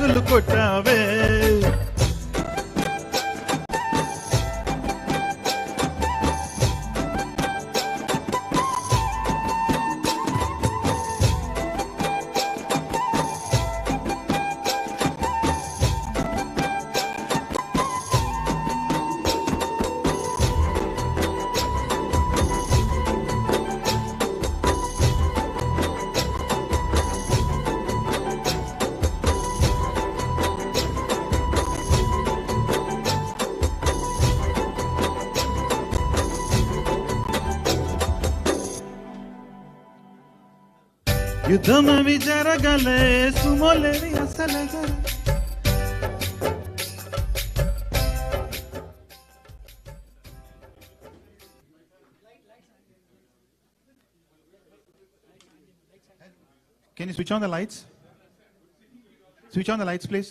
డప్పులు కొట్టావే. యుద్ధమవి జరగలే సుమోలేవి అసలగల. Can you switch on the lights? Switch on the lights, please.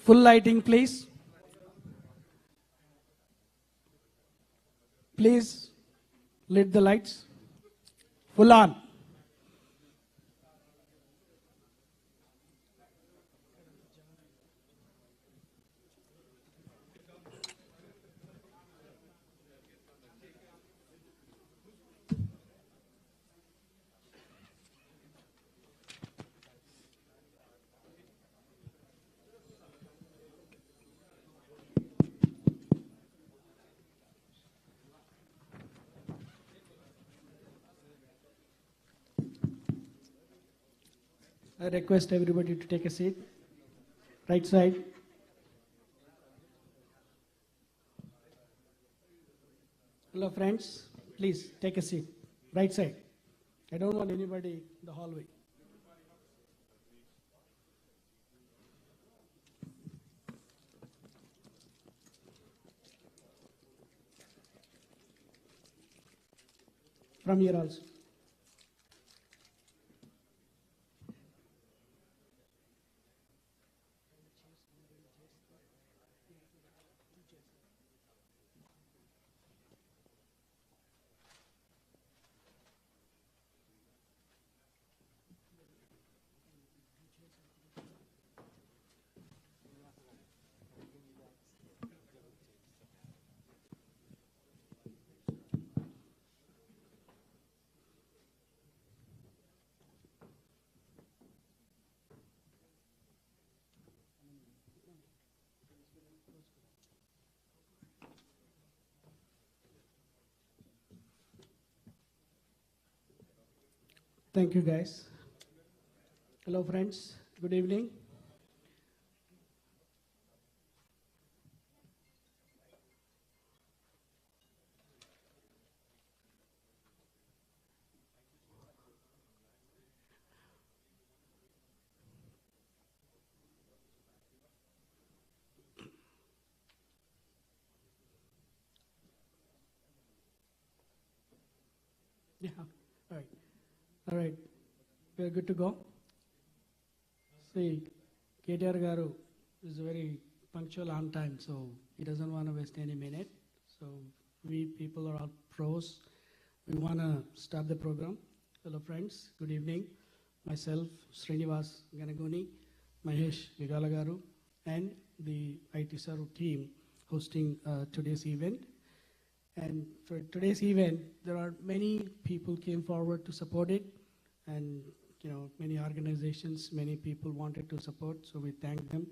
Full lighting, please. Please lit the lights. Full on. I request everybody to take a seat. Right side. Hello friends, please take a seat. Right side. I don't want anybody in the hallway. From here also. Thank you, guys. Hello, friends. Good evening. Yeah. All right. All right, we are good to go. See, KTR Garu is very punctual on time, so he doesn't want to waste any minute. So we people are all pros. We want to start the program. Hello friends, good evening. Myself, Srinivas Ganagoni, Mahesh Vigala Garu, and the IT Saru team hosting today's event. And for today's event, there are many people came forward to support it, and many organizations, many people wanted to support, so we thank them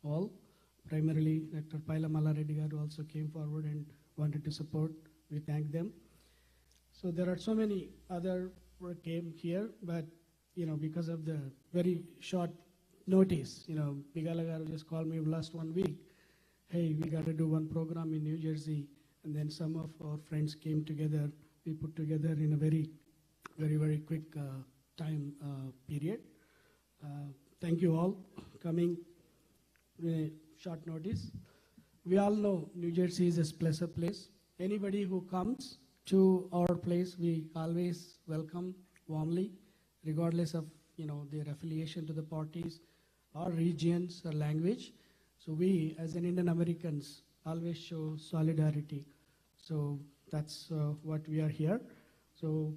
all. Primarily, Dr. Paila Mallareddy Garu also came forward and wanted to support. We thank them. So there are so many other work came here, but because of the very short notice, Vigala Garu just called me last 1 week. Hey, we got to do one program in New Jersey. And then some of our friends came together. We put together in a very, very quick time period. Thank you all coming with a short notice. We all know New Jersey is a special place. Anybody who comes to our place, we always welcome warmly, regardless of their affiliation to the parties or regions or language. So we, as an Indian Americans, always show solidarity. So that's what we are here. So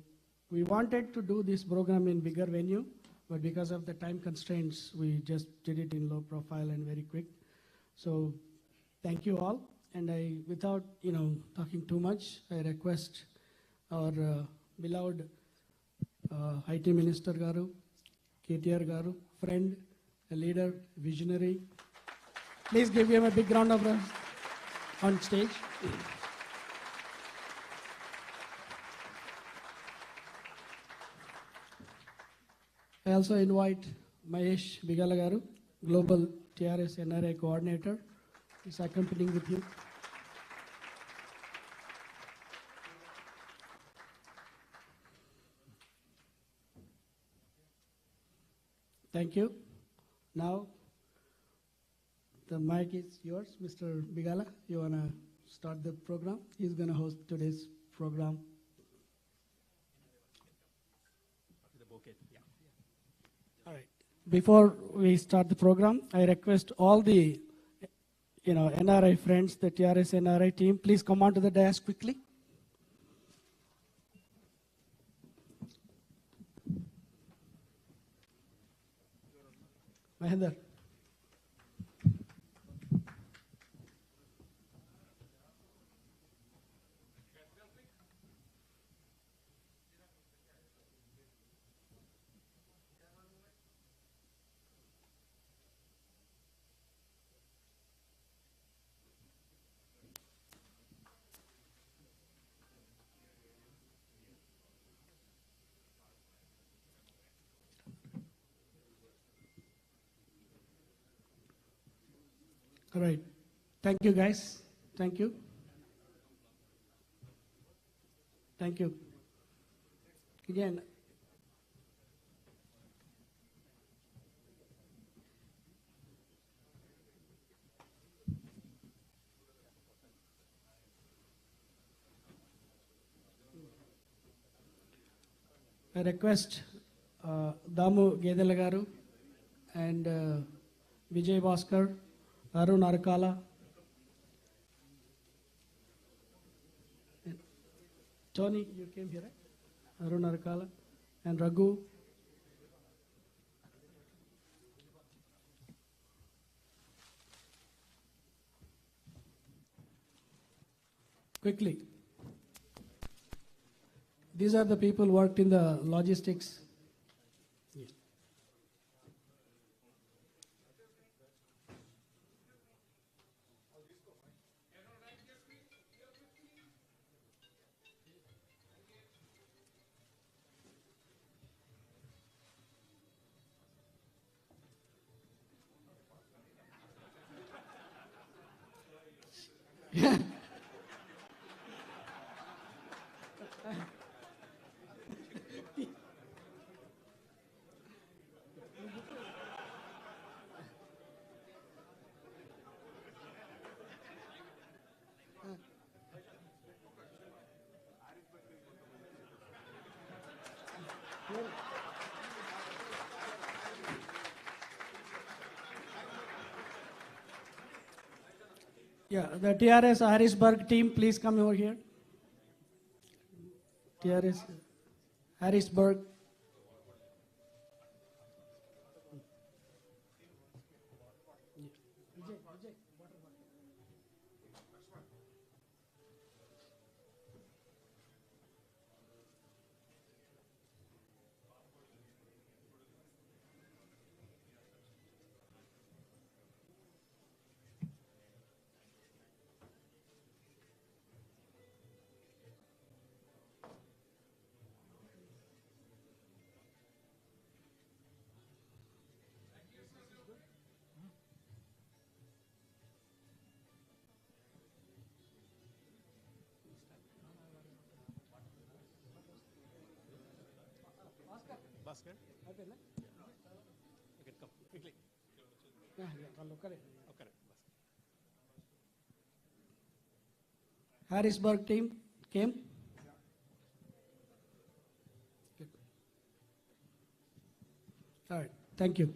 we wanted to do this program in bigger venue, but because of the time constraints, we just did it in low profile and very quick. So thank you all. And without talking too much, I request our beloved IT Minister Garu, KTR Garu, friend, a leader, visionary. Please give him a big round of applause on stage. I also invite Mahesh Bigala Garu, Global TRS NRI Coordinator, is accompanying with you. Thank you. Now, the mic is yours, Mr. Bigala. You want to start the program? He's going to host today's program. All right. Before we start the program, I request all the NRI friends, the TRS NRI team, please come on to the dais quickly. Mahendra. All right. Thank you, guys. Thank you. Thank you. Again, I request Damu Gedela Garu and Vijay Bhaskar, Arun Arkala, Tony, you came here, right? Arun Arkala, and Raghu. Quickly. These are the people who worked in the logistics. Yes. Yeah, the TRS Harrisburg team, please come over here. TRS Harrisburg. Bhaskar? Okay, no? Okay, come quickly. Yeah, look at it. Okay, Harrisburg team came. All right, thank you.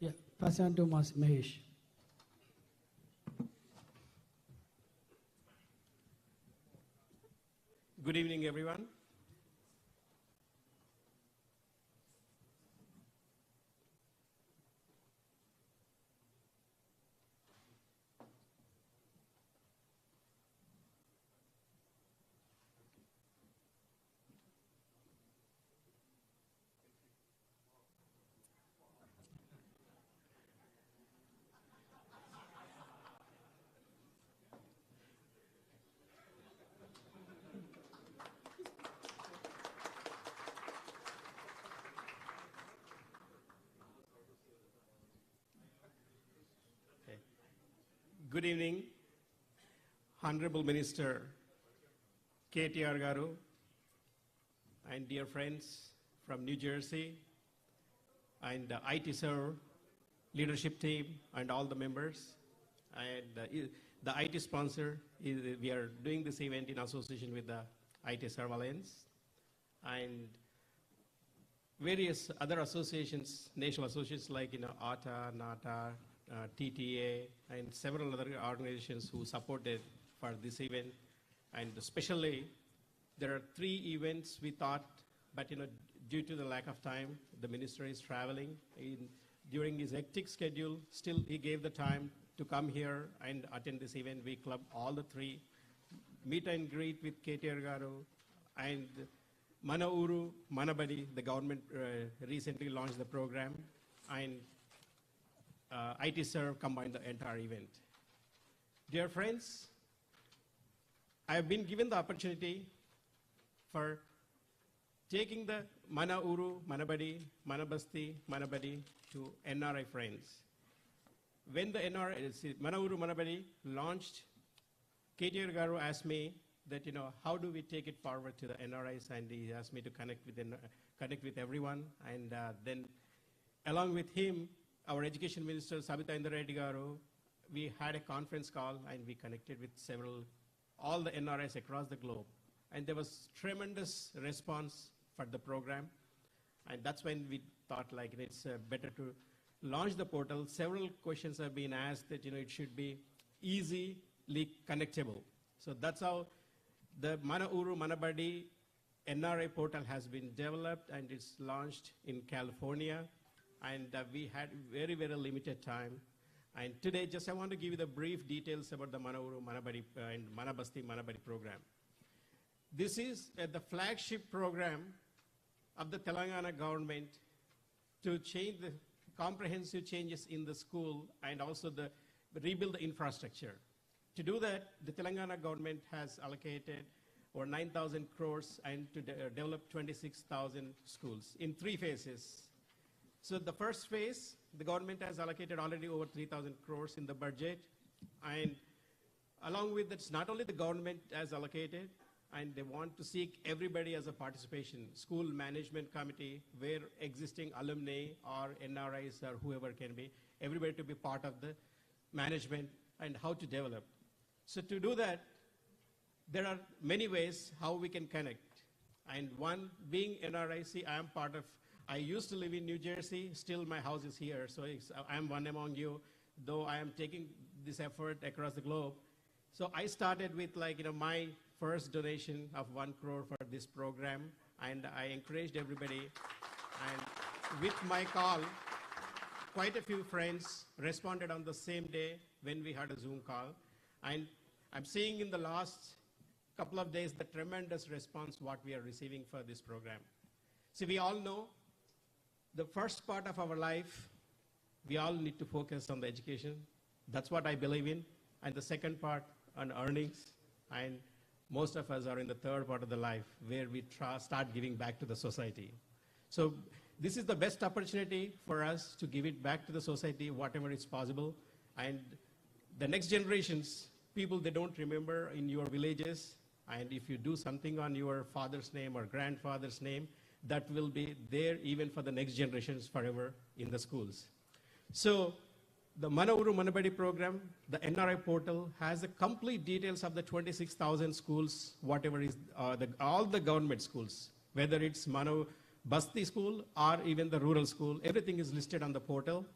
Yeah, pass on to Mahesh. Good evening, everyone. Good evening, Honorable Minister KTR Garu and dear friends from New Jersey and the IT Serve leadership team and all the members. And the IT sponsor, we are doing this event in association with the IT Serve Alliance and various other associations, national associations like ATA, NATA, TTA, and several other organizations who supported for this event. And especially, there are 3 events we thought, but due to the lack of time, the minister is traveling. During his hectic schedule, still he gave the time to come here and attend this event. We clubbed all the 3, meet and greet with KTR Garu, and Mana Uru, Manabadi, the government recently launched the program, and IT Serve combined the entire event. Dear friends, I have been given the opportunity for taking the Mana Uru, Manabadi, Manabasti, Manabadi to NRI friends. When the Mana Uru, Manabadi launched, KTR Garu asked me that, how do we take it forward to the NRIs, and he asked me to connect with everyone, and then along with him, our Education Minister, Sabita Indra Reddy Garu, we had a conference call and we connected with all the NRIs across the globe. And there was tremendous response for the program. And that's when we thought it's better to launch the portal. Several questions have been asked that, it should be easily connectable. So that's how the Mana Uru, Manabadi NRI portal has been developed, and it's launched in California. And we had very, very limited time. And today, I want to give you the brief details about the Mana Uru, Manabadi, and Manabasti, Manabadi program. This is the flagship program of the Telangana government to change the comprehensive changes in the school and also rebuild the infrastructure. To do that, the Telangana government has allocated over 9,000 crores and to develop 26,000 schools in 3 phases. So the first phase, the government has allocated already over 3,000 crores in the budget. And along with that, not only the government has allocated, and they want to seek everybody as a participation, school management committee, where existing alumni or NRIs or whoever can be, everybody to be part of the management and how to develop. So to do that, there are many ways how we can connect. And one being NRIC, I used to live in New Jersey, still my house is here, so I'm one among you, though I am taking this effort across the globe. So I started with my first donation of 1 crore for this program, and I encouraged everybody. And with my call, quite a few friends responded on the same day when we had a Zoom call. And I'm seeing in the last couple of days the tremendous response what we are receiving for this program. See, we all know the first part of our life, we all need to focus on the education. That's what I believe in. And the second part on earnings. And most of us are in the third part of the life where we start giving back to the society. So this is the best opportunity for us to give it back to the society, whatever is possible. And the next generations, people they don't remember in your villages. And if you do something on your father's name or grandfather's name, that will be there even for the next generations forever in the schools. So the Mana Uru Manabadi program, the NRI portal, has the complete details of the 26,000 schools, whatever is all the government schools, whether it's Basti school or even the rural school. Everything is listed on the portal.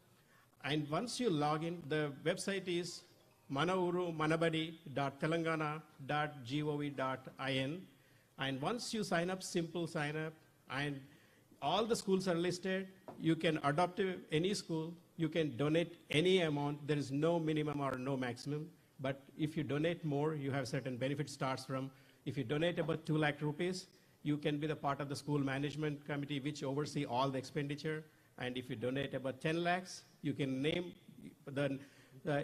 And once you log in, the website is manauru-manabadi.telangana.gov.in. And once you sign up, simple sign up, and all the schools are listed. You can adopt any school. You can donate any amount. There is no minimum or no maximum. But if you donate more, you have certain benefits. Starts from, if you donate about 2 lakh rupees, you can be the part of the school management committee which oversee all the expenditure. And if you donate about 10 lakhs, you can name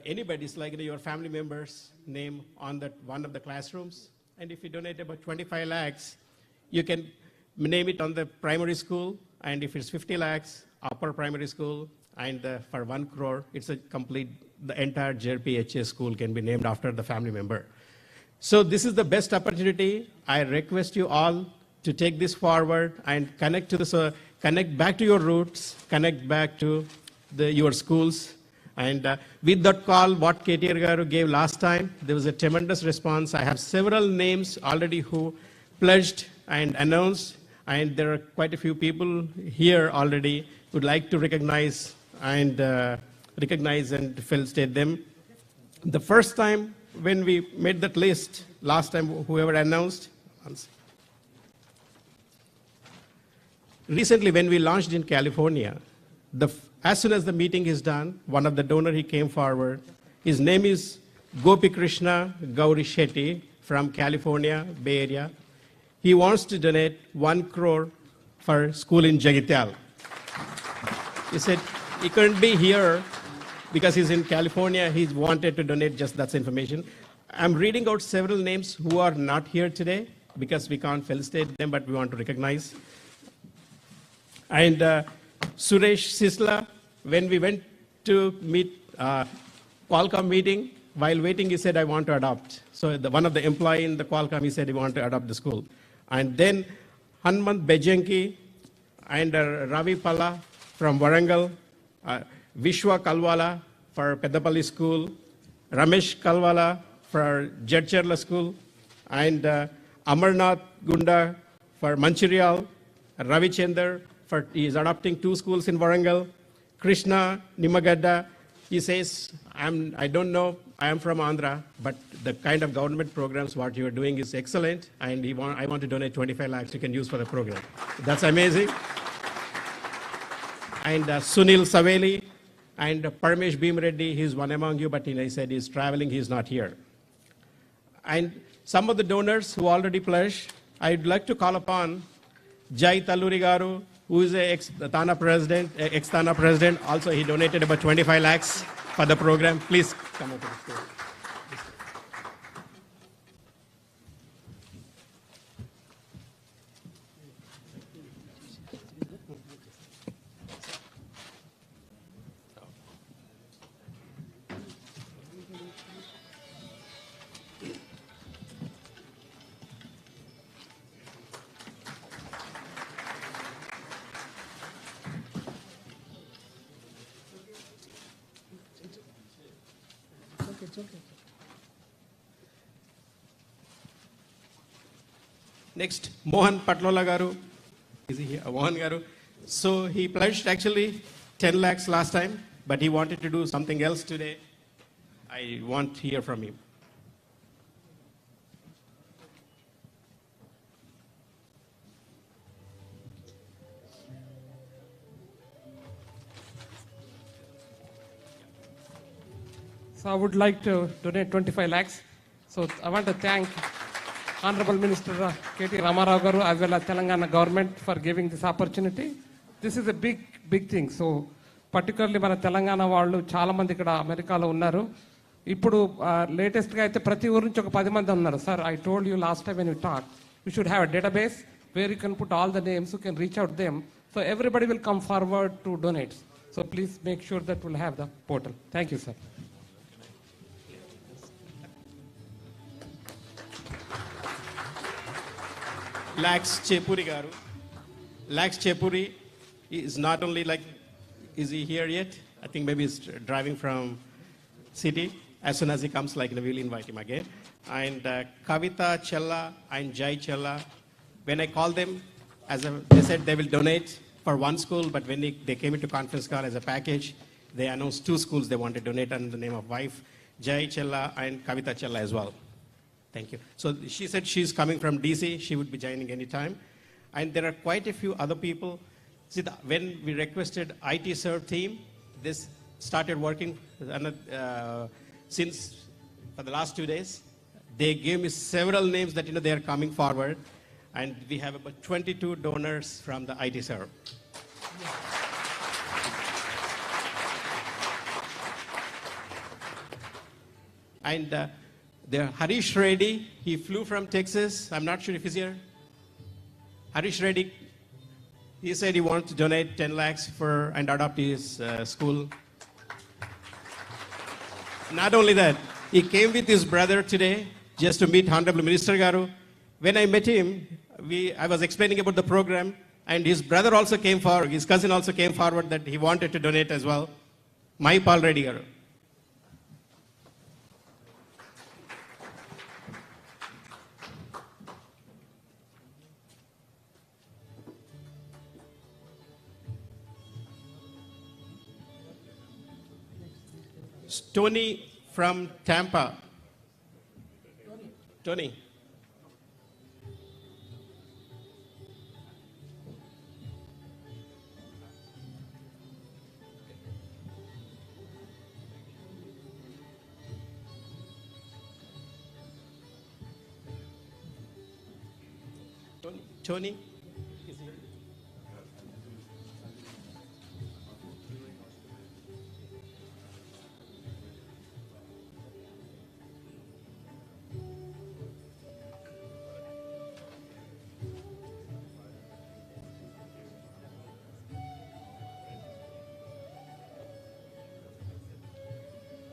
anybody's, like your family members' name on one of the classrooms. And if you donate about 25 lakhs, you can name it on the primary school. And if it's 50 lakhs, upper primary school. And for 1 crore, it's a complete, the entire JRPHA school can be named after the family member. So this is the best opportunity. I request you all to take this forward and connect back to your roots, connect back to your schools. And with that call, what KTR Garu gave last time, there was a tremendous response. I have several names already who pledged and announced, and there are quite a few people here already who would like to recognize and felicitate them. The first time when we made that list, last time whoever announced, recently when we launched in California, as soon as the meeting is done, one of the donors, he came forward. His name is Gopi Krishna Gauri Shetty from California, Bay Area. He wants to donate 1 crore for school in Jagityal. He said he couldn't be here because he's in California. He wanted to donate just that information. I'm reading out several names who are not here today because we can't felicitate them, but we want to recognize. And Suresh Sisla, when we went to meet Qualcomm meeting, while waiting, he said, I want to adopt. So one of the employee in the Qualcomm, he said he wanted to adopt the school. And then Hanmant Bejanki and Ravi Palla from Warangal, Vishwa Kalwala for Pedapalli School, Ramesh Kalwala for Jedcherla School, and Amarnath Gunda for Mancherial, Ravi Chandar he is adopting 2 schools in Warangal. Krishna Nimagadda, he says, I don't know, I am from Andhra, but the kind of government programs what you are doing is excellent, and I want to donate 25 lakhs you can use for the program. That's amazing. And Sunil Saveli and Parmesh Bhimreddy, he's one among you, but he said he's traveling, he's not here. And some of the donors who already pledged, I'd like to call upon Jai Talluri Garu, who is ex-Thana president. Also, he donated about 25 lakhs for the program. Please come over to the stage. It's okay. Next, Mohan Patlola Garu. Is he here? Mohan Garu. So he pledged actually 10 lakhs last time, but he wanted to do something else today. I want to hear from him. So I would like to donate 25 lakhs. So I want to thank Honorable Minister K.T. Ramarao Garu as well as Telangana government for giving this opportunity. This is a big thing. So particularly మన తెలంగాణ వాళ్ళు చాలా మంది ఇక్కడ అమెరికాలో ఉన్నారు. ఇప్పుడు లేటెస్ట్గా అయితే ప్రతి ఊరు నుంచి ఒక 10 మంది ఉన్నారు. Sir, I told you last time when we talked, we should have a database where you can put all the names, you can reach out them. So everybody will come forward to donate. So please make sure that we'll have the portal. Thank you, sir. Lax Chepuri Garu. Lax Chepuri is not only like, is he here yet? I think maybe he's driving from city. As soon as he comes, like, we'll invite him again. And Kavita Chella and Jai Chella, when I call them, they said they will donate for one school, but when they came into conference call as a package, they announced 2 schools they want to donate under the name of wife, Jai Chella and Kavita Chella as well. Thank you. So she said she's coming from DC. She would be joining anytime. And there are quite a few other people. See, when we requested IT Serve team, this started working since for the last 2 days. They gave me several names that they are coming forward. And we have about 22 donors from the IT Serve. And there, Harish Reddy, he flew from Texas. I'm not sure if he's here. Harish Reddy, he said he wants to donate 10 lakhs and adopt his school. Not only that, he came with his brother today just to meet Honorable Minister Garu. When I met him, I was explaining about the program, and his brother also came forward, his cousin also came forward that he wanted to donate as well. Maipal Reddy Garu. Tony from Tampa. Tony. Tony. Is he here?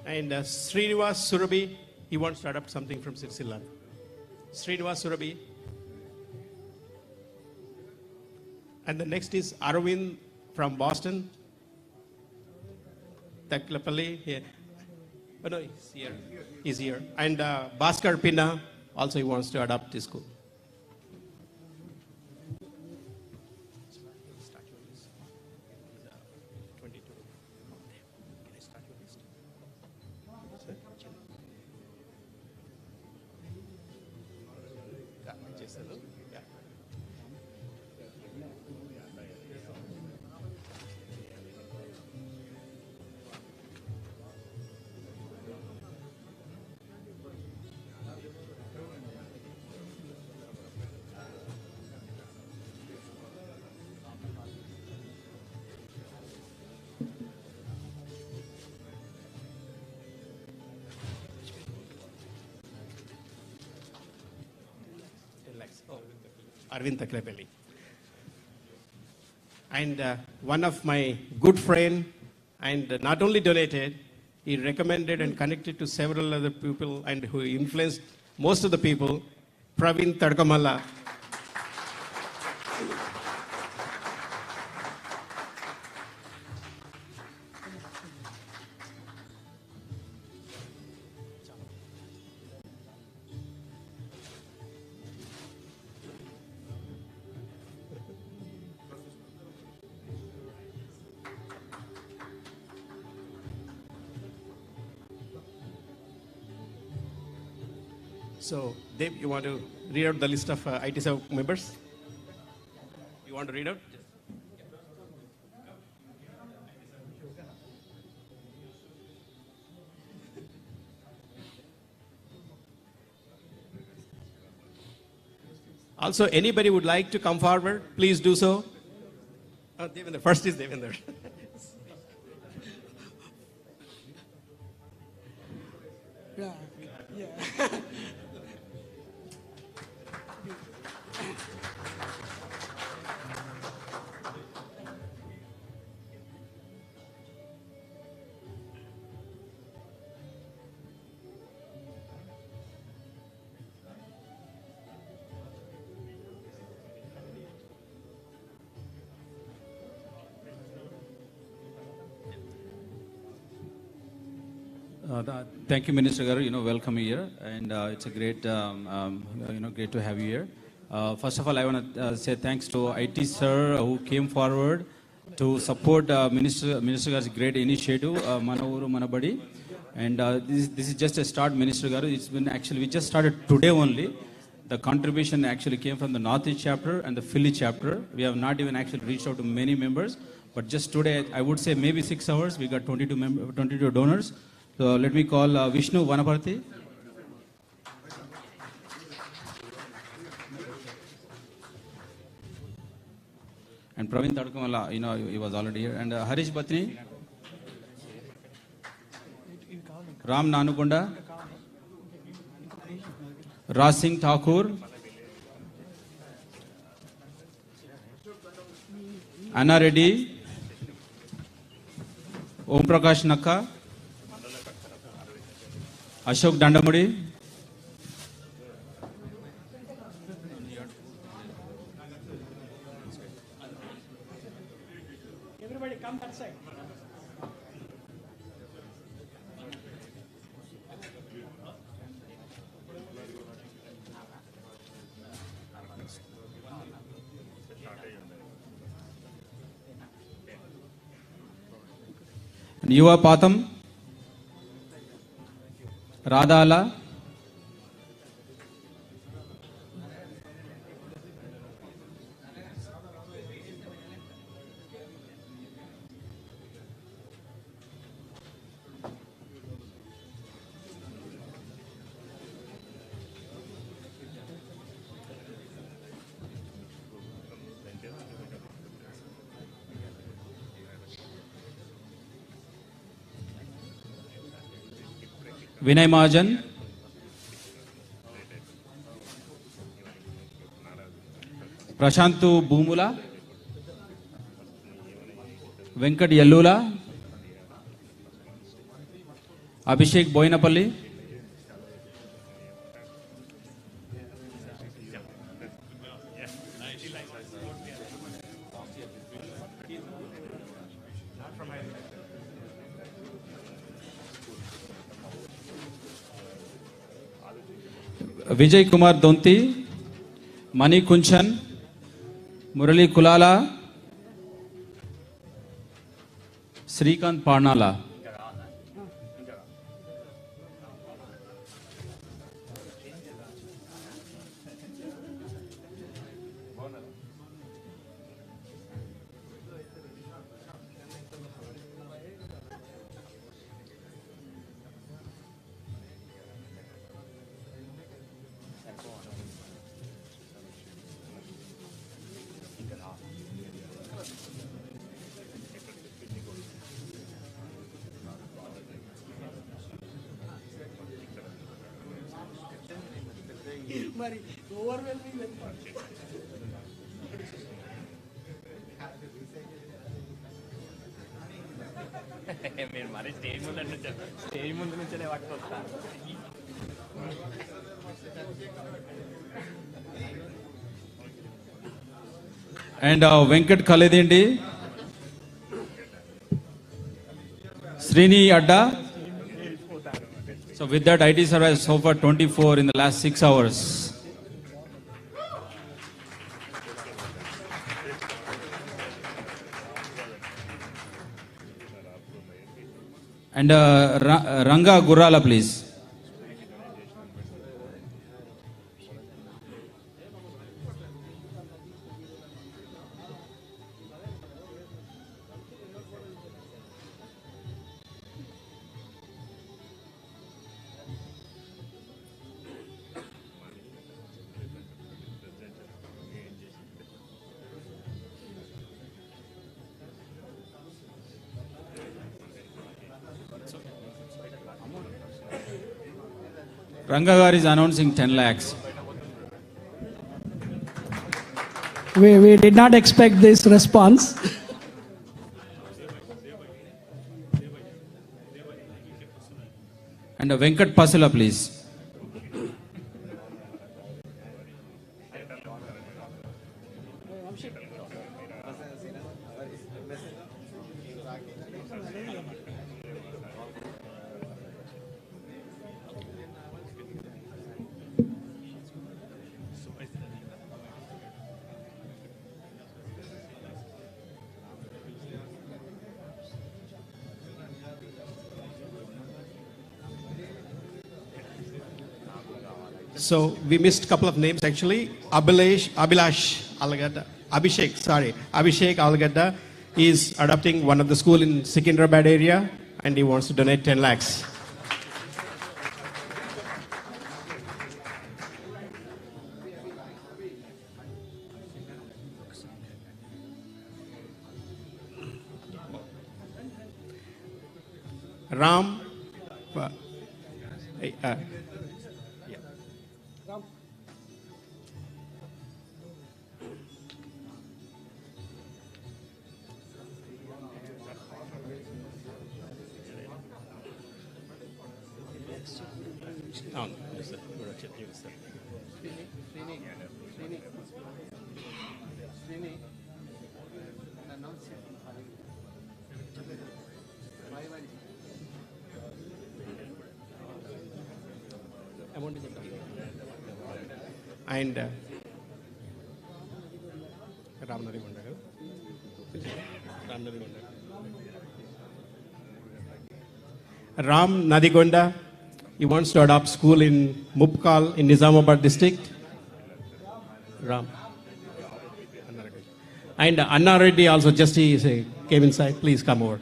And Srinivas Surabhi, he wants to adopt something from Sircilla. Srinivas Surabhi. And the next is Arvind from Boston. Taklapalli here. Oh no, he's here. He's here. And Bhaskar Pinna, also he wants to adopt this school. Arvind Taklepelli. And one of my good friend, and not only donated, he recommended and connected to several other people and who influenced most of the people, Praveen Tadkamalla. So, Dave, you want to read out the list of IT7 members? You want to read out? Also, anybody would like to come forward, please do so. Oh, Devendra. First is Devendra. Yeah. Thank you, Minister Garu. Welcome here, and it's a great, great to have you here. First of all, I want to say thanks to IT sir who came forward to support Minister Garu's great initiative, Mana Uru Mana Badi. And this is just a start, Minister Garu. It's been actually, we just started today only. The contribution actually came from the Northeast chapter and the Philly chapter. We have not even actually reached out to many members. But just today, I would say maybe 6 hours, we got 22 donors. So let me call Vishnu Vanaparthi. And Praveen Tadkamala, you know, he was already here. And Harish Batni, Ram Nanukunda, Raj Singh Thakur, Anna Reddy, Om Prakash Nakka, Ashok Dandamudi, Everybody come that side. Yuva Patham, Radhala, Vinay Mahajan, Prashantu Bhumula, Venkat Yellula, Abhishek Boinapalli, Vijay Kumar Donti, Mani Kunchan, Murali Kulala, Srikant Parnala. Mari, overwhelming. మీరు మరి stage ముందు నుంచే పట్టుకొస్తా. And Venkat Kaledindi, Srini Adda. So with that, IT service so far 24 in the last 6 hours. And Ranga Gurala, please. Rangagar is announcing 10 lakhs. We did not expect this response. And Venkat Pasula, please. So we missed a couple of names actually. Abhilash Algadda, Abhishek Algadda is adopting one of the school in Secunderabad area and he wants to donate 10 lakhs. Ram, yeah. Oh, yes, sir. Yes, sir. And Ram Nadigonda. Ram Nadigonda, he wants to adopt school in Mupkal in Nizamabad district. Ram. And Anna Reddy also just came inside. Please come over.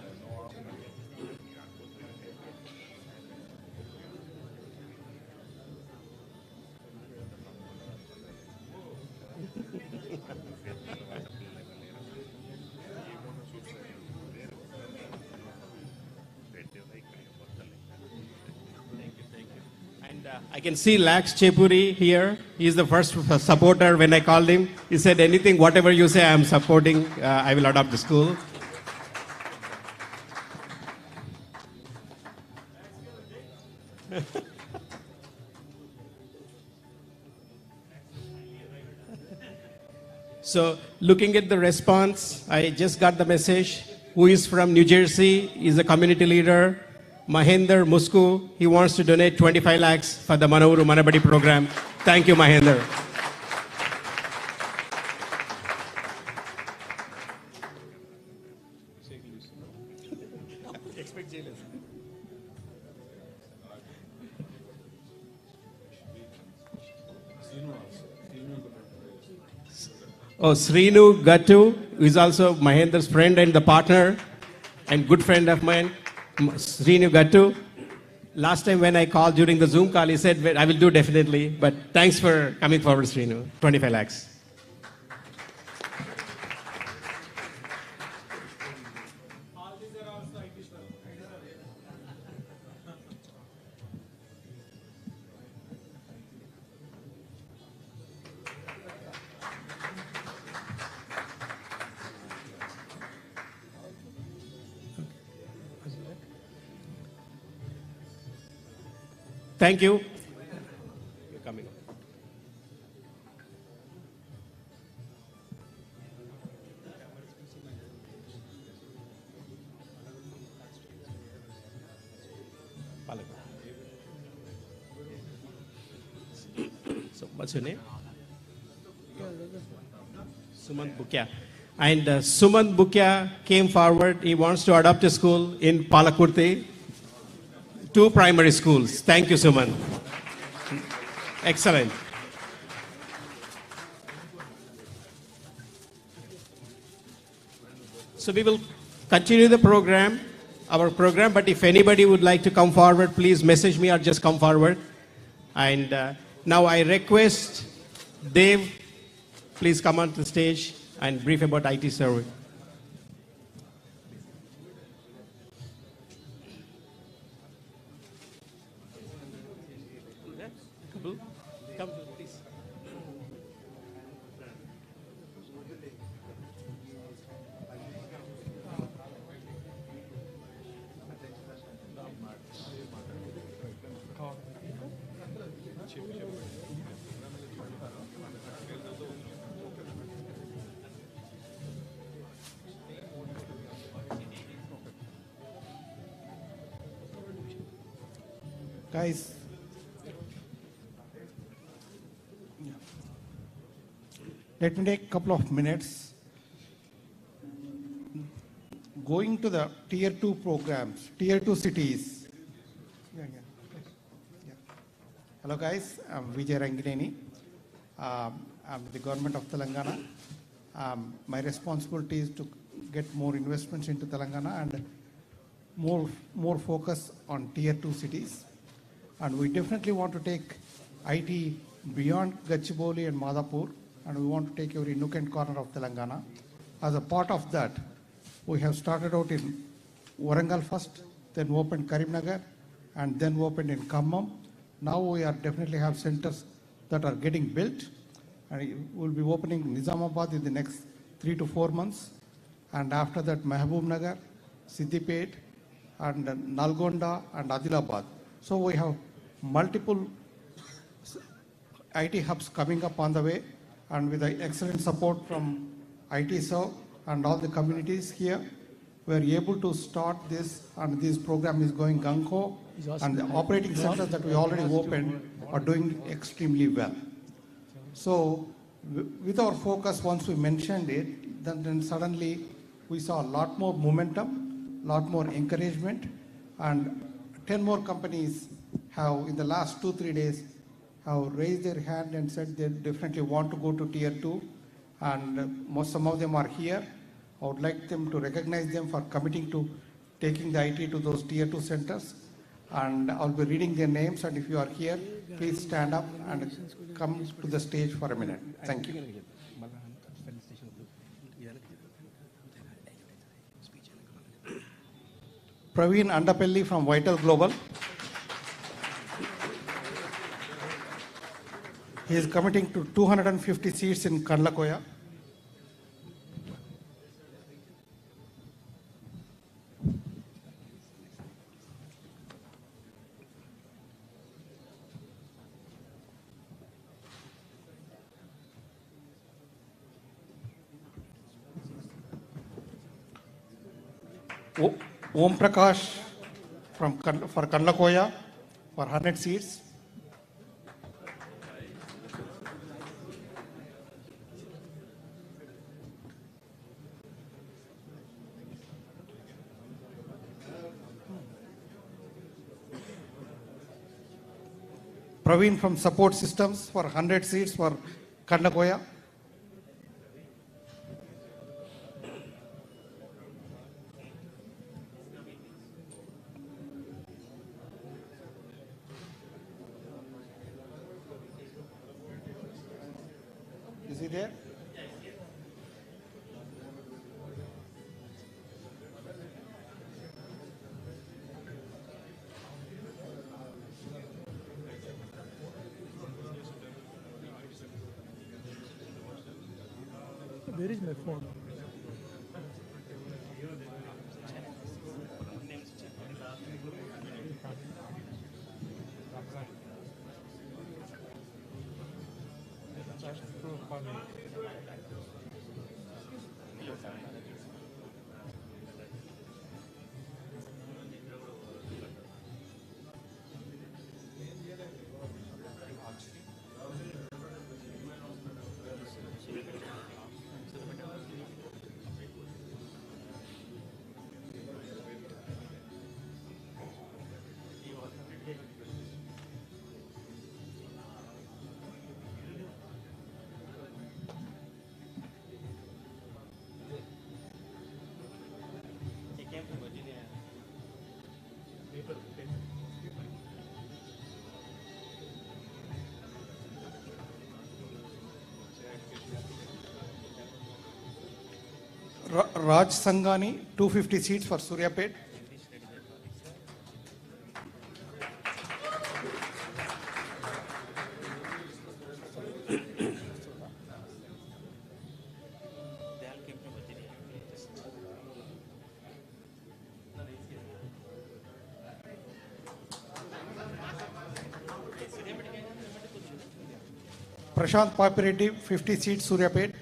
I can see Lax Chepuri here. He is the first supporter. When I called him, he said, anything, whatever you say, I am supporting. I will adopt the school. So looking at the response, I just got the message. Who is from New Jersey? Is a community leader. Mahender Musku, he wants to donate 25 lakhs for the Manavuru Manabadi program. Thank you, Mahender. Oh, Srinu Gattu, who is also Mahender's friend and the partner and good friend of mine. Srinu Gattu. Last time when I called during the Zoom call, he said, I will do definitely. But thanks for coming forward, Srinu. 25 lakhs. Thank you. You're coming. So, what's your name? Sumant Bukya. And Sumant Bukya came forward. He wants to adopt a school in Palakurti. 2 primary schools. Thank you, Suman. Excellent. So we will continue the program, our program, but if anybody would like to come forward, please message me or just come forward. And now I request Dave, please come on the stage and brief about IT survey. Come, please. Guys, let me take a couple of minutes. Going to the tier 2 programs, tier 2 cities. Hello guys, I'm Vijay Rangineni. I'm with the government of Telangana. My responsibility is to get more investments into Telangana and more focus on tier 2 cities. And we definitely want to take IT beyond Gachibowli and Madhapur, and we want to take every nook and corner of Telangana. As a part of that, we have started out in Warangal first, then opened Karimnagar, and then opened in Khammam. Now we are definitely have centers that are getting built, and we'll be opening Nizamabad in the next 3 to 4 months, and after that Mahbub Nagar, Siddipet, and Nalgonda and Adilabad. So we have multiple IT hubs coming up on the way, and with the excellent support from IT Serve and all the communities here, we are able to start this, and this program is going gung-ho, and the operating centers that we already opened are doing extremely well. So with our focus, once we mentioned it, then suddenly we saw a lot more momentum, lot more encouragement, and 10 more companies have in the last 2-3 days have raised their hand and said they definitely want to go to tier 2, and some of them are here. I would like them to recognize them for committing to taking the IT to those tier 2 centers, and I'll be reading their names, and if you are here, please stand up and come to the stage for a minute. Thank you. Praveen Andapelli from Vital Global. He is committing to 250 seats in Kandlakoya. Om Prakash for Kandlakoya for 100 seats. Praveen from Support Systems for 100 seats for Kandlakoya. Is he there? Where is my phone? Raj Sangani, 250 seats for Suryapet. Prashant Papireddy, 50 seats, Suryapet.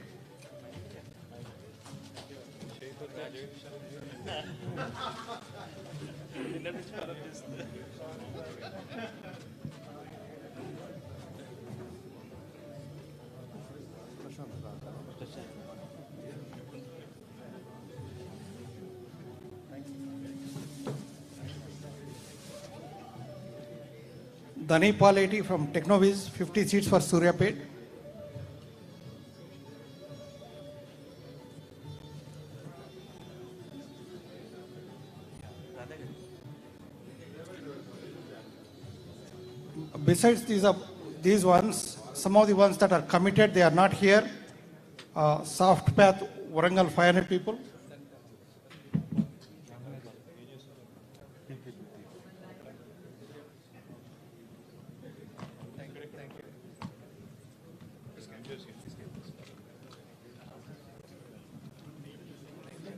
Dani Paleti from Technoviz, 50 seats for Suryapet. Besides these ones, some of the ones that are committed, they are not here. Soft Path, Warangal 500 people.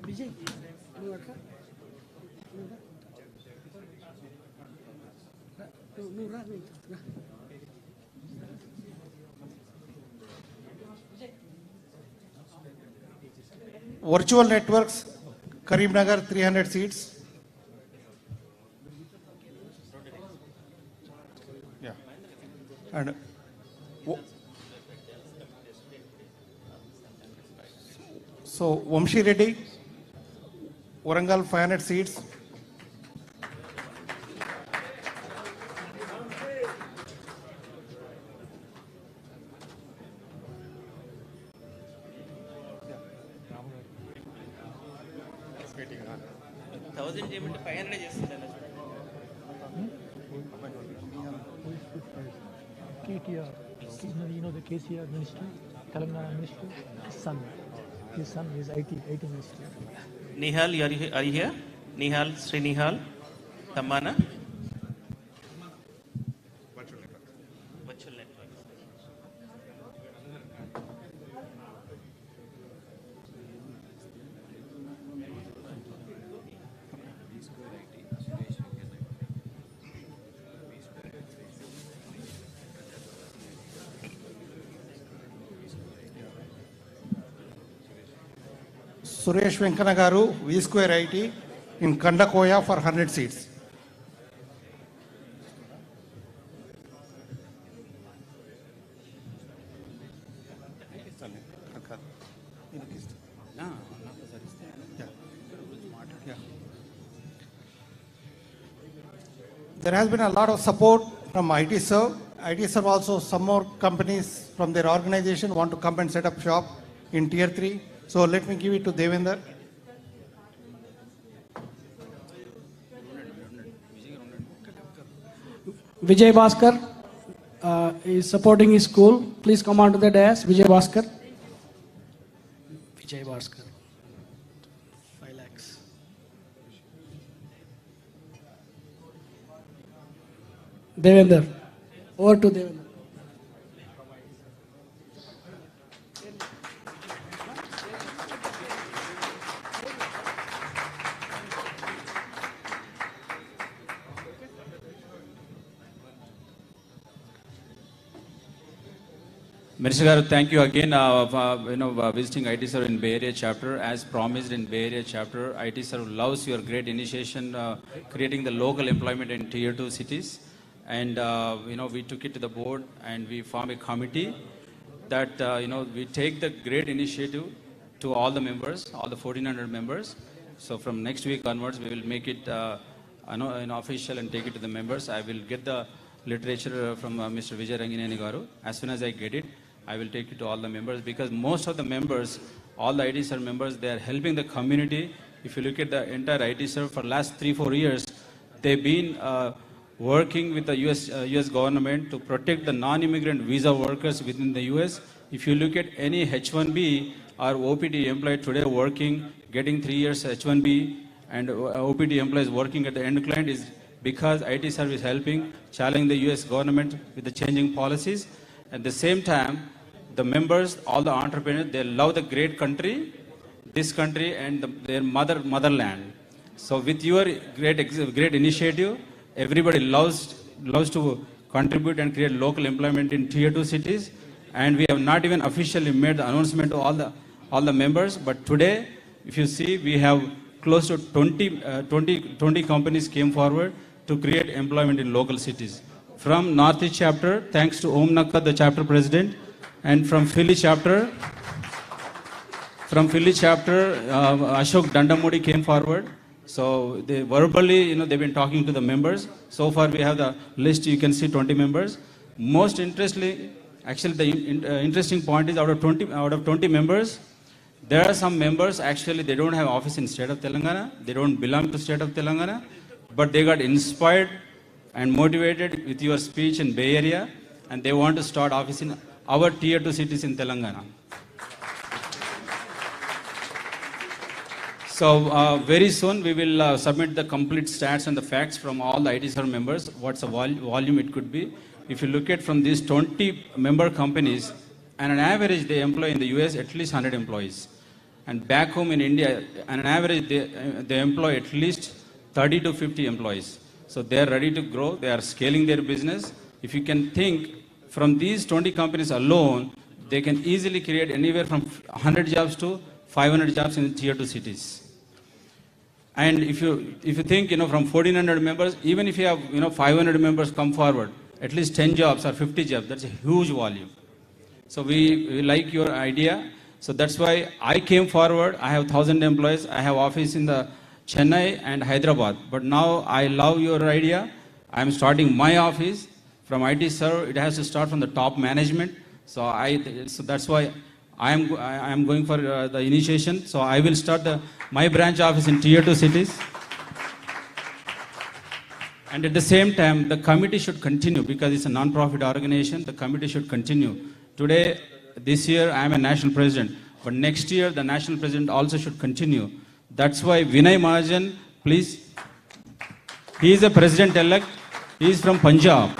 Vijay, Virtual networks, Karimnagar 300 seats. Yeah. And so Vamshi Reddy, Warangal 500 seats. KTR, you know the KCR minister, Telangana minister, his son is IT minister. Nihal, are you here? Nihal, Sri Nihal, Tamana. Virtual network. Suresh Venkanagaru, V Square IT in Kandakoya for 100 seats. There has been a lot of support from IT Serve. IT Serve also, some more companies from their organization want to come and set up shop in Tier 3. So let me give it to Devender. Vijay Bhaskar is supporting his school. Please come onto the dais. Vijay Bhaskar. Vijay Bhaskar. 5 lakhs. Devender. Over to Devender. Minister Garu, thank you again for visiting IT Serve in Bay Area chapter. As promised in Bay Area chapter, IT Serve loves your great initiation, creating the local employment in Tier 2 cities. And we took it to the board and we formed a committee that we take the great initiative to all the members, all the 1,400 members. So from next week onwards, we will make it official and take it to the members. I will get the literature from Mr. Vijay Rangineni Garu. As soon as I get it, I will take it to all the members, because most of the members, all the IT Serve members, they are helping the community. If you look at the entire IT Serve for last 3-4 years, they've been working with the US government to protect the non-immigrant visa workers within the US. If you look at any H1B or OPT employee today working, getting 3 years H1B, and OPT employees working at the end client, is because IT Serve is helping challenge the US government with the changing policies. At the same time, the members, all the entrepreneurs, they love the great country, this country, and their motherland. So with your great initiative, everybody loves to contribute and create local employment in Tier 2 cities. And we have not even officially made the announcement to all the members. But today, if you see, we have close to 20 companies came forward to create employment in local cities. From Northeast chapter, thanks to Om Nakka, the chapter president, and from Philly chapter, Ashok Dandamudi came forward. So they verbally, they've been talking to the members. So far we have the list, you can see 20 members. Most interestingly, actually the interesting point is out of 20 members, there are some members actually they don't have office in state of Telangana, they don't belong to state of Telangana, but they got inspired and motivated with your speech in Bay Area, and they want to start office in our tier 2 cities in Telangana. So very soon we will submit the complete stats and the facts from all the ITSR members, what's the volume it could be. If you look at from these 20 member companies, and on average they employ in the US at least 100 employees. And back home in India, on an average they employ at least 30 to 50 employees. So they are ready to grow, they are scaling their business. If you can think from these 20 companies alone, they can easily create anywhere from 100 jobs to 500 jobs in tier 2 cities. And if you think, from 1,400 members, even if you have, 500 members come forward, at least 10 jobs or 50 jobs, that's a huge volume. So we like your idea. So that's why I came forward. I have 1,000 employees. I have office in the Chennai and Hyderabad. But now I love your idea. I'm starting my office from IT server. It has to start from the top management. So that's why I am going for the initiation. So I will start my branch office in tier 2 cities. And at the same time, the committee should continue because it's a non-profit organization. The committee should continue. Today, this year, I am a national president. But next year, the national president also should continue. That's why Vinay Mahajan, please. He is a president-elect. He is from Punjab.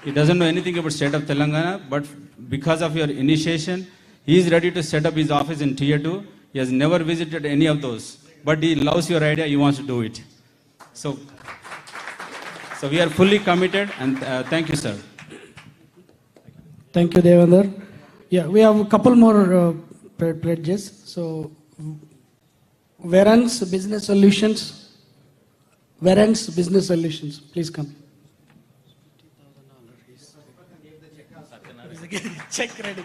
He doesn't know anything about state of Telangana. But because of your initiation, he is ready to set up his office in tier 2. He has never visited any of those. But he loves your idea. He wants to do it. So we are fully committed, and thank you, sir. Thank you, Devendra. Yeah, we have a couple more pledges. So, Veran's Business Solutions. Veran's Business Solutions, please come. Check ready.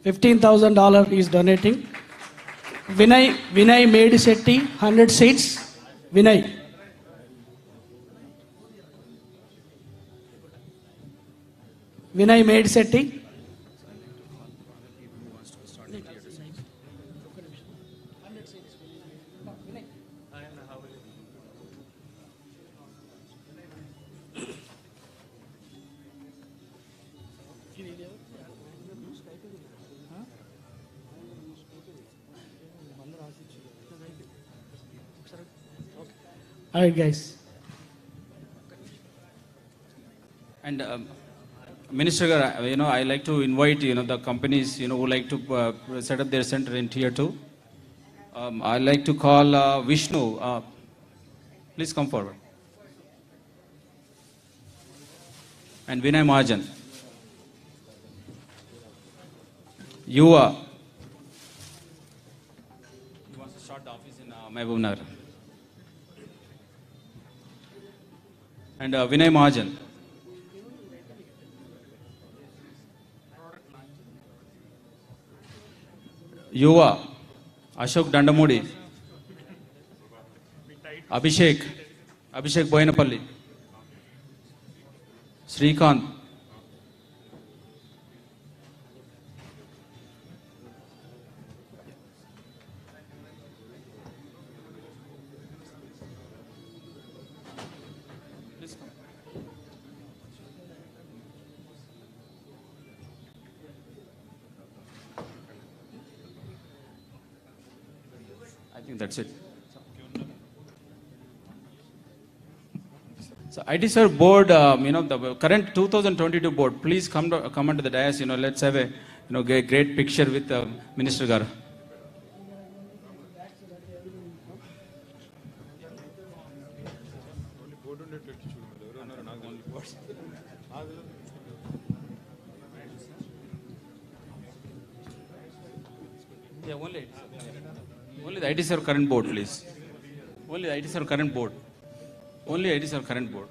$15,000 is donating. Vinay Medisetti, 100 seats. Vinay. Medisetti. All right, guys. And Minister, I like to invite, the companies, who like to set up their center in tier 2. I like to call Vishnu. Please come forward. And Vinay Mahajan. Yuva. He wants to start the office in Mehboob. And Vinay Mahajan. Yuva. Ashok Dandamudi. Abhishek Boyanapalli. Srikanth. I think that's it. So ITSR board, the current 2022 board, please come onto the dais. Let's have a great picture with Minister Garu. Yeah, only the ITSR current board, please. Only IT sir current board. Only IT sir current board.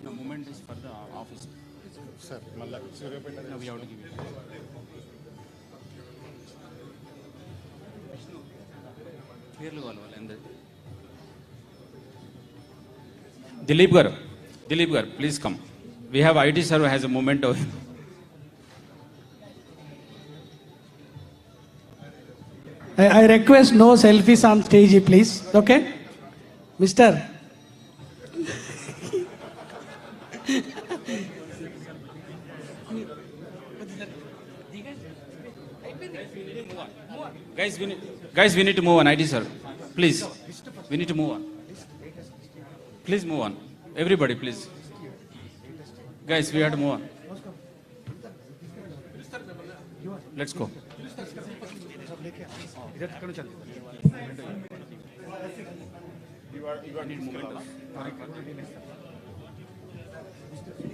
The movement is for the office. Sir, No, we have to give it. Clearly, Dilip Gar, please come. We have IT sir who has a moment of. I request no selfies on stage, please. Okay? Mister. Guys, we need to move on, IT sir. Please. We need to move on. Please move on. Everybody, please. Guys, we have to move on. Let's go.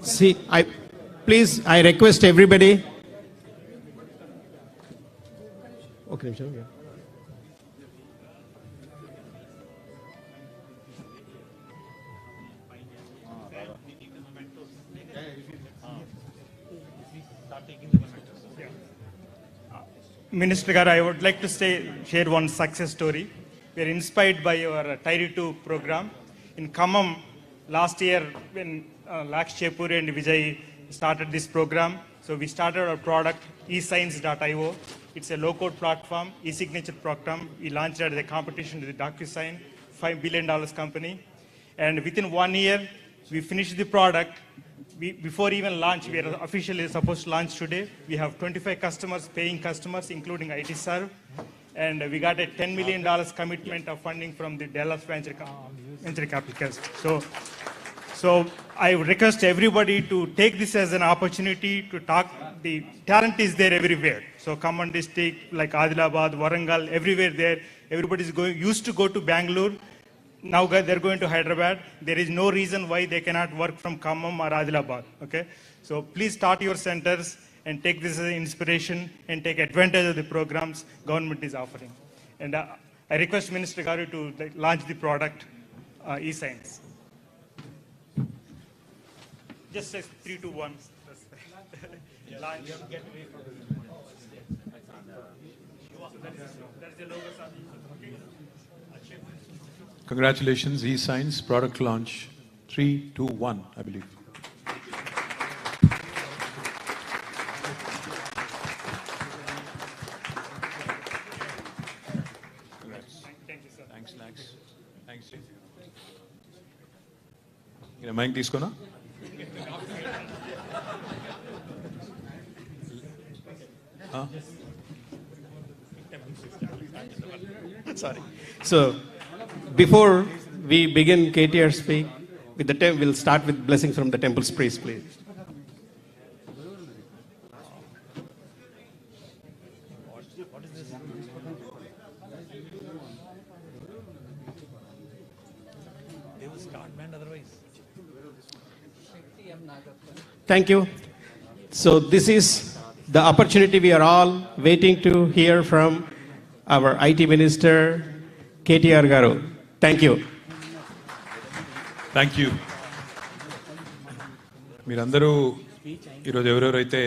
See, I request everybody. Okay, sure. Yeah. Minister Garu, I would like to share one success story. We are inspired by your Tier 2 program. In Khammam, last year, when Laksh Chepuri and Vijay started this program, so we started our product, eSigns.io. It's a low-code platform, e-signature program. We launched it as a competition to the DocuSign, $5 billion company. And within 1 year, we finished the product. Before even launch, we are officially supposed to launch today. We have 25 customers, paying customers, including IT Serve. And we got a $10 million commitment of funding from the Dallas Venture Capital. So I would request everybody to take this as an opportunity to talk. The talent is there everywhere. So Khammam district, like Adilabad, Warangal, everywhere there. Everybody used to go to Bangalore. Now they're going to Hyderabad. There is no reason why they cannot work from Khammam or Adilabad. Okay? So please start your centers and take this as an inspiration and take advantage of the programs government is offering. And I request Minister Garu to launch the product, eSigns. Just say 3, 2, 1. Launch. Get away from that's the logo. Congratulations, eSigns product launch. 3, 2, 1, I believe. Congrats. Thank you, sir. Thanks, Lax. Thanks. Mic తీసుకోనా? Sorry. So, before we begin KTR speak, we'll start with blessings from the temple's priest, please. They will start, man, otherwise. Thank you. So this is the opportunity we are all waiting to hear from our IT Minister, KTR Garu. Thank you. Thank you. మీరందరూ ఈరోజు ఎవరెవరైతే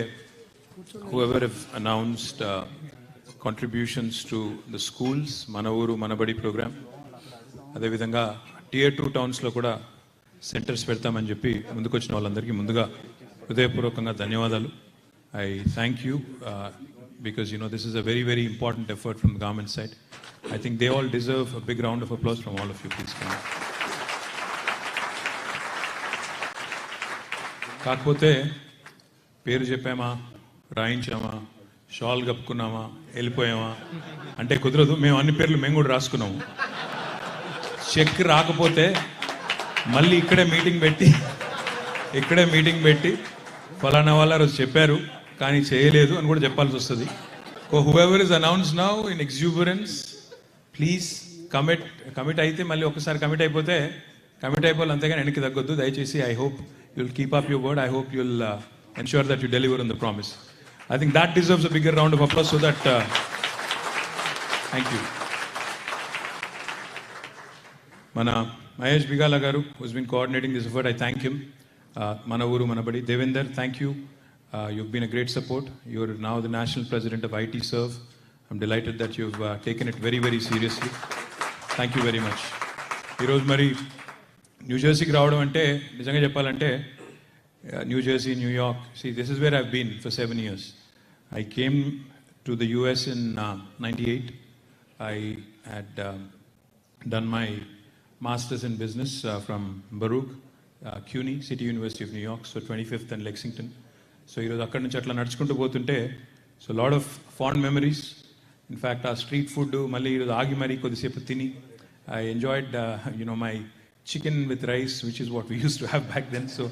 whoever have announced contributions to the schools, Mana Uru Manabadi program. అదేవిధంగా Tier 2 townsలో కూడా centres పెడతామని చెప్పి ముందుకు వచ్చిన వాళ్ళందరికీ ముందుగా హృదయపూర్వకంగా ధన్యవాదాలు. I thank you because this is a very, very important effort from the government side. I think they all deserve a big round of applause from all of you. Please come. కాకపోతే పేరు చెప్పామా, రాయించామా, shawl కప్పుకున్నామా, వెళ్ళిపోయామా అంటే కుదరదు. మేము అన్ని పేర్లు మేము కూడా రాసుకున్నాము. Check రాకపోతే మళ్ళీ ఇక్కడే మీటింగ్ పెట్టి ఫలానా వాళ్ళ రోజు చెప్పారు కానీ చేయలేదు అని కూడా చెప్పాల్సి వస్తుంది. Whoever is announce now in exuberance, please commit అయితే మళ్ళీ ఒకసారి కమిట్ అయిపోవాలి అంతేగాని వెనక్కి తగ్గొద్దు దయచేసి. I hope you'll keep up your word. I hope you'll ensure that you deliver on the promise. I think that deserves a bigger round of applause so that thank you. Mana Mahesh Bigala garu, who's been coordinating this effort, I thank him. Mana Uru Manabadi. Devender, thank you. You've been a great support. You're now the national president of IT Serve. I'm delighted that you've taken it very, very seriously. Thank you very much. Heroes Mari, New జెర్సీకి రావడం అంటే నిజంగా చెప్పాలంటే New Jersey, New York, this is where I've been for 7 years. I came to the US in 98. I had done my master's in business from Baruch, CUNY, City University of New York, so 25th and Lexington. So ఈరోజు అక్కడి నుంచి అట్లా నడుచుకుంటూ పోతుంటే so lot of fond memories. In fact, ఆ street food మళ్ళీ ఈరోజు ఆగి మరీ కొద్దిసేపు తిని I enjoyed my chicken with rice, which is what we used to have back then. So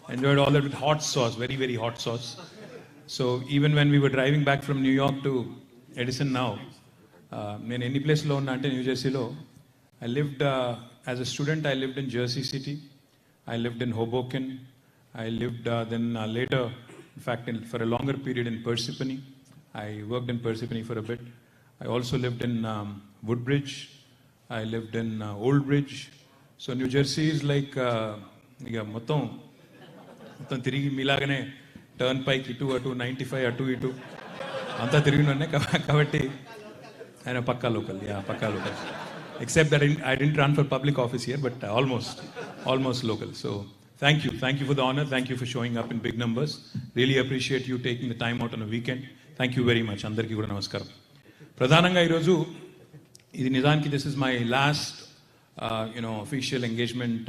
I enjoyed all that with hot sauce, very, very hot sauce. So even when we were driving back from New York to Edison now, in any place lo unna ante New Jersey lo, I lived as a student. I lived in Jersey City. I lived in Hoboken. I lived then later, in fact, for a longer period in Parsippany. I worked in Parsippany for a bit. I also lived in Woodbridge. I lived in Old Bridge. So New Jersey is like ఇక మొత్తం తిరిగి మీలాగానే turn పైకి ఇటు అటు 95 అటు ఇటు అంతా తిరిగిననే కాబట్టి ఆయన పక్కా local. Except that I didn't run for public office here, but almost local. So thank you for the honor. Thank you for showing up in big numbers. Really appreciate you taking the time out on a weekend. Thank you very much. అందరికీ కూడా నమస్కారం. ప్రధానంగా ఈరోజు ఇది నిజానికి this is my last official engagement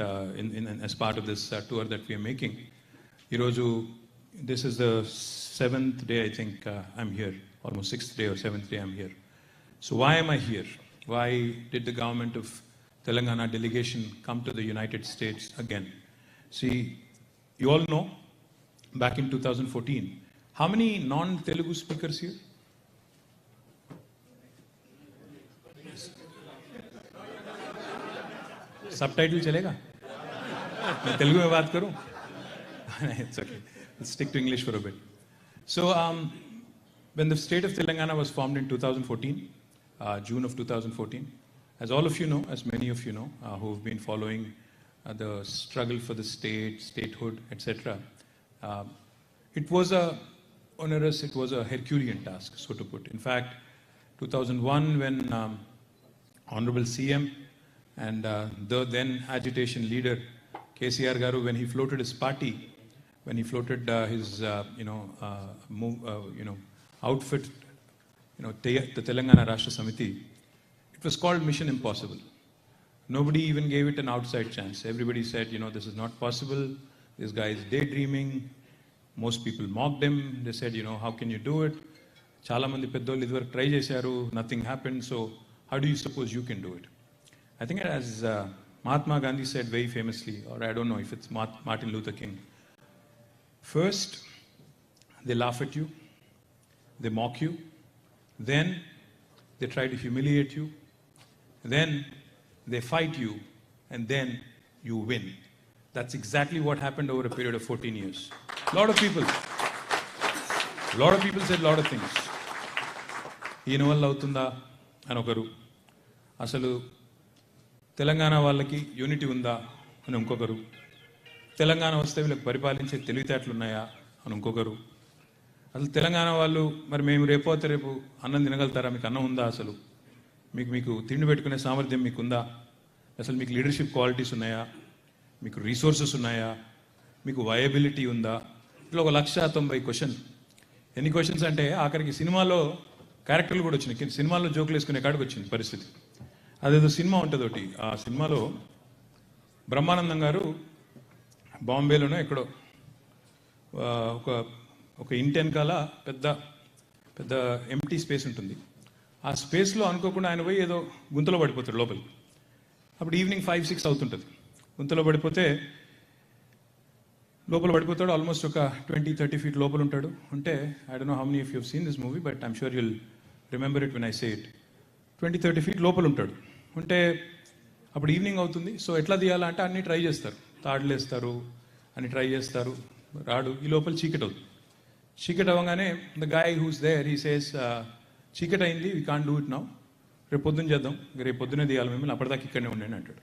as part of this tour that we are making. Iroju, this is the 7th day, I think I'm here, almost 6th day or 7th day I'm here. So why am I here? Why did the government of Telangana delegation come to the United States again? See, you all know, back in 2014, how many non-Telugu speakers here? Subtitle चलेगा? मैं तेलुगु में बात करूं? It's okay. Let's stick to English for a bit. So, when the state of Telangana was formed in 2014, June of 2014, as all of you know, as many of you know, who have been following the struggle for the statehood, etc., it was a Herculean task, so to put. In fact, 2001, when Honorable CM and the then agitation leader KCR garu, when he floated his party, when he floated his outfit, the Telangana Rashtra Samiti, it was called Mission Impossible. Nobody even gave it an outside chance. Everybody said, this is not possible. This guy is daydreaming. Most people mocked him. They said, how can you do it? Chala mandi peddollu idvaraku try chesaru, nothing happened. So how do you suppose you can do it? I think as Mahatma Gandhi said very famously, or I don't know if it's Martin Luther King, first they laugh at you, they mock you, then they try to humiliate you, then they fight you, and then you win. That's exactly what happened over a period of 14 years. A lot of people said a lot of things. ఈయన వల్ల అవుతుందా అని ఒకరు, అసలు తెలంగాణ వాళ్ళకి unity ఉందా అని ఇంకొకరు, తెలంగాణ వస్తే వీళ్ళకి పరిపాలించే తెలివితేటలు ఉన్నాయా అని ఇంకొకరు, అసలు తెలంగాణ వాళ్ళు మరి మేము రేపోతే రేపు అన్నం తినగలుగుతారా? మీకు అన్నం ఉందా? అసలు మీకు తిండి పెట్టుకునే సామర్థ్యం మీకు ఉందా? అసలు మీకు లీడర్షిప్ క్వాలిటీస్ ఉన్నాయా? మీకు రీసోర్సెస్ ఉన్నాయా? మీకు వయబిలిటీ ఉందా? ఇట్లా 190 క్వశ్చన్. ఎన్ని క్వశ్చన్స్ అంటే ఆఖరికి సినిమాలో క్యారెక్టర్లు కూడా వచ్చినాయి. సినిమాల్లో జోకులు వేసుకునే కాడికి వచ్చింది పరిస్థితి. అదేదో సినిమా ఉంటుంది ఒకటి, ఆ సినిమాలో బ్రహ్మానందం గారు బాంబేలోనో ఎక్కడో ఒక ఇంటి వెనకాల పెద్ద ఎంటీ స్పేస్ ఉంటుంది. ఆ స్పేస్లో అనుకోకుండా ఆయన పోయి ఏదో గుంతలో పడిపోతాడు లోపలికి. అప్పుడు ఈవినింగ్ 5-6 అవుతుంటుంది. గుంతలో పడిపోతే లోపల పడిపోతాడు. ఆల్మోస్ట్ ఒక 20-30 ఫీట్ లోపల ఉంటాడు. అంటే I don't know how many of you have seen this movie, but I'm sure you'll remember it when I say it. 20-30 feet లోపల ఉంటాడు. అంటే అప్పుడు ఈవినింగ్ అవుతుంది. సో ఎట్లా తీయాలంటే అన్నీ ట్రై చేస్తారు, తాడులు వేస్తారు, అన్ని ట్రై చేస్తారు, రాడు. ఈ లోపల చీకటి అవుతుంది. చీకటి అవ్వగానే the guy who's there he says, చీకటి అయింది, we can't do it now, రేపు పొద్దున్న చేద్దాం, రేపు పొద్దున్నే తీయాలి మిమ్మల్ని, అప్పటిదాకా ఇక్కడనే ఉండండి అంటాడు.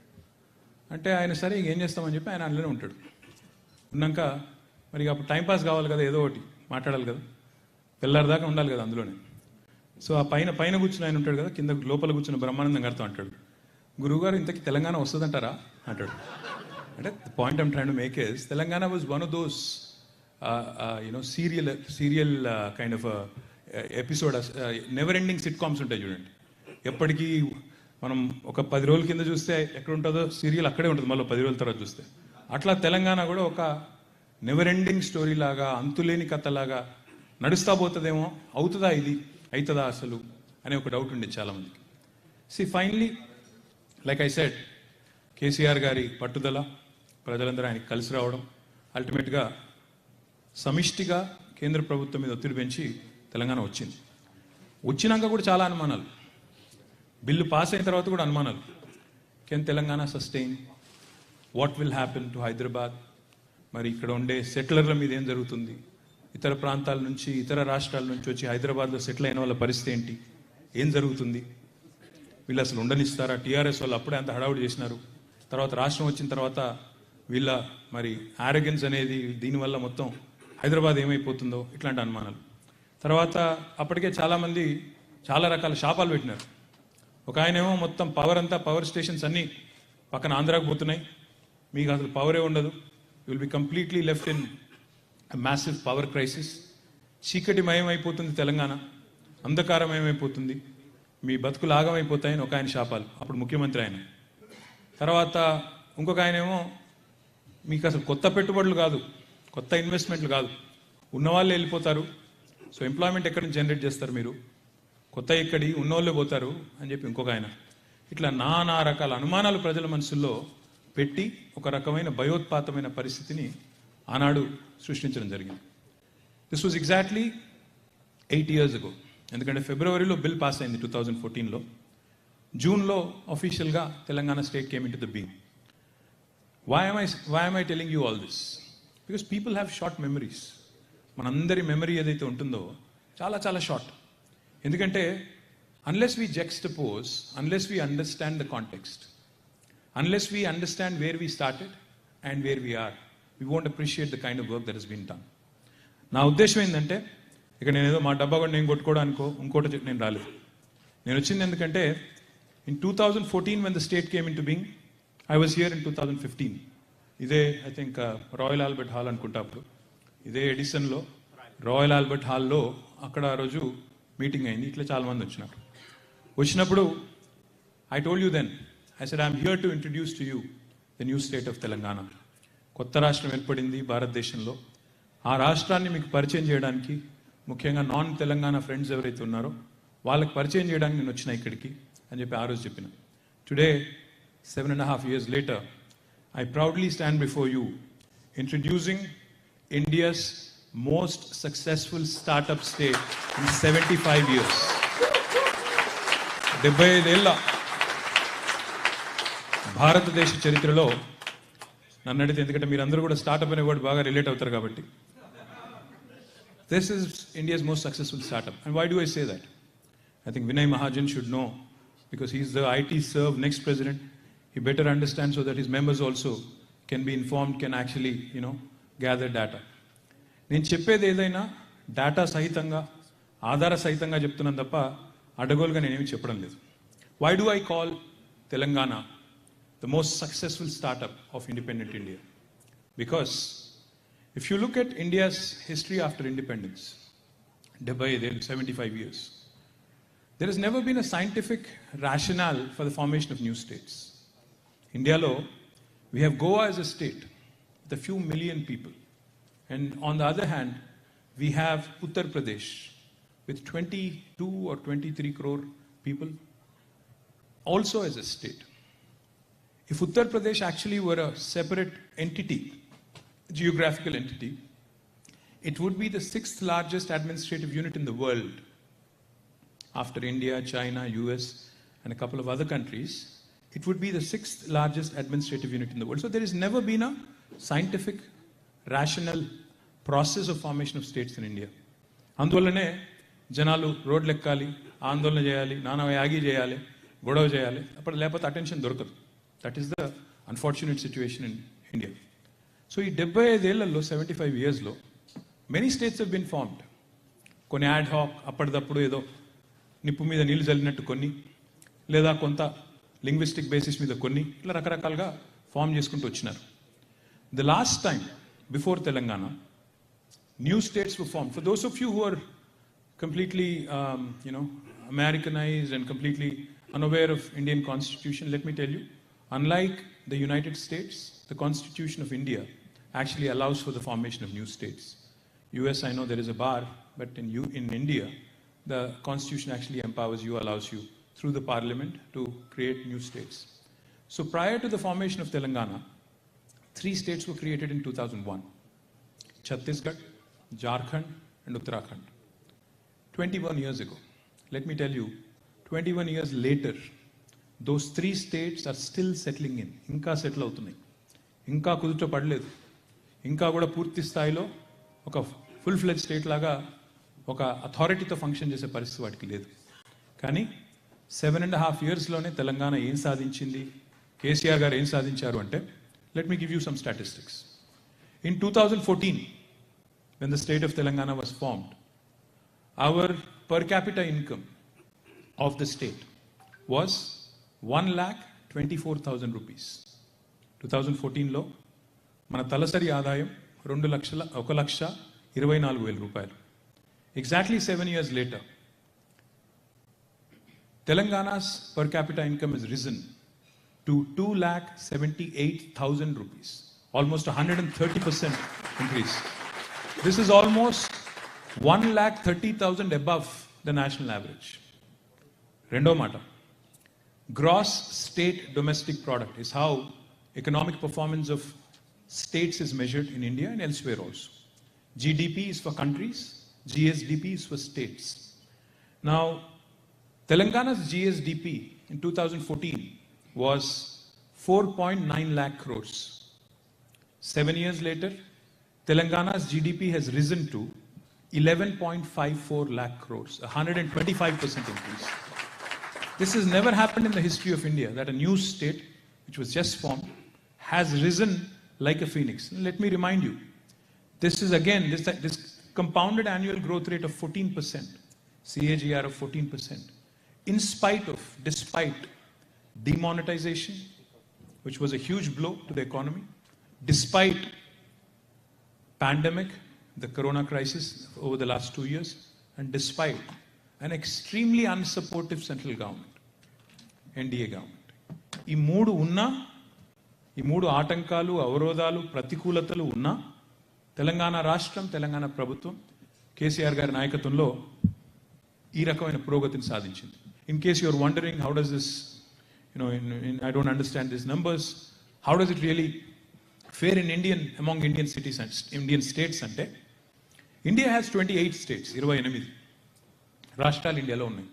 అంటే ఆయన సరే ఇంకేం చేస్తామని చెప్పి ఆయన అందులోనే ఉంటాడు. ఉన్నాక మరి అప్పుడు టైంపాస్ కావాలి కదా, ఏదో ఒకటి మాట్లాడాలి కదా, తెల్లారిదాకా ఉండాలి కదా అందులోనే. సో ఆ పైన కూర్చుని ఆయన ఉంటాడు కదా, కింద లోపల కూర్చున్న బ్రహ్మానందం గారితో అంటాడు, గురువుగారు ఇంతకీ తెలంగాణ వస్తుందంటారా అంటాడు. అంటే the point I'm train to make is Telangana was one of those serial kind of episode, never ending SIT comms ఉంటాయి చూడండి. ఎప్పటికీ మనం ఒక 10 రోజుల కింద చూస్తే ఎక్కడ ఉంటుందో సీరియల్ అక్కడే ఉంటుంది, మళ్ళీ 10 రోజుల తర్వాత చూస్తే. అట్లా తెలంగాణ కూడా ఒక నెవర్ ఎండింగ్ స్టోరీ లాగా, అంతులేని కథలాగా నడుస్తా పోతుందేమో, అవుతుందా ఇది, అవుతుందా అసలు అనే ఒక డౌట్ ఉండేది చాలామందికి. Finally like I said, KCR గారి పట్టుదల, ప్రజలందరూ ఆయనకి కలిసి రావడం, అల్టిమేట్గా సమిష్టిగా కేంద్ర ప్రభుత్వం మీద ఒత్తిడి పెంచి తెలంగాణ వచ్చింది. వచ్చినాక కూడా చాలా అనుమానాలు, బిల్లు పాస్ అయిన తర్వాత కూడా అనుమానాలు. Can Telangana sustain, what will happen to Hyderabad, మరి ఇక్కడ ఉండే సెటిలర్ల మీద ఏం జరుగుతుంది, ఇతర ప్రాంతాల నుంచి, ఇతర రాష్ట్రాల నుంచి వచ్చి హైదరాబాద్లో సెటిల్ అయిన వాళ్ళ పరిస్థితి ఏంటి, ఏం జరుగుతుంది, వీళ్ళు అసలు ఉండనిస్తారా? టీఆర్ఎస్ వాళ్ళు అప్పుడే అంత హడావుడి చేసినారు, తర్వాత రాష్ట్రం వచ్చిన తర్వాత వీళ్ళ మరి ఆరోగెన్స్ అనేది దీనివల్ల మొత్తం హైదరాబాద్ ఏమైపోతుందో, ఇట్లాంటి అనుమానాలు. తర్వాత అప్పటికే చాలామంది చాలా రకాల శాపాలు పెట్టినారు. ఒక ఆయనేమో మొత్తం పవర్ స్టేషన్స్ అన్నీ పక్కన ఆంధ్రాకు పోతున్నాయి, మీకు అసలు పవరే ఉండదు, you will be completely left in massive power crisis, చీకటిమయమైపోతుంది తెలంగాణ, అంధకారమయమైపోతుంది, మీ బతుకులు ఆగమైపోతాయని ఒక ఆయన శాపాలు, అప్పుడు ముఖ్యమంత్రి ఆయన. తర్వాత ఇంకొక ఆయనేమో మీకు అసలు కొత్త పెట్టుబడులు కాదు, కొత్త ఇన్వెస్ట్మెంట్లు కాదు, ఉన్నవాళ్ళే వెళ్ళిపోతారు, సో ఎంప్లాయ్మెంట్ ఎక్కడి నుంచి జనరేట్ చేస్తారు మీరు, కొత్త ఎక్కడి ఉన్నవాళ్ళే పోతారు అని చెప్పి ఇంకొక ఆయన. ఇట్లా నానా రకాల అనుమానాలు ప్రజల మనసుల్లో పెట్టి ఒక రకమైన భయోత్పాతమైన పరిస్థితిని ఆనాడు సృష్టించడం జరిగింది. This was exactly 8 years ago. ఎందుకంటే ఫిబ్రవరిలో బిల్ పాస్ అయింది 2014లో, జూన్లో అఫీషియల్గా Telangana state came into the being. Why am I telling you all this? Because people have short memories. మనందరి మెమరీ ఏదైతే ఉంటుందో చాలా చాలా షార్ట్. ఎందుకంటే unless we juxtapose, unless we understand the context, unless we understand where we started and where we are, we won't appreciate the kind of work that has been done. నా ఉద్దేశం ఏంటంటే, ఇక నేను ఏదో మా డబ్బా కూడా నేను కొట్టుకోవడానికో ఇంకోటి నేను రాలేదు. నేను వచ్చింది ఎందుకంటే in 2014 when the state came into being, I was here in 2015. ఇదే I think royal Albert hall అనుకుంటా, అప్పుడు ఇదే ఎడిసన్లో రాయల్ ఆల్బర్ట్ హాల్లో అక్కడ ఆ రోజు మీటింగ్ అయింది. ఇట్లా చాలామంది వచ్చినప్పుడు I told you then, I said I'm here to introduce to you the new state of Telangana. కొత్త రాష్ట్రం ఏర్పడింది భారతదేశంలో, ఆ రాష్ట్రాన్ని మీకు పరిచయం చేయడానికి, ముఖ్యంగా నాన్ తెలంగాణ ఫ్రెండ్స్ ఎవరైతే ఉన్నారో వాళ్ళకి పరిచయం చేయడానికి నేను వచ్చిన ఇక్కడికి అని చెప్పి ఆ రోజు చెప్పిన. Today 7.5 years later, I proudly stand before you introducing India's most successful startup state in 75 years. 75 ఏళ్ళ భారతదేశ చరిత్రలో నన్ను అడిగితే, ఎందుకంటే మీరందరూ కూడా స్టార్టప్ అనే వర్డ్ బాగా రిలేట్ అవుతారు కాబట్టి, this is India's most successful startup. And why do I say that? I think Vinay Mahajan should know, because he's the IT Serve next president. He better understand so that his members also can be informed, can actually, gather data. నేను చెప్పేది ఏదైనా data సహితంగా ఆధార సహితంగా చెప్తున్నాను తప్ప అడగోలుగా నేనేమి చెప్పడం లేదు. Why do I call Telangana the most successful startup of independent India? Because if you look at India's history after independence, 75 years, there has never been a scientific rationale for the formation of new states. India lo, we have Goa as a state with a few million people. And on the other hand, we have Uttar Pradesh with 22 or 23 crore people also as a state. If Uttar Pradesh actually were a separate entity, geographical entity, it would be the 6th largest administrative unit in the world. After India, China, US, and a couple of other countries, it would be the 6th largest administrative unit in the world. So there has never been a scientific, rational process of formation of states in India. అందువల్లనే జనాలు రోడ్లు ఎక్కాలి, ఆందోళన చేయాలి, నానా Yagi చేయాలి, గొడవ చేయాలి, అప్పుడు లేకపోతే అటెన్షన్ దొరకదు. That is the unfortunate situation in India. So ఈ 75 ఏళ్లలో 75 yearsలో many states have been formed. కొన్ని యాడ్ హాక్ అప్పటిదప్పుడు ఏదో నిప్పు మీద నీళ్లు చల్లినట్టు కొన్ని, లేదా కొంత లింగ్విస్టిక్ బేసిస్ మీద కొన్ని, ఇలా రకరకాలుగా ఫామ్ చేసుకుంటూ వచ్చినారు. The last time before Telangana, new states were formed. For those of you who are completely Americanized and completely unaware of Indian constitution, let me tell you, unlike the United States, the Constitution of India actually allows for the formation of new states. US, I know there is a bar, but in India, the Constitution actually empowers you, allows you through the Parliament to create new states. So prior to the formation of Telangana, 3 states were created in 2001: Chhattisgarh, Jharkhand, and Uttarakhand. 21 years ago. Let me tell you, 21 years later, those 3 states are still settling in. ఇంకా settle అవుతున్నాయి, ఇంకా కుదుట పడలేదు, ఇంకా కూడా పూర్తి స్థాయిలో ఒక ఫుల్ ఫ్లెజ్ స్టేట్ లాగా ఒక అథారిటీతో ఫంక్షన్ చేసే పరిస్థితి వాటికి లేదు. కానీ 7.5 yearsలోనే తెలంగాణ ఏం సాధించింది, కేసీఆర్ గారు ఏం సాధించారు అంటే, let me give you some statistics. In 2014, when the state of Telangana was formed, our per capita income of the state was 1,24,000 rupees. 2014లో మన తలసరి ఆదాయం 1,24,000 రూపాయలు. Exactly 7 years later, Telangana's per capita income has risen to 2,78,000 rupees, almost 130% increase. This is almost 1,30,000 above the national average. Rendo mata. Gross state domestic product is how economic performance of states is measured in India and elsewhere also. GDP is for countries, GSDP is for states. Now, Telangana's GSDP in 2014 was 4.9 lakh crores. 7 years later, Telangana's GDP has risen to 11.54 lakh crores, 125% increase. This has never happened in the history of India, that a new state, which was just formed, has risen like a phoenix. Let me remind you, this is again, this compounded annual growth rate of 14%, CAGR of 14%, despite demonetization, which was a huge blow to the economy, despite pandemic, the corona crisis over the last 2 years, and despite an extremely unsupportive central government, NDA government. ఈ మూడు ఆటంకాలు, అవరోధాలు, ప్రతికూలతలు ఉన్నా తెలంగాణ రాష్ట్రం, తెలంగాణ ప్రభుత్వం కేసీఆర్ గారి నాయకత్వంలో ఈ రకమైన పురోగతిని సాధించింది. In case you are wondering how does this, I don't understand these numbers, how does it really fare in among Indian cities and Indian states అంటే, India has 28 states, 28 రాష్ట్రాలు ఇండియాలో ఉన్నాయి.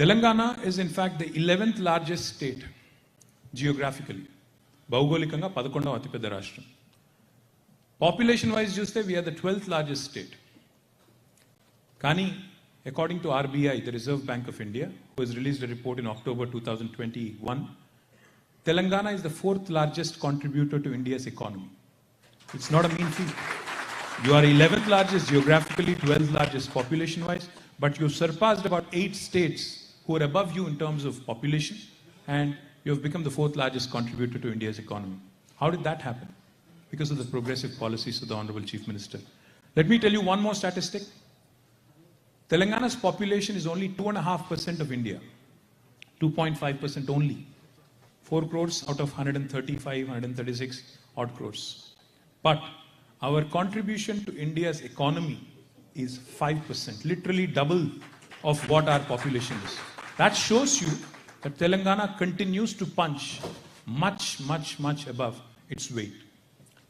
Telangana is in fact the 11th largest state geographically. భౌగోళికంగా 11వ అతిపెద్ద రాష్ట్రం. Population wise చూస్తే we are the 12th largest state. కానీ according to RBI, the Reserve Bank of India, who has released a report in October 2021, Telangana is the 4th largest contributor to India's economy. It's not a mean feat. You are 11th largest geographically, 12th largest population-wise, but you surpassed about 8 states who are above you in terms of population, and you have become the 4th largest contributor to India's economy. How did that happen? Because of the progressive policies of the Honorable Chief Minister. Let me tell you one more statistic. Telangana's population is only 2.5% of India. 2.5% only. 4 crores out of 135, 136 odd crores. But our contribution to India's economy is 5%, literally double of what our population is. That shows you that Telangana continues to punch much, much, much above its weight.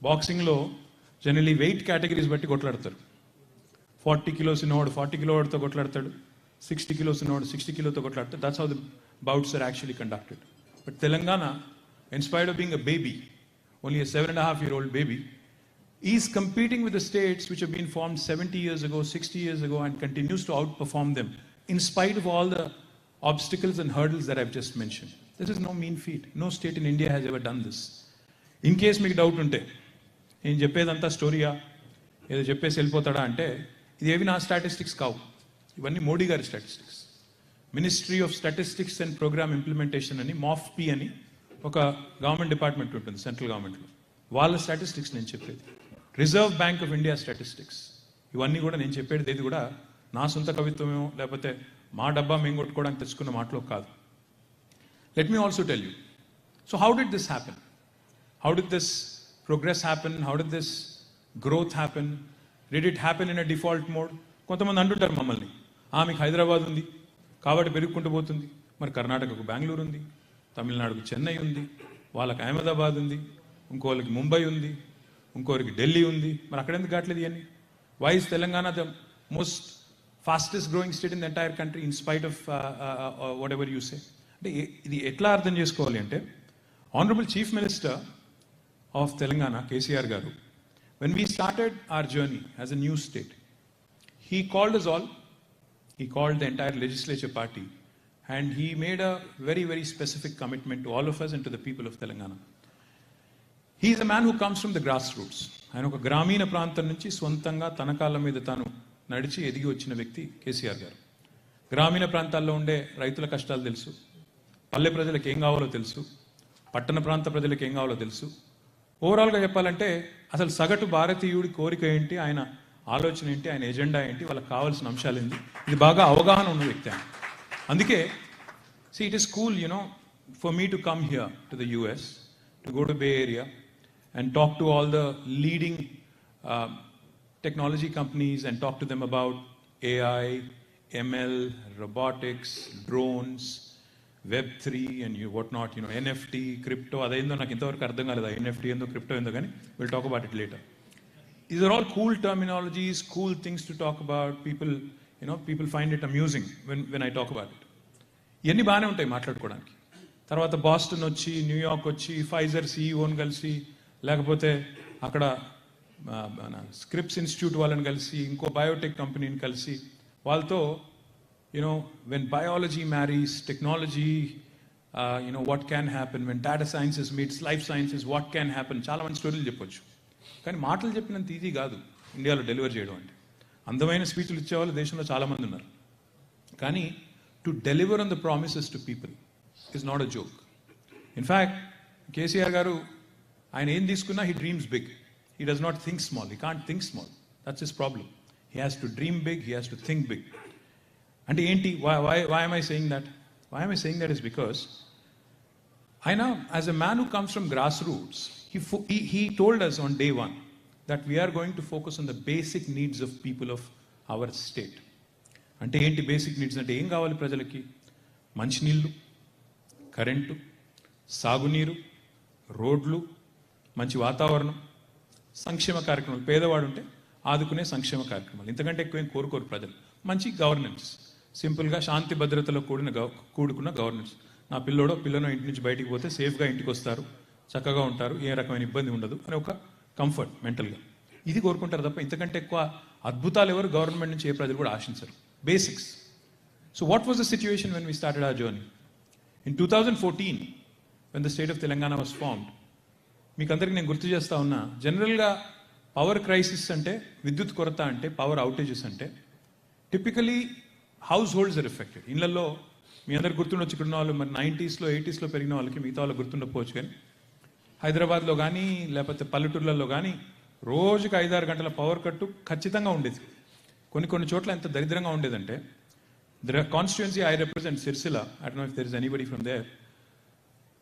Boxing law, generally weight categories batti kotladtaru. 40 kilos in order, 40 kilo to kotladtaru. 60 kilos in order, 60 kilo to kotladtaru. That's how the bouts are actually conducted. But Telangana, in spite of being a baby, only a 7.5-year-old baby, is competing with the states which have been formed 70 years ago, 60 years ago, and continues to outperform them in spite of all the obstacles and hurdles that I've just mentioned. This is no mean feat. No state in India has ever done this. In case మీకు doubt ఉంటే నేను చెప్పేదంతా స్టోరీయా ఏదో చెప్పేసి వెళ్ళిపోతాడా అంటే ఇది ఏవి నా స్టాటిస్టిక్స్ కావు, ఇవన్నీ మోడీ గారి statistics. Ministry of statistics and programme implementation అని MOFP అని ఒక గవర్నమెంట్ డిపార్ట్మెంట్ ఉంటుంది సెంట్రల్ గవర్నమెంట్లో, వాళ్ళ స్టాటిస్టిక్స్ నేను చెప్పేది. Reserve bank of India statistics, ఇవన్నీ కూడా నేను చెప్పేది ఏది కూడా నా సొంత కవిత్వమేమో లేకపోతే మా డబ్బా మేము కొట్టుకోవడానికి తెచ్చుకున్న మాటలో కాదు. Let me also tell you, so how did this happen? How did this progress happen? How did this growth happen? Did it happen in a default mode? కొంతమంది అంటుంటారు మమ్మల్ని, మీకు హైదరాబాద్ ఉంది కాబట్టి పెరుగుకుంటూ పోతుంది, మరి కర్ణాటకకు బెంగళూరు ఉంది, తమిళనాడుకు చెన్నై ఉంది, వాళ్ళకి అహ్మదాబాద్ ఉంది, ఇంకోళ్ళకి ముంబై ఉంది, ఇంకోరికి ఢిల్లీ ఉంది, మరి అక్కడ ఎందుకు కావట్లేదు ఇవన్నీ? Why is Telangana the most fastest growing state in the entire country in spite of whatever you say? అంటే ఇది ఎట్లా అర్థం చేసుకోవాలి అంటే, honourable chief minister of Telangana, KCR Garu, when we started our journey as a new state, he called us all, he called the entire legislature party, and he made a very, very specific commitment to all of us and to the people of Telangana. He is a man who comes from the grassroots. ఆయన ఒక గ్రామీణ ప్రాంతం నుంచి సొంతంగా తన కాళ్ళ మీద తాను నడిచి ఎదిగి వచ్చిన వ్యక్తి కేసీఆర్ గారు. గ్రామీణ ప్రాంతాల్లో ఉండే రైతుల కష్టాలు తెలుసు, పల్లె ప్రజలకు ఏం కావాలో తెలుసు, పట్టణ ప్రాంత ప్రజలకు ఏం కావాలో తెలుసు. ఓవరాల్గా చెప్పాలంటే అసలు సగటు భారతీయుడి కోరిక ఏంటి, ఆయన ఆలోచన ఏంటి, ఆయన ఎజెండా ఏంటి, వాళ్ళకి కావాల్సిన అంశాలు ఏంటి, ఇది బాగా అవగాహన ఉన్న వ్యక్తి ఆయన. అందుకే it is cool for me to come here to the US, to go to bay area and talk to all the leading technology companies and talk to them about AI, ML, robotics, drones, Web3 and whatnot, NFT, crypto, అదేందో నాకు ఇంతవరకు అర్థం కాలేదు, NFT ఏందో crypto ఏందో, కానీ we'll talk about it later. These are all cool terminologies, cool things to talk about. People find it amusing when I talk about it. ఇవన్నీ బాగానే ఉంటాయి మాట్లాడుకోవడానికి. తర్వాత బాస్టన్ వచ్చి, న్యూయార్క్ వచ్చి, ఫైజర్ సిఇఓని కలిసి, లేకపోతే అక్కడ స్క్రిప్స్ ఇన్స్టిట్యూట్ వాళ్ళని కలిసి, ఇంకో బయోటెక్ కంపెనీని కలిసి, వాళ్ళతో when biology marries technology, what can happen? When data sciences meets life sciences, what can happen? చాలా మంది స్టోరీలు చెప్పొచ్చు, కానీ మాటలు చెప్పినంత ఈజీ కాదు ఇండియాలో డెలివర్ చేయడం అంటే. అందమైన స్పీచ్లు ఇచ్చేవాళ్ళు దేశంలో చాలామంది ఉన్నారు, కానీ to deliver on the promises to people is not a joke. In fact KCR గారు ఆయన ఏం తీసుకున్నా he dreams big, he does not think small, he can't think small, that's his problem. He has to dream big, he has to think big. అంటే ఏంటి, why am I saying that? Why am I saying that is because Aina, as a man who comes from grassroots, he told us on day one that we are going to focus on the basic needs of people of our state. అంటే ఏంటి basic needs అంటే, ఏం కావాలి ప్రజలకి? మంచినీళ్ళు, current, సాగునీరు, రోడ్లు, మంచి వాతావరణం, సంక్షేమ కార్యక్రమాలు. పేదవాడు ఉంటే ఆదుకునే సంక్షేమ కార్యక్రమాలు, ఇంతకంటే ఎక్కువ ఏం కోరుకోరు ప్రజలు. మంచి గవర్నెన్స్, సింపుల్గా శాంతి భద్రతలో కూడుకున్న గవర్నెన్స్. నా పిల్లనో ఇంటి నుంచి బయటికి పోతే సేఫ్గా ఇంటికి వస్తారు, చక్కగా ఉంటారు, ఏ రకమైన ఇబ్బంది ఉండదు అని ఒక కంఫర్ట్ మెంటల్గా. ఇది కోరుకుంటారు తప్ప ఇంతకంటే ఎక్కువ అద్భుతాలు ఎవరు గవర్నమెంట్ నుంచి ఏ ప్రజలు కూడా ఆశించరు. Basics. So what was the situation when we started our journey? In 2014 when the state of Telangana was formed, మీకు అందరికీ నేను గుర్తు చేస్తా ఉన్నా, జనరల్గా పవర్ క్రైసిస్ అంటే, విద్యుత్ కొరత అంటే, పవర్ అవుటేజెస్ అంటే typically households are affected. ఇళ్లలో మీ అందరు గుర్తుండొచ్చు, ఇక్కడ ఉన్న వాళ్ళు మరి 90s, 80s పెరిగిన వాళ్ళకి మిగతా వాళ్ళకి గుర్తుండకపోవచ్చు, కానీ హైదరాబాద్లో కానీ లేకపోతే పల్లెటూర్లలో కానీ రోజుకి 5-6 గంటల పవర్ కట్టు ఖచ్చితంగా ఉండేది. కొన్ని చోట్ల ఎంత దరిద్రంగా ఉండేదంటే, the constituency I represent, Sircilla, I don't know if there is anybody from there.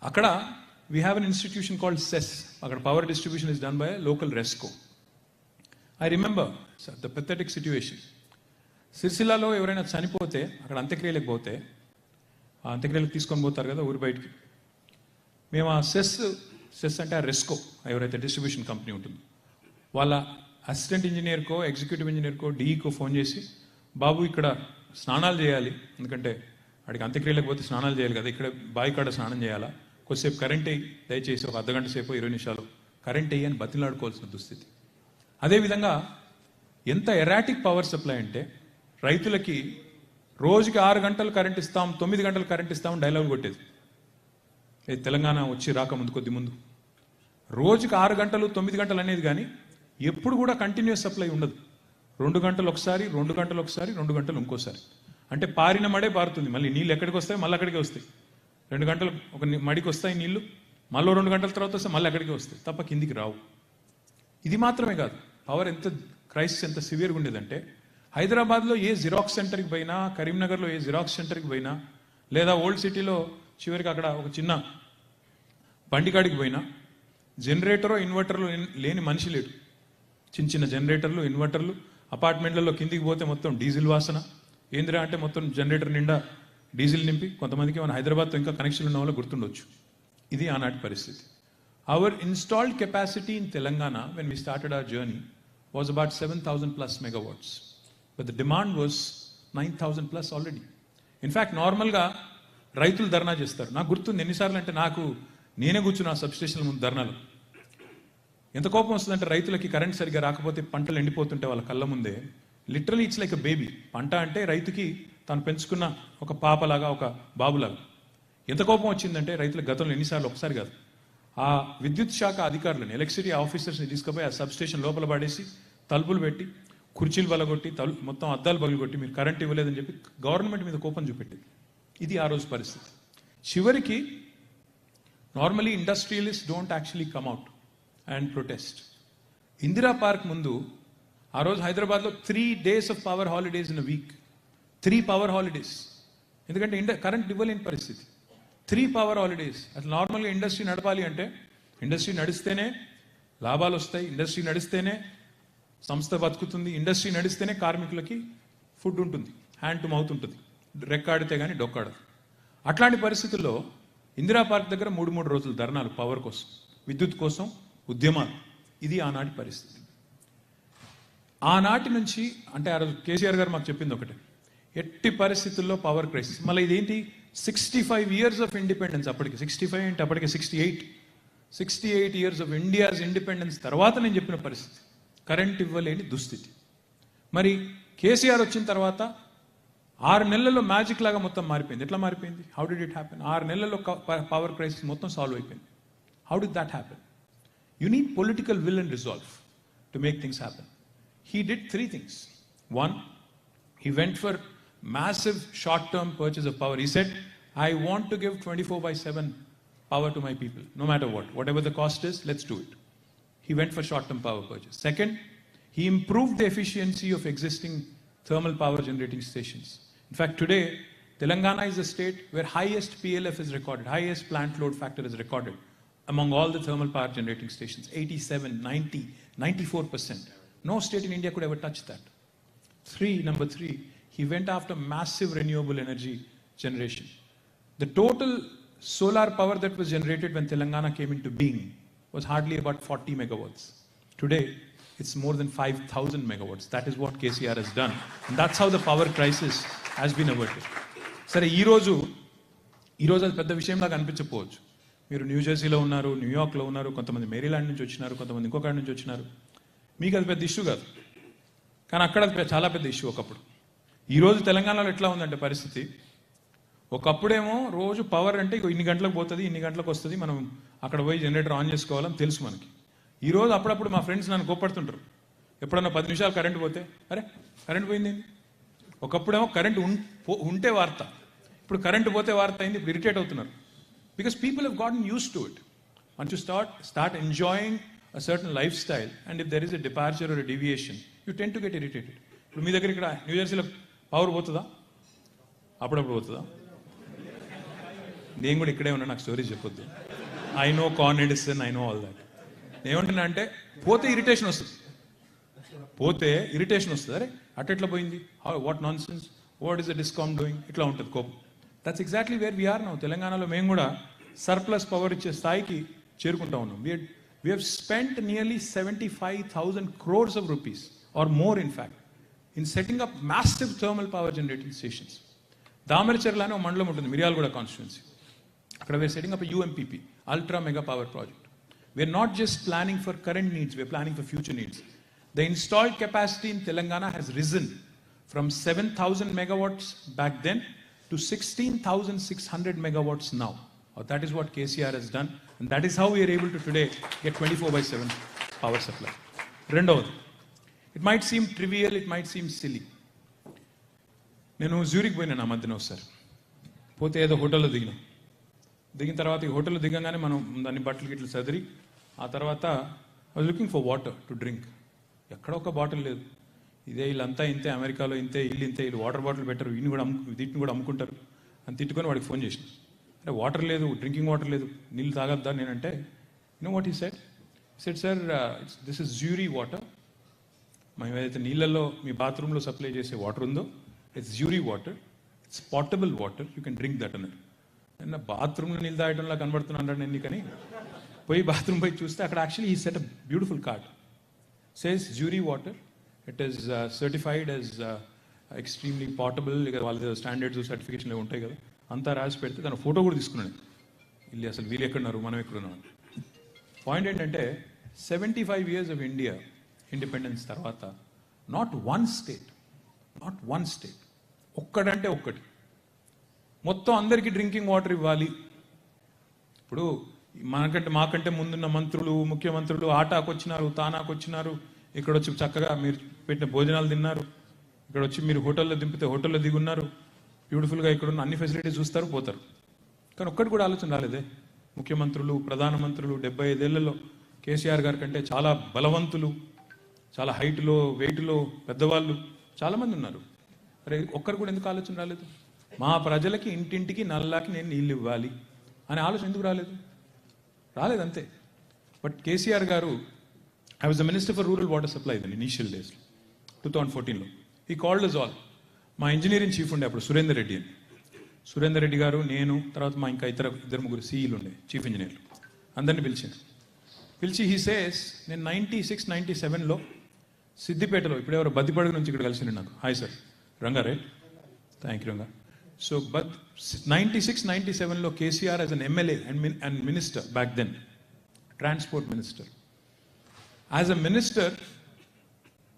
అక్కడ we have an institution called CESS. అక్కడ power distribution is done by local RESCO. I remember the pathetic situation. సిరిసిల్లాలో ఎవరైనా చనిపోతే అక్కడ అంత్యక్రియలకు పోతే, ఆ అంత్యక్రియలకు తీసుకొని పోతారు కదా ఊరి బయటికి. మేము ఆ సెస్ అంటే ఆ రెస్కో ఎవరైతే డిస్ట్రిబ్యూషన్ కంపెనీ ఉంటుందో వాళ్ళ అసిస్టెంట్ ఇంజనీర్కో, ఎగ్జిక్యూటివ్ ఇంజనీర్కో, డీఈకో ఫోన్ చేసి, బాబు ఇక్కడ స్నానాలు చేయాలి, ఎందుకంటే వాడికి అంత్యక్రియలకు పోతే స్నానాలు చేయాలి కదా, ఇక్కడ బావి కాడ స్నానం చేయాలా, కొద్దిసేపు కరెంట్ అయ్యి దయచేసి ఒక అర్ధగంట సేపు 20 నిమిషాలు కరెంట్ అయ్యి అని బతిలాడుకోవాల్సిన దుస్థితి. అదేవిధంగా ఎంత ఎరాటిక్ పవర్ సప్లై అంటే, రైతులకి రోజుకి 6 గంటలు కరెంట్ ఇస్తాం, 9 గంటలు కరెంట్ ఇస్తామని డైలాగ్ కొట్టేది. తెలంగాణ వచ్చి రాకముందు కొద్ది ముందు రోజుకి 6 గంటలు 9 గంటలు అనేది, కానీ ఎప్పుడు కూడా కంటిన్యూస్ సప్లై ఉండదు. 2 గంటలు ఒకసారి, 2 గంటలు ఒకసారి, 2 గంటలు ఇంకోసారి. అంటే పారిన మడే పారుతుంది, మళ్ళీ నీళ్ళు ఎక్కడికి వస్తాయి, మళ్ళీ అక్కడికే వస్తాయి. 2 గంటలు ఒక మడికి వస్తాయి నీళ్లు, మళ్ళీ 2 గంటల తర్వాత వస్తే మళ్ళీ అక్కడికే వస్తాయి, తప్ప కిందికి రావు. ఇది మాత్రమే కాదు, పవర్ ఎంత క్రైసిస్ ఎంత సివియర్గా ఉండేదంటే, హైదరాబాద్లో ఏ జిరాక్స్ సెంటర్కి పోయినా, కరీంనగర్లో ఏ జిరాక్స్ సెంటర్కి పోయినా, లేదా ఓల్డ్ సిటీలో చివరికి అక్కడ ఒక చిన్న బండికాడికి పోయినా జనరేటరో ఇన్వర్టర్లు లేని మనిషి లేడు. చిన్న జనరేటర్లు, ఇన్వర్టర్లు, అపార్ట్మెంట్లలో కిందికి పోతే మొత్తం డీజిల్ వాసన. ఏందిరా అంటే మొత్తం జనరేటర్ నిండా డీజిల్ నింపి, కొంతమందికి మన హైదరాబాద్తో ఇంకా కనెక్షన్ ఉన్న వాళ్ళు గుర్తుండొచ్చు. ఇది ఆనాటి పరిస్థితి. Our installed capacity in Telangana when we started our journey was about 7,000+ megawatts. But the demand was 9,000+ already. In fact నార్మల్గా రైతులు ధర్నా చేస్తారు. నాకు గుర్తుంది ఎన్నిసార్లు అంటే, నాకు నేనే కూర్చున్నా సబ్స్టేషన్ల ముందు ధర్నాలు. ఎంత కోపం వస్తుందంటే, రైతులకి కరెంట్ సరిగ్గా రాకపోతే పంటలు ఎండిపోతుంటే వాళ్ళ కళ్ళ ముందే, literally it's like a baby. పంట అంటే రైతుకి తాను పెంచుకున్న ఒక పాపలాగా, ఒక బాబులాగా. ఎంత కోపం వచ్చిందంటే రైతుల గతంలో ఎన్నిసార్లు, ఒకసారి కాదు, ఆ విద్యుత్ శాఖ అధికారులను, ఎలక్ట్రిసిటీ ఆఫీసర్స్ని తీసుకుపోయి ఆ సబ్స్టేషన్ లోపల పడేసి తలుపులు పెట్టి, కుర్చీలు బలగొట్టి, మొత్తం అద్దాలు పగలగొట్టి మీరు కరెంట్ ఇవ్వలేదని చెప్పి గవర్నమెంట్ మీద కోపం చూపెట్టింది. ఇది ఆ రోజు పరిస్థితి. చివరికి normally industrialist don't actually come out and protest. Indira park ముందు ఆ రోజు హైదరాబాద్లో 3 days of power holidays in a week. 3 power holidays. ఎందుకంటే కరెంట్ ఇవ్వలేని పరిస్థితి. 3 పవర్ హాలిడేస్. అసలు నార్మల్గా ఇండస్ట్రీ నడపాలి అంటే, ఇండస్ట్రీ నడిస్తేనే లాభాలు వస్తాయి, ఇండస్ట్రీ నడిస్తేనే సంస్థ బతుకుతుంది, ఇండస్ట్రీ నడిస్తేనే కార్మికులకి ఫుడ్ ఉంటుంది, హ్యాండ్ టు మౌత్ ఉంటుంది, రెక్కాడితే కానీ డొక్కాడదు. అట్లాంటి పరిస్థితుల్లో ఇందిరా పార్క్ దగ్గర 3 రోజులు ధర్నాలు, పవర్ కోసం, విద్యుత్ కోసం ఉద్యమాలు. ఇది ఆనాటి పరిస్థితి. ఆనాటి నుంచి అంటే ఆ రోజు కేసీఆర్ గారు మాకు చెప్పింది ఒకటే, ఎట్టి పరిస్థితుల్లో పవర్ క్రైసిస్. మళ్ళీ ఇదేంటి, 65 years ఆఫ్ ఇండిపెండెన్స్. అప్పటికి 65 అంటే అప్పటికి 68 years ఆఫ్ ఇండియాస్ ఇండిపెండెన్స్ తర్వాత నేను చెప్పిన పరిస్థితి, కరెంట్ ఇవ్వలేని దుస్థితి. మరి కేసీఆర్ వచ్చిన తర్వాత 6 నెలల్లో మ్యాజిక్ లాగా మొత్తం మారిపోయింది. ఎట్లా మారిపోయింది? How did it happen? 6 నెలల్లో పవర్ క్రైసిస్ మొత్తం సాల్వ్ అయిపోయింది. How did that happen? You need political will and resolve to make things happen. He did 3 things. 1, he went for massive short-term purchase of power. He said, I want to give 24/7 power to my people, no matter what. Whatever the cost is, let's do it. He went for short-term power purchase. Second, he improved the efficiency of existing thermal power generating stations. In fact, today, Telangana is a state where highest PLF is recorded, highest plant load factor is recorded among all the thermal power generating stations, 87, 90, 94%. No state in India could ever touch that. Number three, he went after massive renewable energy generation. The total solar power that was generated when Telangana came into being was hardly about 40 megawatts. Today, it's more than 5,000 megawatts. That is what KCR has done. And that's how the power crisis has been averted. సరే, ఈరోజు అది పెద్ద విషయంలాగా అనిపించకపోవచ్చు. మీరు న్యూజెర్సీలో ఉన్నారు, న్యూయార్క్లో ఉన్నారు, కొంతమంది Maryland నుంచి వచ్చినారు, కొంతమంది ఇంకొక నుంచి వచ్చినారు. మీకు అది పెద్ద ఇష్యూ కాదు, కానీ అక్కడ అది చాలా పెద్ద ఇష్యూ ఒకప్పుడు. ఈరోజు తెలంగాణలో ఎట్లా ఉందంటే పరిస్థితి, ఒకప్పుడేమో రోజు పవర్ అంటే ఇన్ని గంటలకు పోతుంది, ఇన్ని గంటలకు వస్తుంది, మనం అక్కడ పోయి జనరేటర్ ఆన్ చేసుకోవాలని తెలుసు మనకి. ఈరోజు అప్పుడప్పుడు మా ఫ్రెండ్స్ నన్ను కోప్పడుతుంటారు, ఎప్పుడన్నా 10 నిమిషాలు కరెంట్ పోతే, అరే కరెంట్ పోయింది. ఒకప్పుడేమో కరెంట్ ఉంటే వార్త, ఇప్పుడు కరెంట్ పోతే వార్త అయింది, ఇప్పుడు ఇరిటేట్ అవుతున్నారు. Because people have గాటన్ use to it. Once you start enjoying a certain lifestyle, and if there is a departure or a deviation, you tend to get irritated. ఇప్పుడు మీ దగ్గర ఇక్కడ న్యూ జెర్సీలో పవర్ పోతుందా? అప్పుడప్పుడు పోతుందా? నేను కూడా ఇక్కడే ఉన్నా, నాకు స్టోరీస్ చెప్పొద్దు. I know Con Edison, I know all that. ఏమంటున్నా అంటే పోతే ఇరిటేషన్ వస్తుంది, అరే అట్లా పోయింది, what nonsense, what is the discom doing, ఇట్లా ఉంటుంది కోపం. That's exactly where we're now. తెలంగాణలో మేము కూడా సర్ప్లస్ పవర్ ఇచ్చే స్థాయికి చేరుకుంటా ఉన్నాం. We have spent nearly 75,000 crores of rupees, or more in fact, in setting up massive thermal power generating stations. Damarcherla ane mandalam untundi, Miryalgoda constituency. Akkada we are setting up a UMPP, ultra mega power project. We are not just planning for current needs, we are planning for future needs. The installed capacity in Telangana has risen from 7,000 megawatts back then to 16,600 megawatts now. That is what KCR has done, and that is how we are able to today get 24/7 power supply. Rendavadu, it might seem trivial, it might seem silly. నేను Zurich పోయినా నా మధ్యన ఒకసారి పోతే ఏదో హోటల్లో దిగిన తర్వాత ఈ హోటల్లో దిగంగానే మనం దాన్ని బట్టలు గిట్లు చదిరి ఆ తర్వాత I was looking for water to drink. ఎక్కడ ఒక బాటిల్ లేదు. ఇదే వీళ్ళంతా ఇంతే, అమెరికాలో ఇంతే, వీళ్ళు వాటర్ బాటిల్ పెట్టరు, వీటిని కూడా అమ్ముకుంటారు అని తిట్టుకొని వాడికి ఫోన్ చేసిన. అంటే వాటర్ లేదు, డ్రింకింగ్ వాటర్ లేదు, నీళ్ళు తాగద్దా నేనంటే, know what he said sir, this is jury water. మేము ఏదైతే నీళ్ళల్లో మీ బాత్రూంలో సప్లై చేసే వాటర్ ఉందో, it's jury water, it's portable water, you can drink that అన్నారు. నేను బాత్రూంలో నీళ్ళు తాగడంలా కనబడుతున్నాను నేను, కానీ పోయి బాత్రూమ్ పోయి చూస్తే అక్కడ యాక్చువల్లీ ఈ set a beautiful card, says jury water, it is certified as extremely portable. ఇక వాళ్ళ స్టాండర్డ్స్ సర్టిఫికేషన్లు ఉంటాయి కదా, అంతా రాసి పెడితే తన ఫోటో కూడా తీసుకున్నాను. వీళ్ళు అసలు వీళ్ళు ఎక్కడున్నారు, మనం ఎక్కడున్నాం. పాయింట్ ఏంటంటే 75 years of ఇండియా ఇండిపెండెన్స్ తర్వాత నాట్ వన్ స్టేట్ ఒక్కడంటే ఒక్కటి మొత్తం అందరికీ డ్రింకింగ్ వాటర్ ఇవ్వాలి. ఇప్పుడు మాకంటే ముందున్న మంత్రులు, ముఖ్యమంత్రులు ఆటాకు వచ్చినారు, తానాకు వచ్చినారు, ఇక్కడ వచ్చి చక్కగా మీరు పెట్టిన భోజనాలు తిన్నారు, ఇక్కడ వచ్చి మీరు హోటల్లో దింపితే హోటల్లో దిగున్నారు, బ్యూటిఫుల్గా ఇక్కడ ఉన్న అన్ని ఫెసిలిటీస్ చూస్తారు, పోతారు. కానీ ఒక్కటి కూడా ఆలోచన రాలేదే. ముఖ్యమంత్రులు, ప్రధానమంత్రులు 75 ఏళ్లలో కేసీఆర్ గారి కంటే చాలా బలవంతులు, చాలా హైట్లో, వెయిట్లో పెద్దవాళ్ళు చాలామంది ఉన్నారు. అరే ఒక్కరు కూడా ఎందుకు ఆలోచన రాలేదు? మా ప్రజలకి ఇంటింటికి నల్లాకి నేను నీళ్ళు ఇవ్వాలి అనే ఆలోచన ఎందుకు రాలేదు అంతే. But KCR garu, I was the minister for rural water supply in initial days 2014లో. ఈ కాల్డ్ అస్ ఆల్. మా ఇంజనీరింగ్ చీఫ్ ఉండే అప్పుడు సురేందర్ రెడ్డి అని. సురేందర్ రెడ్డి గారు, నేను, తర్వాత మా ఇంకా ఇద్దరు ముగ్గురు సీఈలు ఉండే, చీఫ్ ఇంజనీర్లు, అందరినీ పిలిచి హీ సేస్, నేను 96-97లో సిద్దిపేటలో, ఇప్పుడు ఎవరో బద్దిపడుగు నుంచి ఇక్కడ కలిసిండు నాకు, hi sir Ranga, right, thank you Ranga. So 96-97లో KCR as an MLA and minister back then, transport minister, as a minister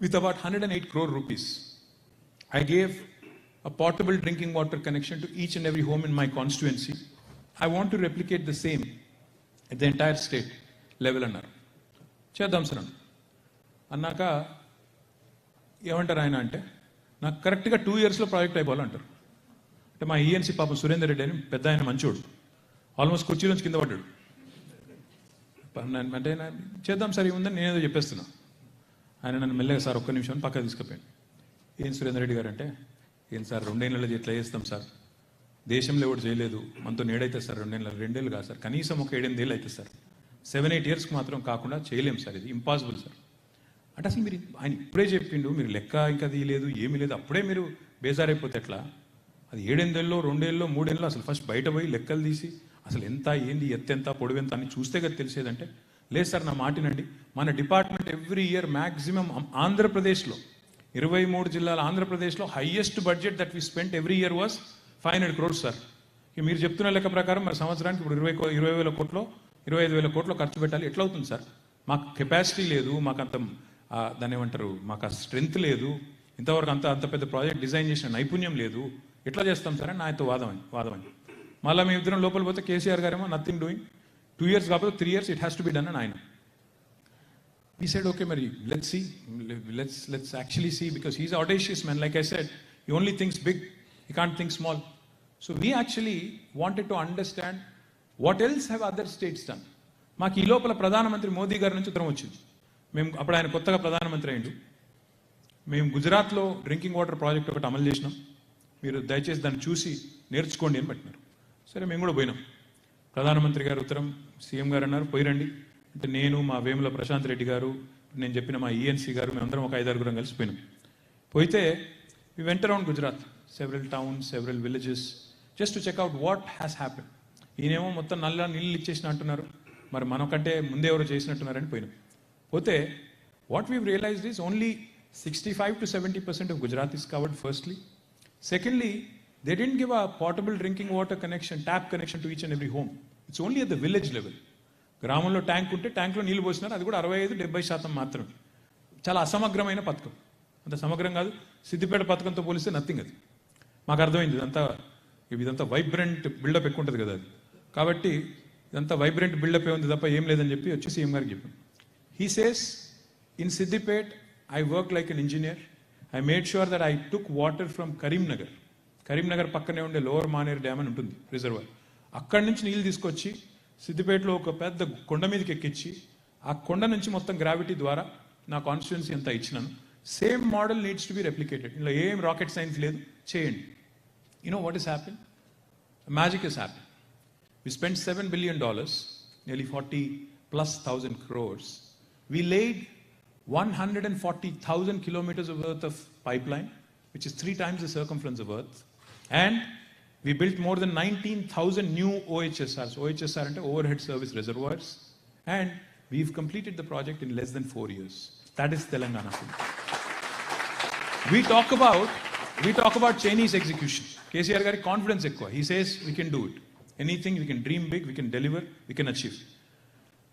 with about 108 crore rupees, I gave a portable drinking water connection to each and every home in my constituency. I want to replicate the same at the entire state level అన్నారు. చేద్దాం sir అన్నాక ఏమంటారు ఆయన అంటే, నాకు కరెక్ట్గా 2 yearsలో project అయిపోవాలంటారు. అంటే మా ఈఎన్సీ పాపం సురేందర్ రెడ్డి అని పెద్ద ఆయన మంచోడు, ఆల్మోస్ట్ కుర్చీలోంచి కింద పడ్డాడు. అంటే చేద్దాం సార్ ఏముందని నేనేదో చెప్పేస్తున్నా. ఆయన నన్ను మెల్లగా సార్ ఒక్క నిమిషం పక్కన తీసుకుపోయాను. ఏం సురేందర్ రెడ్డి గారు అంటే, ఏం సార్ 2 ఏళ్ళలో ఎట్లా చేస్తాం సార్, దేశంలో ఎవరు చేయలేదు, మనతో నేడైతే సార్ 2 ఏళ్ళు కాదు సార్, కనీసం ఒక 7-8 ఏళ్ళు అవుతుంది సార్, 7-8 yearsకి మాత్రం కాకుండా చేయలేం సార్, ఇది ఇంపాసిబుల్ సార్. అంటే అసలు మీరు ఆయన ఇప్పుడే చెప్పిండు, మీరు లెక్క ఇంకా తీయలేదు, ఏమీ లేదు, అప్పుడే మీరు బేజారైపోతే ఎట్లా? అది 7-8 ఏళ్ళలో, 2 ఏళ్ళలో, 3 ఏళ్ళలో అసలు ఫస్ట్ బయట పోయి లెక్కలు తీసి అసలు ఎంత, ఏంది, ఎత్తెంత, పొడవు ఎంత అని చూస్తే కదా తెలిసేదంటే, లేదు సార్ నా మాటినండి, మన డిపార్ట్మెంట్ ఎవ్రీ ఇయర్ మ్యాక్సిమం ఆంధ్రప్రదేశ్లో 23 జిల్లాల ఆంధ్రప్రదేశ్లో highest budget that we spent every year was 500 crores sir. మీరు చెప్తున్న లెక్క ప్రకారం మరి సంవత్సరానికి ఇప్పుడు 20,000 కోట్లో 25,000 కోట్లు ఖర్చు పెట్టాలి, ఎట్లా అవుతుంది సార్? మాకు కెపాసిటీ లేదు, మాకు అంత దాన్ని ఏమంటారు, మాకు ఆ స్ట్రెంగ్త్ లేదు, ఇంతవరకు అంత పెద్ద ప్రాజెక్ట్ డిజైన్ చేసిన నైపుణ్యం లేదు, ఎట్లా చేస్తాం సార్ అని నాతో వాదమని. మళ్ళీ మేము ఇద్దరం లోపల పోతే కేసీఆర్ గారేమో నథింగ్ డూయింగ్, 2 years కాకపోతే 3 years it has to be done అని ఆయన. We said, okay, Mary, let's see. Let's actually see, because he's an audacious man. Like I said, he only thinks big. He can't think small. So we actually wanted to understand what else have other states done. మాకు ఈ లోపల ప్రధానమంత్రి మోదీ గారి నుంచి ఉత్తరం వచ్చింది. మేము అప్పుడు ఆయన కొత్తగా ప్రధానమంత్రి అయ్యిండు. మేము గుజరాత్లో డ్రింకింగ్ వాటర్ ప్రాజెక్ట్ ఒకటి అమలు చేసినాం, మీరు దయచేసి దాన్ని చూసి నేర్చుకోండి అని పెట్టినారు. సరే, మేము కూడా పోయినాం. ప్రధానమంత్రి గారు ఉత్తరం, సీఎం గారు అన్నారు పోయిరండి అంటే, నేను మా వేముల ప్రశాంత్ రెడ్డి గారు, నేను చెప్పిన మా ఈఎన్సీ గారు, మేమందరం ఒక 5-6 కలిసిపోయినాం. పోయితే we went around Gujarat, several towns, several villages, just to check out what has happened. ఈయనేమో మొత్తం నల్ల నీళ్ళు ఇచ్చేసిన అంటున్నారు, మరి మనకంటే ముందే ఎవరో చేసినట్టున్నారని పోయినాం. పోతే what we've realized is only 65 to 70% of Gujarat is covered, firstly. Secondly, they didn't give a portable drinking water connection, tap connection to each and every home. It's only at the village level. గ్రామంలో tank ఉంటే ట్యాంక్లో నీళ్ళు పోసినారు, అది కూడా 65-70% మాత్రమే. చాలా అసమగ్రమైన పథకం, అంత సమగ్రం కాదు. సిద్దిపేట పథకంతో పోలిస్తే నథింగ్. అది మాకు అర్థమైంది. ఇదంతా వైబ్రెంట్ బిల్డప్ ఎక్కువ ఉంటుంది కదా అది. కాబట్టి ఇదంతా వైబ్రెంట్ బిల్డప్ ఏ ఉంది తప్ప ఏం లేదని చెప్పి వచ్చి సీఎం గారికి చెప్పాం. He says, in Siddipet I work like an engineer. I made sure that I took water from Karimnagar. Karimnagar పక్కనే ఉండే లోవర్ మానేర్ డ్యామ్ అని ఉంటుంది, రిజర్వాయర్. అక్కడి నుంచి నీళ్ళు తీసుకొచ్చి సిద్దిపేటలో ఒక పెద్ద కొండ మీదకి ఎక్కించి, ఆ కొండ నుంచి మొత్తం గ్రావిటీ ద్వారా నా కాన్స్టిట్యున్సీ అంతా ఇచ్చినాను. Same model needs to be replicated. ఇందులో ఏం రాకెట్ సైన్స్ లేదు, చేయండి. You know what is happen? Magic is happen. We spent $7 billion, nearly 40,000+ crores. We laid 140,000 kilometers of worth of pipeline, which is 3 times the circumference of Earth. And we built more than 19,000 new OHSRs. OHSR ante overhead service reservoirs. And we've completed the project in less than 4 years. That is Telangana. We talk about Chinese execution. KCR gari confidence ekkuva. He says we can do it. Anything, we can dream big, we can deliver, we can achieve.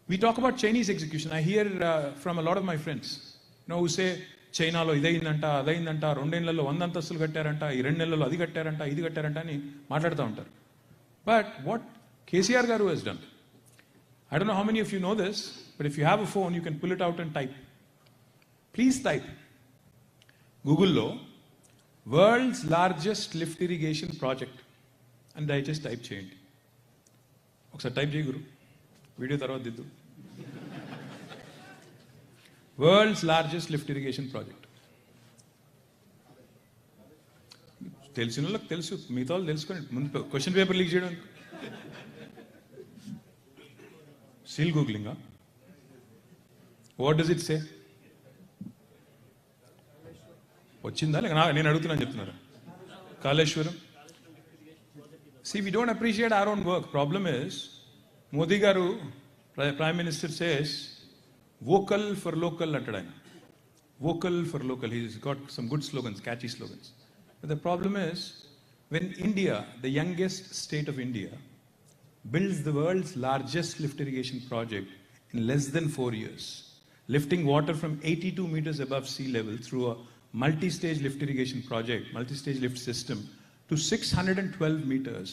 We talk about Chinese execution. I hear from a lot of my friends, who say, చైనాలో ఇదైందంట, అదైందంట, 2 నెలల్లో 100 అంతస్తులు కట్టారంట, ఈ 2 నెలల్లో అది కట్టారంట, ఇది కట్టారంట అని మాట్లాడుతూ ఉంటారు. బట్ వాట్ కేసీఆర్ గారు has done, I don't know how many of you know this, but if you have a phone, you can pull it out and type. Please type. Googleలో world's largest lift irrigation project అని దయచేసి type చేయండి. ఒకసారి type చేయి గురు, video తర్వాత దిద్దు. World's largest lift irrigation project. తెలిసిన వాళ్ళకి తెలుసు, మిగతా వాళ్ళు తెలుసుకోండి. ముందు క్వశ్చన్ పేపర్ లీక్ చేయడం still googling. What does it say? వచ్చిందా లేక నేను అడుగుతున్నాను చెప్తున్నారు. Kaleshwaram. See, we don't appreciate our own work. Problem is, Modi garu, Prime Minister says, vocal for local antadu ayana. Vocal for local. He's got some good slogans, catchy slogans. But the problem is, when India, the youngest state of India, builds the world's largest lift irrigation project in less than 4 years, lifting water from 82 meters above sea level through a multi-stage lift irrigation project, multi-stage lift system, to 612 meters.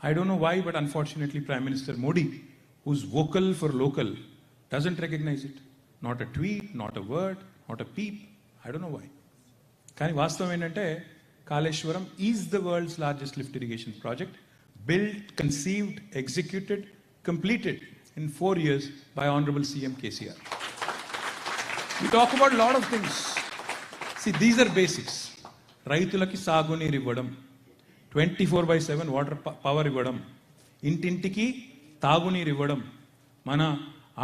I don't know why, but unfortunately Prime Minister Modi, who's vocal for local, doesn't recognize it. Not a tweet, not a word, not a peep. I don't know why. Kani vastavam endante, Kaleshwaram is the world's largest lift irrigation project, built, conceived, executed, completed in 4 years by Honorable CM KCR. We talk about a lot of things. See, these are basics. రైతులకి సాగునీరు ఇవ్వడం, 24/7 water power ఇవ్వడం, ఇంటింటికి తాగునీరు ఇవ్వడం, మన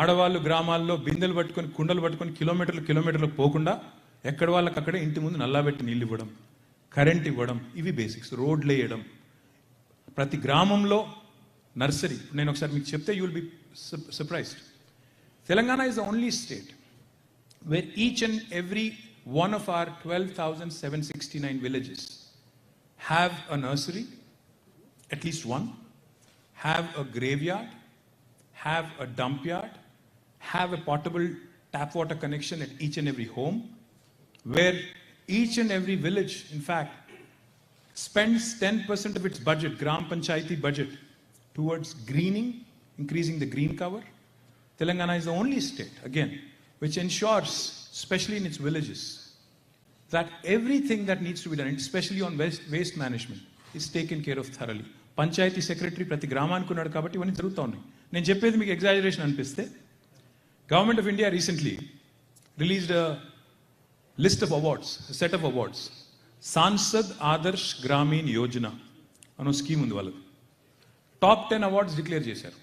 ఆడవాళ్ళు గ్రామాల్లో బిందెలు పట్టుకొని కుండలు పట్టుకొని కిలోమీటర్లు పోకుండా ఎక్కడ వాళ్ళకి అక్కడే ఇంటి ముందు నల్లాబెట్టి నీళ్ళు ఇవ్వడం, కరెంట్ ఇవ్వడం, ఇవి బేసిక్స్. రోడ్లు వేయడం, ప్రతి గ్రామంలో నర్సరీ. నేను ఒకసారి మీకు చెప్తే you will be surprised. Telangana is the only state where each and every one of our 12,769 villages have a nursery, at least one, have a graveyard, have a dump yard, have a portable tap water connection at each and every home, where each and every village, in fact, spends 10% of its budget, Gram Panchayati budget, towards greening, increasing the green cover. Telangana is the only state, again, which ensures, especially in its villages, that everything that needs to be done, especially on waste management, is taken care of thoroughly. Panchayati secretary ప్రతి గ్రామానికి ఉన్నాడు కాబట్టి ఇవన్నీ జరుగుతూ ఉన్నాయి. నేను చెప్పేది మీకు ఎగ్జాజరేషన్ అనిపిస్తే, government of India recently released a list of awards, set of awards. Sansad Adarsh Gramin Yojana అనే స్కీమ్ ఉంది వాళ్ళది. టాప్ 10 అవార్డ్స్ డిక్లేర్ చేశారు.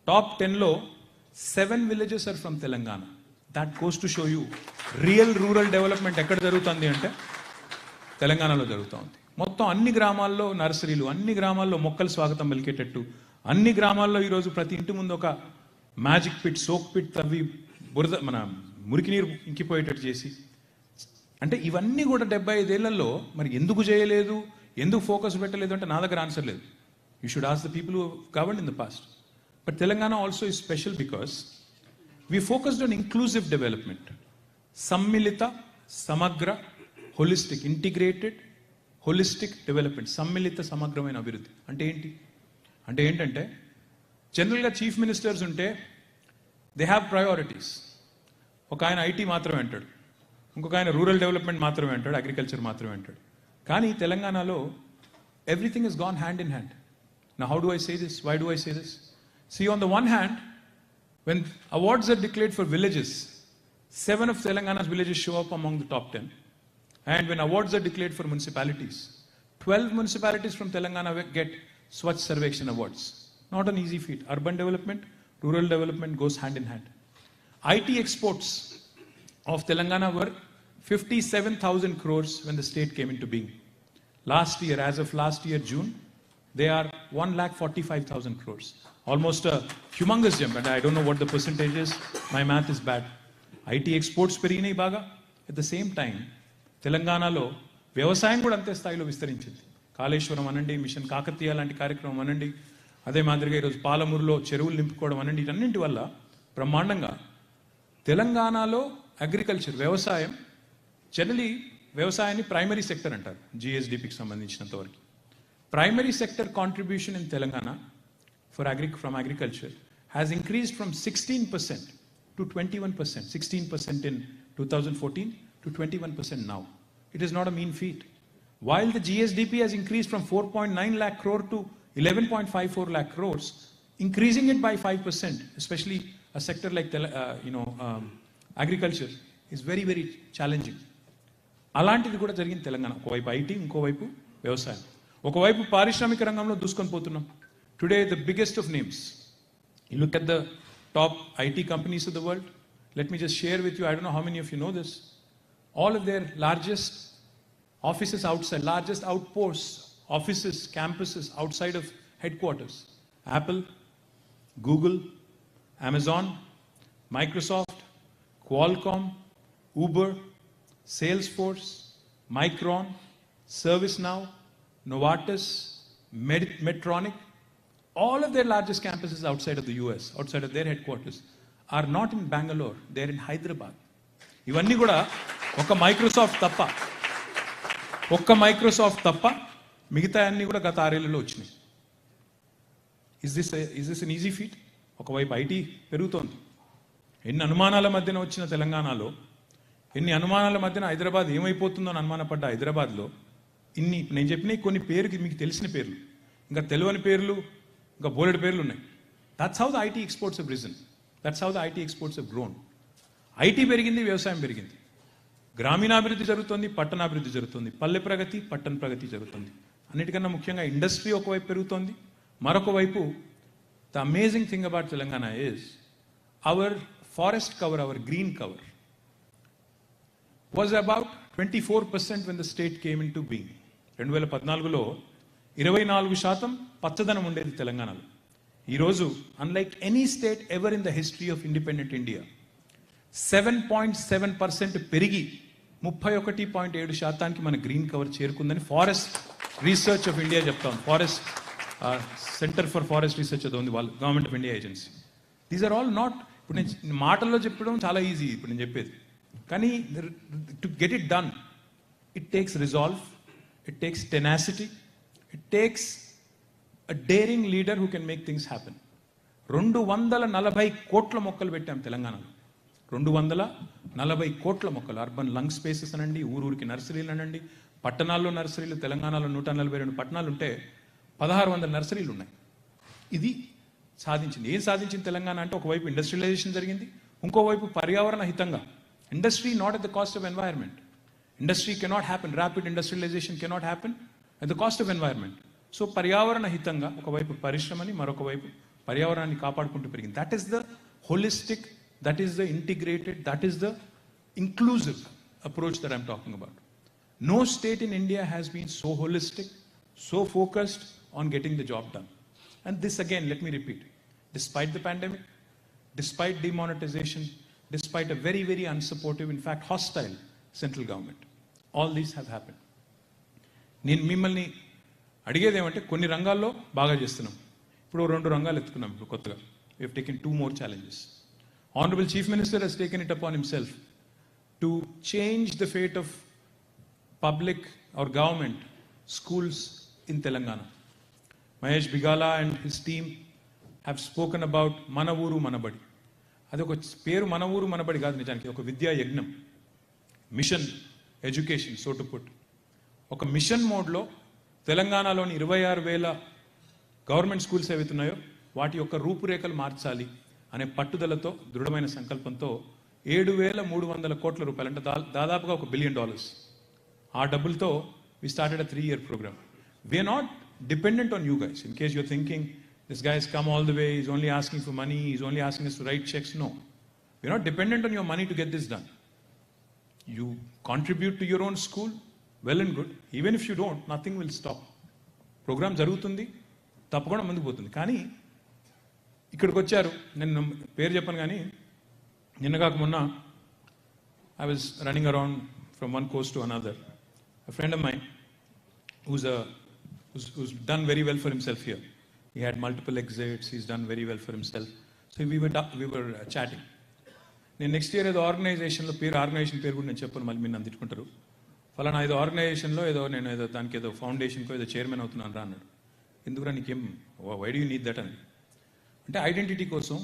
టాప్ 10లో 7 villages are from Telangana. That goes to show you real rural development ఎక్కడ జరుగుతుంది అంటే తెలంగాణలో జరుగుతూ ఉంది. మొత్తం అన్ని గ్రామాల్లో నర్సరీలు, అన్ని గ్రామాల్లో మొక్కలు స్వాగతం పలికేటట్టు, అన్ని గ్రామాల్లో ఈరోజు ప్రతి ఇంటి ముందు ఒక మ్యాజిక్ పిట్, సోక్ పిట్ తవ్వి బురద మన మురికి నీరు ఇంకిపోయేటట్టు చేసి, అంటే ఇవన్నీ కూడా 75 ఏళ్లలో మరి ఎందుకు చేయలేదు, ఎందుకు ఫోకస్ పెట్టలేదు అంటే నా దగ్గర ఆన్సర్ లేదు. You should ask the people who governed in the past. But Telangana also is special because we focused on inclusive development. Sammilita, Samagra, holistic, integrated, holistic development. Sammilita, Samagramaina Abhiruddhi. అంటే ఏంటంటే జనరల్గా chief ministers ఉంటే they have priorities. ఒక ఆయన IT మాత్రమే అంటాడు, ఇంకొక ఆయన రూరల్ డెవలప్మెంట్ మాత్రమే అంటాడు, అగ్రికల్చర్ మాత్రమే అంటాడు. కానీ తెలంగాణలో everything is gone hand in hand. Now how do I say this? Why do I say this? See, on the one hand, when awards are declared for villages, 7 of Telangana's villages show up among the top 10. And when awards are declared for municipalities, 12 municipalities from Telangana get Swachh Sarvekshan awards. Not an easy feat. Urban development, rural development goes hand in hand. IT exports of Telangana were 57,000 crores when the state came into being. Last year, as of last year, June, they are 1,45,000 crores. Almost a humongous jump, and I don't know what the percentage is. My math is bad. IT exports పెరిగినాయి బాగా. At the same time, తెలంగాణలో వ్యవసాయం కూడా అంతే స్థాయిలో విస్తరించింది. కాళేశ్వరం అనండి, machine Kakatiya లాంటి కార్యక్రమం అనండి, అదే మాదిరిగా ఈరోజు పాలమూరులో చెరువులు నింపుకోవడం అనండి, వీటన్నింటి వల్ల బ్రహ్మాండంగా తెలంగాణలో అగ్రికల్చర్, వ్యవసాయం, జనరలీ వ్యవసాయాన్ని ప్రైమరీ సెక్టర్ అంటారు జిఎస్డిపికి సంబంధించినంత వరకు. Primary sector contribution in Telangana from agriculture has increased from 16% to 21%. 16% in 2014 to 21% now. It is not a mean feat. While the GSDP has increased from 4.9 lakh crore to 11.54 lakh crores, increasing it by 5%, especially a sector like agriculture, is very, very challenging. అలాంటిది కూడా జరిగింది తెలంగాణ. ఒకవైపు IT, ఇంకోవైపు వ్యవసాయం. ఒకవైపు పారిశ్రామిక రంగంలో దూసుకొని పోతున్నాం. Today the biggest of names, you look at the top IT companies of the world. Let me just share with you, I don't know how many of you know this. All of their largest offices outside, largest outpost offices, campuses outside of headquarters. Apple, Google, Amazon, Microsoft, Qualcomm, Uber, Salesforce, Micron, ServiceNow, Novartis, Medtronic, all of their largest campuses outside of the US, outside of their headquarters, are not in Bangalore, they're in Hyderabad. ఇవన్నీ కూడా ఒక Microsoft తప్ప మిగతా అన్నీ కూడా గత 6 ఏళ్లలో వచ్చినాయి. Is this an easy feet? ఒకవైపు ఐటీ పెరుగుతోంది. ఎన్ని అనుమానాల మధ్యన వచ్చిన తెలంగాణలో, ఎన్ని అనుమానాల మధ్యన హైదరాబాద్ ఏమైపోతుందో అని అనుమానపడ్డ హైదరాబాద్లో ఇన్ని నేను చెప్పిన కొన్ని పేరుకి మీకు తెలిసిన పేర్లు, ఇంకా తెలియని పేర్లు, ఇంకా బోలెడు పేర్లు ఉన్నాయి. That's how the IT exports have risen. That's how the IT exports have grown. IT పెరిగింది, వ్యవసాయం పెరిగింది, గ్రామీణాభివృద్ధి జరుగుతుంది, పట్టణాభివృద్ధి జరుగుతుంది, పల్లె ప్రగతి, పట్టణ ప్రగతి జరుగుతుంది. అన్నిటికన్నా ముఖ్యంగా ఇండస్ట్రీ ఒకవైపు పెరుగుతోంది, మరొక వైపు the amazing thing about Telangana is our forest cover, our green cover was about 24% when the state came into being. 2014లో 24% పచ్చదనం ఉండేది తెలంగాణలో. ఈరోజు unlike any state ever in the history of independent India 7.7% పెరిగి 31.7% మన గ్రీన్ కవర్ చేరుకుందని forest research of India చెప్తాం. Forest centre for forest research అది ఉంది వాళ్ళ government of India agency. These are all not, ఇప్పుడు నేను మాటల్లో చెప్పడం చాలా ఈజీ ఇప్పుడు నేను చెప్పేది, కానీ to get it done it takes resolve, it takes tenacity, it takes a daring leader who can make things happen. 240 కోట్ల మొక్కలు పెట్టాం తెలంగాణలో. 240 కోట్ల మొక్కలు, అర్బన్ లంగ్ స్పేసెస్ అనండి, ఊరూరికి నర్సరీలు అనండి, పట్టణాల్లో నర్సరీలు, తెలంగాణలో 142 పట్టణాలు ఉంటే 1600 నర్సరీలు ఉన్నాయి. ఇది సాధించింది. ఏం సాధించింది తెలంగాణ అంటే, ఒకవైపు ఇండస్ట్రియలైజేషన్ జరిగింది, ఇంకోవైపు పర్యావరణ హితంగా. Industry not at the cost of environment. Industry cannot happen, rapid industrialisation cannot happen at the cost of environment. So పర్యావరణ హితంగా ఒకవైపు పరిశ్రమని, మరొక వైపు పర్యావరణాన్ని కాపాడుకుంటూ పెరిగింది. That is the holistic, that is the integrated, that is the inclusive approach that I'm talking about. No state in India has been so holistic, so focused on getting the job done. And this again, let me repeat, despite the pandemic, despite demonetization, despite a very, very unsupportive, in fact hostile central government, all these have happened. నేను మిమ్మల్ని అడిగేది ఏమంటే, కొన్ని రంగాల్లో బాగా చేస్తున్నాం, ఇప్పుడు 2 రంగాలు ఎత్తుకున్నాం. ఇప్పుడు కొత్తగా we have taken 2 more challenges. Honorable Chief Minister has taken it upon himself to change the fate of public or government schools in Telangana. Mahesh Bigala and his team have spoken about Mana Uru Mana Badi. అది ఒక పేరు, మన ఊరు మనబడి కాదు, నిజానికి ఒక విద్యా యజ్ఞం, machine education so to put. ఒక మిషన్ మోడ్లో తెలంగాణలోని 26,000 గవర్నమెంట్ స్కూల్స్ ఏవైతున్నాయో వాటి యొక్క రూపురేఖలు మార్చాలి అనే పట్టుదలతో, దృఢమైన సంకల్పంతో 7,300 కోట్ల రూపాయలు, అంటే దాదాపుగా $1 బిలియన్, ఆ డబ్బులతో we started a 3-year program. We are not dependent on you guys. In case you're thinking, this guy has come all the way, he's only asking for money, he's only asking us to write checks. No. We're not dependent on your money to get this done. You contribute to your own school, well and good. Even if you don't, nothing will stop. Program జరుగుతుంది, తప్పకుండా ముందుకు పోతుంది. కానీ ఇక్కడికి వచ్చారు, నేను పేరు చెప్పను కానీ, నిన్న కాక మొన్న I was running around from one coast to another. A friend of mine who's done very well for himself here. He had multiple exits, he's done very well for himself. So we were chatting. నేను next year ఏదో ఆర్గనైజేషన్లో organisation పేరు కూడా నేను చెప్పను, మళ్ళీ మీరు నన్ను తిట్టుకుంటారు. ఫలానా ఏదో ఆర్గనైజేషన్లో నేను ఏదో దానికి ఏదో ఫౌండేషన్కో ఏదో చైర్మన్ అవుతున్నాను రా అన్నాడు. ఎందుకురా నీకేం, why do you need that అని. అంటే ఐడెంటిటీ కోసం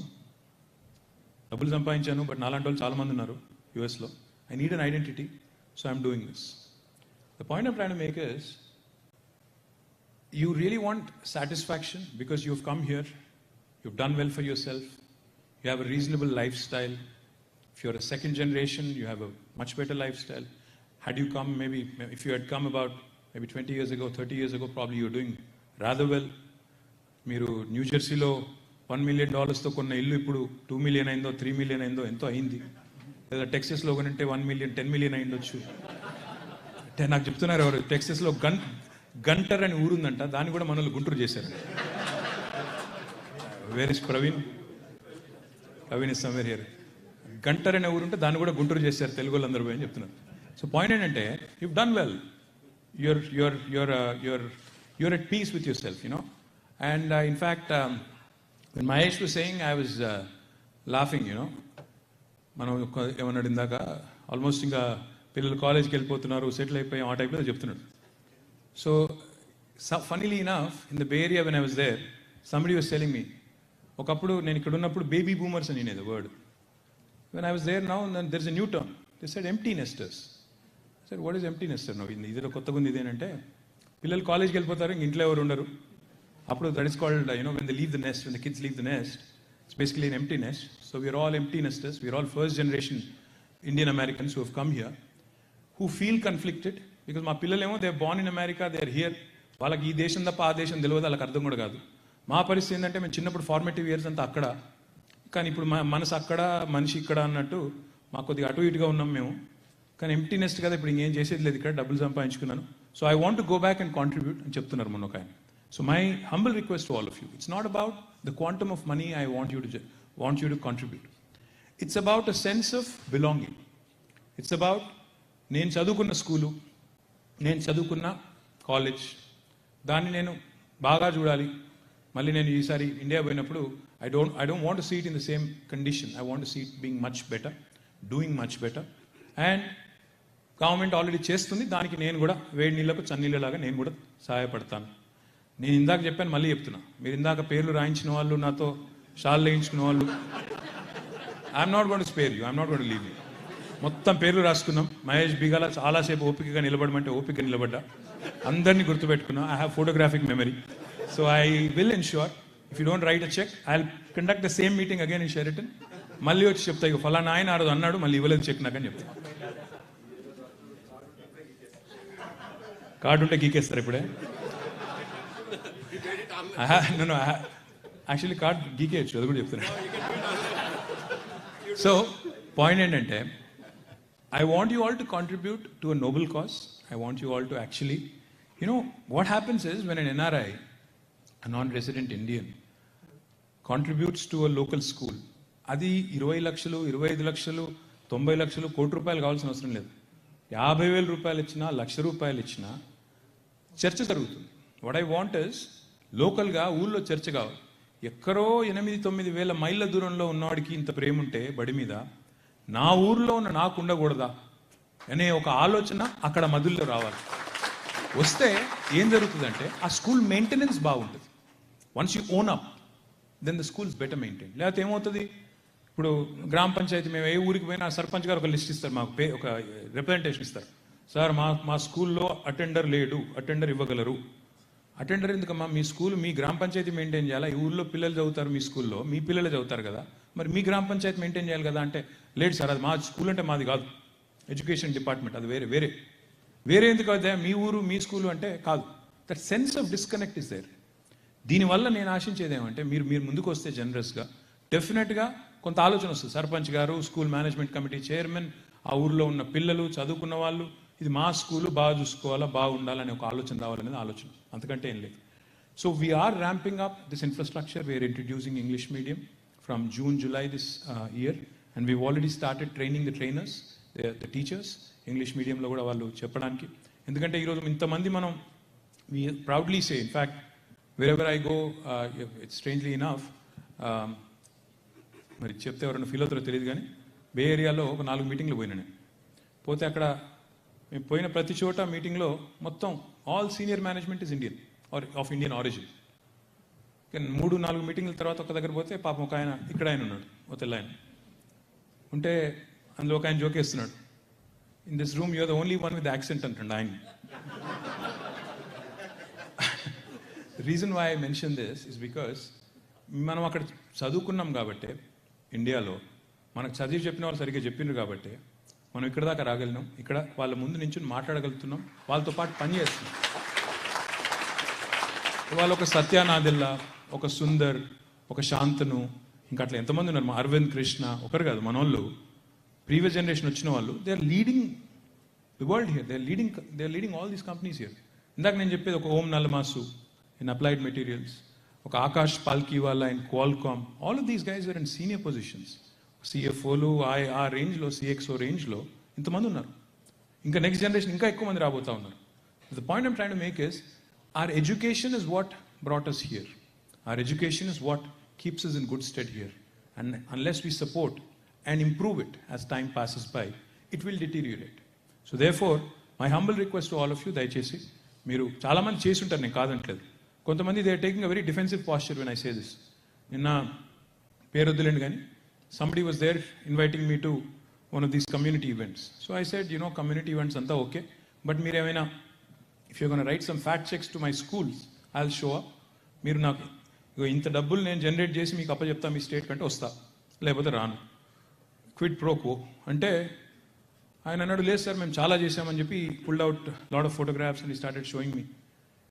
డబ్బులు సంపాదించాను, బట్ నాలాంటి వాళ్ళు చాలామంది ఉన్నారు యూఎస్లో. I need an identity, so I'm doing this. The point I'm trying to make is, you really want satisfaction because you've come here, you've done well for yourself, you have a reasonable lifestyle. If you're a second generation, you have a much better lifestyle. Had you come, maybe if you had come about maybe 20 years ago, 30 years ago, probably you're doing rather well. మీరు new జెర్సీలో $1 million తో కొన్న ఇల్లు ఇప్పుడు 2 million అయిందో, 3 million అయిందో, ఎంతో అయింది. లేదా టెక్సస్లో కొనంటే 1 million, 10 million అయిండొచ్చు. అంటే నాకు చెప్తున్నారు ఎవరు, టెక్సస్లో గంటర్ అని ఊరుందంట, దాన్ని కూడా మనల్ని గుంటూరు చేశారు. Where is Praveen? Praveen is somewhere here. Gunter అనే ఊరుంటే దాన్ని కూడా గుంటూరు చేశారు తెలుగు వాళ్ళందరూ పోయి అని చెప్తున్నారు. సో పాయింట్ ఏంటంటే, you've done well. You're at peace with yourself, you know. And in fact, when Mahesh was saying, I was laughing, you know. మనం ఏమన్నాడు ఇందాక, ఆల్మోస్ట్ ఇంకా పిల్లలు కాలేజ్కి వెళ్ళిపోతున్నారు, సెటిల్ అయిపోయాం, ఆ టైప్లో చెప్తున్నాడు. So, funnily enough, in the Bay Area when I was there, somebody was telling me, ఒకప్పుడు నేను ఇక్కడ ఉన్నప్పుడు baby boomers అని the word. When I was there now, and then there's a new term. They said empty nesters. I said, what is empty nester? No, ఇదిలో కొత్తగా ఉంది ఇదేనంటే, పిల్లలు కాలేజ్కి వెళ్ళిపోతారు, ఇంట్లో ఎవరు ఉండరు. అప్పుడు that is called, you know, when they leave the nest, when the kids leave the nest, it's basically an empty nest. So we are all empty nesters. We are all first generation Indian Americans who have come here, who feel conflicted. Because మా పిల్లలేమో they born in America, they are here, వాళ్ళకి ఈ దేశం తప్ప ఆ దేశం తెలియదు, వాళ్ళకి అర్థం కూడా కాదు. మా పరిస్థితి ఏంటంటే, మేము చిన్నప్పుడు ఫార్మేటివ్ ఇయర్స్ అంతా అక్కడ, కానీ ఇప్పుడు మనసు అక్కడ, మనిషి ఇక్కడ అన్నట్టు మాకు కొద్దిగా అటు ఇటుగా ఉన్నాం మేము. కానీ ఎంప్టీ నెస్ట్ కదా, ఇప్పుడు ఇంకేం చేసేది లేదు, ఇక్కడ డబ్బులు సంపాదించుకున్నాను, so I want to go back and contribute అని చెప్తున్నారు మొన్న ఒక ఆయన. So my humble request to all of you, it's not about the quantum of money I want you to contribute. It's about a sense of belonging. It's about నేను చదువుకున్న school, నేను చదువుకున్న college, దాన్ని నేను బాగా చూడాలి. మళ్ళీ నేను ఈసారి ఇండియా పోయినప్పుడు I don't want to see it in the same condition. I want to see it being much better, doing much better. And government already చేస్తుంది, దానికి నేను కూడా వేడి నీళ్ళకు చన్నీళ్ళలాగా నేను కూడా సహాయపడతాను. నేను ఇందాక చెప్పాను, మళ్ళీ చెప్తున్నా, మీరు ఇందాక పేర్లు రాయించిన వాళ్ళు, నాతో షాల్ వేయించుకున్న వాళ్ళు, I'm not gonna spare you, I'm not gonna leave you. మొత్తం పేర్లు రాసుకున్నాం. మహేష్ బిగాల చాలాసేపు ఓపికగా నిలబడమంటే ఓపిక నిలబడ్డా. అందరినీ గుర్తుపెట్టుకున్నాం. I have photographic memory. So I will ensure if you don't write a cheque I will conduct the same meeting again in Sheraton. మళ్ళీ వచ్చి చెప్తా, ఇక ఫలానా ఆయన ఆ రోజు అన్నాడు, మళ్ళీ ఇవ్వలేదు చెక్ నాకని చెప్తా. కార్డు ఉంటే గీకేస్తారు ఇప్పుడే. నన్ను యాక్చువల్లీ కార్డు గీకేయచ్చు, అది కూడా చెప్తున్నా. సో పాయింట్ ఏంటంటే, I want you all to contribute to a noble cause. I want you all to actually, you know, what happens is when an NRI, a non-resident Indian, contributes to a local school, అది 20 లక్షలు 25 లక్షలు 90 లక్షలు కోటి రూపాయలు కావాల్సిన అవసరం లేదు. 50,000 రూపాయలు ఇచ్చినా, ₹1,00,000 ఇచ్చినా చర్చ జరుగుతుంది. వాట్ ఐ వాంట్ ఇస్ లోకల్గా ఊళ్ళో చర్చ కావాలి. ఎక్కడో 8-9 వేల మైళ్ళ దూరంలో ఉన్నవాడికి ఇంత ప్రేమ ఉంటే బడి మీద, నా ఊర్లో ఉన్న నాకు ఉండకూడదా అనే ఒక ఆలోచన అక్కడ మధుల్లో రావాలి. వస్తే ఏం జరుగుతుందంటే ఆ స్కూల్ మెయింటెనెన్స్ బాగుంటుంది. Once you own up then the schools better maintain. లేకపోతే ఏమవుతుంది, ఇప్పుడు గ్రామ పంచాయతీ మేము ఏ ఊరికి పోయినా సర్పంచ్ గారు ఒక లిస్ట్ ఇస్తారు, మాకు ఒక రిప్రజెంటేషన్ ఇస్తారు. సార్ మా స్కూల్లో అటెండర్ లేడు, అటెండర్ ఇవ్వగలరు. అటెండర్ ఎందుకమ్మా, మీ స్కూల్ మీ గ్రామ పంచాయతీ మెయింటైన్ చేయాలా? ఈ ఊళ్ళో పిల్లలు చదువుతారు, మీ స్కూల్లో మీ పిల్లలు చదువుతారు కదా, మరి మీ గ్రామ పంచాయతీ మెయింటైన్ చేయాలి కదా అంటే, లేదు సార్ అది మా స్కూల్ అంటే మాది కాదు, ఎడ్యుకేషన్ డిపార్ట్మెంట్ అది వేరే ఎందుకు అదే మీ ఊరు మీ స్కూలు అంటే కాదు. That sense of disconnect is there. దీనివల్ల నేను ఆశించేది ఏమంటే, మీరు ముందుకు వస్తే జనరస్గా డెఫినెట్గా కొంత ఆలోచన వస్తుంది. సర్పంచ్ గారు, స్కూల్ మేనేజ్మెంట్ కమిటీ చైర్మన్, ఆ ఊర్లో ఉన్న పిల్లలు, చదువుకున్న వాళ్ళు, ఇది మా స్కూలు బాగా చూసుకోవాలా, బాగుండాలనే ఒక ఆలోచన రావాలనేది ఆలోచన, అంతకంటే ఏం లేదు. So we're ramping up this infrastructure. We're introducing English medium from June, July this year, and we've already started training the trainers, the teachers, English mediumలో కూడా వాళ్ళు చెప్పడానికి. ఎందుకంటే ఈరోజు ఇంతమంది మనం we proudly say, in fact, wherever I go, it's strangely enough, మరి చెప్తే ఎవరైనా ఫీల్ అవుతారో తెలియదు కానీ, బే ఏరియాలో ఒక 4 మీటింగ్లు పోయినా నేను. పోతే అక్కడ మేము పోయిన ప్రతి చోట మీటింగ్లో మొత్తం all senior management is Indian or of Indian origin. 3-4 మీటింగ్ల తర్వాత ఒక దగ్గర పోతే పాపం ఒక ఆయన, ఇక్కడ ఆయన ఉన్నాడు, ఒక తెల్ల ఆయన ఉంటే, అందులో ఒక ఆయన జోకేస్తున్నాడు, in this room you are the only one with accent అంటుండ ఆయన. Reason why I mention this is because మనం అక్కడ చదువుకున్నాం కాబట్టి, ఇండియాలో మనకు చదివి చెప్పిన వాళ్ళు సరిగ్గా చెప్పిండ్రు కాబట్టి మనం ఇక్కడ దాకా రాగలిగినాం. ఇక్కడ వాళ్ళ ముందు నుంచి మాట్లాడగలుగుతున్నాం, వాళ్ళతో పాటు పని చేస్తున్నాం. వాళ్ళు ఒక సత్యానాదిల్లా, ఒక సుందర్, ఒక శాంతను, ఇంకా అట్లా ఎంతమంది ఉన్నారు, మా అరవింద్ కృష్ణ ఒకరు కాదు, మన వాళ్ళు ప్రీవియస్ జనరేషన్ వచ్చిన వాళ్ళు, they are leading the world here, they are leading all these companies here. ఇందాక నేను చెప్పేది ఒక Om Nallamasu in Applied Materials, ఒక Akash Palkhivala in Qualcomm, all of these guys are in senior positions. సిఎఫ్ఓలు ఆ రేంజ్లో, సిఎక్స్ఓ రేంజ్లో ఇంతమంది ఉన్నారు. ఇంకా నెక్స్ట్ జనరేషన్ ఇంకా ఎక్కువ మంది రాబోతా ఉన్నారు. The point I'm trying to make is, our education is what brought us here. Our education is what keeps us in good stead here. And unless we support and improve it as time passes by, it will deteriorate. So therefore, my humble request to all of you, దయచేసి మీరు చాలామంది చేసి ఉంటారు, నేను కాదంటలేదు. కొంతమంది they are taking a very defensive posture when I say this. నిన్న పేరొద్దులేండి కానీ somebody was there inviting me to one of these community events. So I said, you know, community events అంతా okay, but మీరేమైనా if you're going to write some fact checks to my schools, I'll show up. మీరు నాకు ఇంత డబ్బులు నేను generate చేసి మీకు అప్పచెప్తా మీ state కంటే వస్తా, లేకపోతే రాను. క్విడ్ ప్రోకో అంటే ఆయన అన్నాడు, లేదు సార్ మేము చాలా చేసామని చెప్పి pulled out lot of photographs and started showing me,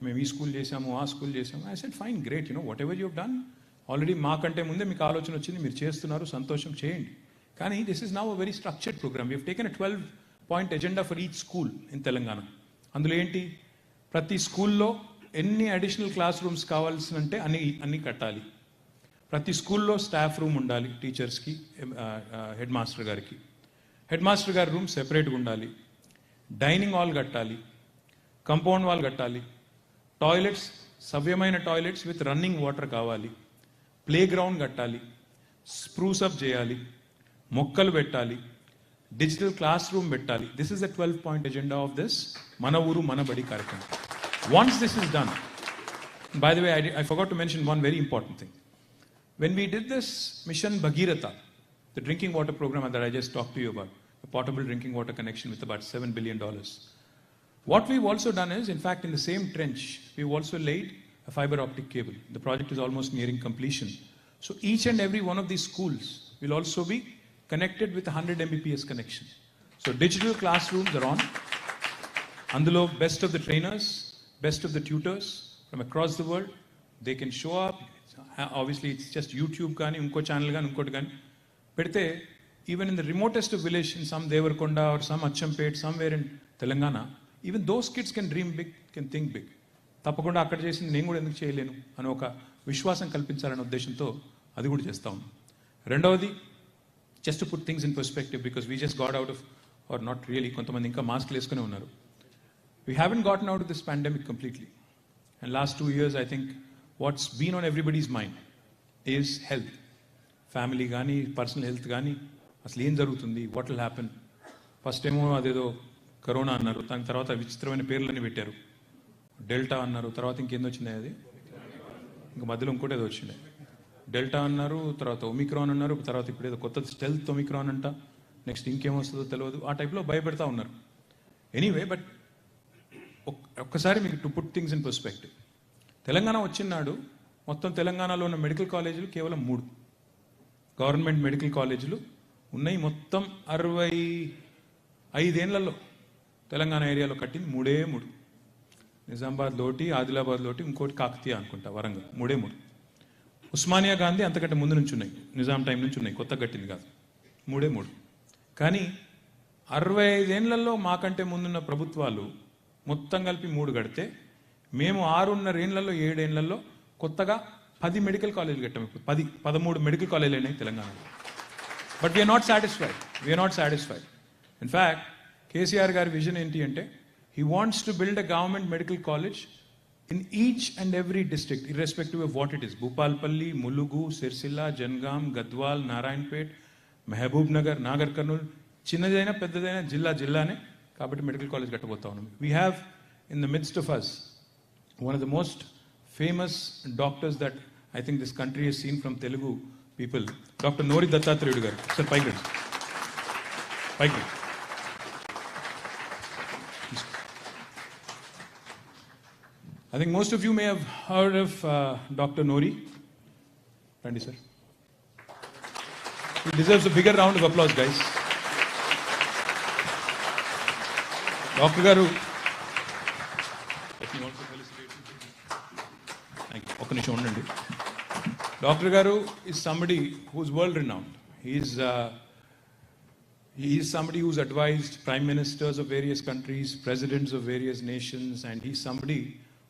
మేము ఈ స్కూల్ చేసాము, ఆ స్కూల్ చేసాము. I said fine, great, you know whatever you have done, already మాకంటే ముందే మీకు ఆలోచన వచ్చింది, మీరు చేస్తున్నారు, సంతోషం, చేయండి. కానీ this is now a very structured programme. We have taken a 12-point agenda for each school in Telangana. అందులో ఏంటి, ప్రతి స్కూల్లో ఎన్ని అడిషనల్ క్లాస్ రూమ్స్ కావాల్సినంటే అన్ని కట్టాలి. ప్రతి స్కూల్లో స్టాఫ్ రూమ్ ఉండాలి, టీచర్స్కి, హెడ్ మాస్టర్ గారికి. హెడ్ మాస్టర్ గారి రూమ్ సెపరేట్గా ఉండాలి. డైనింగ్ హాల్ కట్టాలి, కంపౌండ్ వాల్ కట్టాలి, టాయిలెట్స్ సవ్యమైన టాయిలెట్స్ విత్ రన్నింగ్ వాటర్ కావాలి, ప్లే గ్రౌండ్ కట్టాలి, స్ప్రూస్ అప్ చేయాలి, మొక్కలు పెట్టాలి, డిజిటల్ క్లాస్ రూమ్ పెట్టాలి. This is the 12-point agenda of this మన ఊరు మన బడి కార్యక్రమం. Once this is done, by the way, I forgot to mention one very important thing. When we did this mission Bhagirath, the drinking water program that I just talked to you about, the portable drinking water connection with about $7 billion. What we've also done is, in fact, in the same trench, we've also laid a fiber optic cable. The project is almost nearing completion. So each and every one of these schools will also be connected with 100 Mbps connection. So digital classrooms are on. Andulo, best of the trainers, best of the tutors from across the world, they can show up. Obviously, it's just YouTube kani, unko channel kani, unkoti kani. Pedte, even in the remotest of village, in some Devarkonda or some Achampet, somewhere in Telangana, even those kids can dream big, can think big. తప్పకుండా అక్కడ చేసింది నేను కూడా ఎందుకు చేయలేను అని ఒక విశ్వాసం కల్పించాలనే ఉద్దేశంతో అది కూడా చేస్తా ఉన్నాం. రెండవది, just to put things in perspective, because we just got out of, or not really, కొంతమంది ఇంకా మాస్క్లు వేసుకునే ఉన్నారు. We haven't gotten out of this pandemic completely. And last 2 years, I think what's been on everybody's mind is health. Family కానీ, personal health కానీ, అసలు ఏం జరుగుతుంది, వాట్ విల్ హ్యాపెన్. ఫస్ట్ ఏమో అదేదో కరోనా అన్నారు, దాని తర్వాత విచిత్రమైన పేర్లన్నీ పెట్టారు. డెల్టా అన్నారు, తర్వాత ఇంకేందో వచ్చినాయి, అది ఇంకా మధ్యలో ఇంకోటి ఏదో వచ్చింది. డెల్టా అన్నారు, తర్వాత ఒమిక్రాన్ అన్నారు, తర్వాత ఇప్పుడు ఏదో కొత్త స్టెల్త్ ఒమిక్రాన్ అంట, నెక్స్ట్ ఇంకేమొస్తుందో తెలియదు, ఆ టైప్లో భయపెడతా ఉన్నారు. ఎనీవే, బట్ ఒక్కసారి మీకు to put things in perspective, Telangana వచ్చినాడు మొత్తం తెలంగాణలో ఉన్న మెడికల్ కాలేజీలు కేవలం 3 గవర్నమెంట్ మెడికల్ కాలేజీలు ఉన్నాయి. మొత్తం 65 ఏళ్లలో తెలంగాణ ఏరియాలో కట్టింది 3. నిజామాబాద్లో ఒకటి, ఆదిలాబాద్లో ఒకటి, ఇంకోటి కాకతీయ అనుకుంటా, వరంగల్, 3. ఉస్మానియా గాంధీ అంతకంటే ముందు నుంచి ఉన్నాయి, నిజాం టైం నుంచి ఉన్నాయి, కొత్త కట్టింది కాదు, 3. కానీ 65 ఏళ్లలో మాకంటే ముందున్న ప్రభుత్వాలు మొత్తం కలిపి 3 కడితే, మేము 6.5 ఏళ్లలో 7 ఏళ్లలో కొత్తగా 10 మెడికల్ కాలేజీలు కట్టాము. ఇప్పుడు 13 మెడికల్ కాలేజీలు అయినాయి తెలంగాణలో. But we're not satisfied. In fact KCR గారి విజన్ ఏంటి అంటే, he wants to build a government medical college in each and every district, irrespective of what it is. Bhupalpalli, Mulugu, Sirsilla, Jangam, Gadwal, Narayanpet, Mehboob Nagar, Nagar Karnool, చిన్నదైనా పెద్దదైనా జిల్లానే కాబట్టి medical college కట్టబోతా ఉన్నాం. We have in the midst of us one of the most famous doctors that I think this country has seen from Telugu people, Dr. Nori Dattatreyu garu. Sir, pike. I think most of you may have heard of Dr. Nori. Randy, sir. He deserves a bigger round of applause, guys. Dr. Garu. Let me also felicitate you. Thank you. Oka nishu undandi. Dr. Garu is somebody who's world renowned. He is somebody who's advised prime ministers of various countries, presidents of various nations, and he's somebody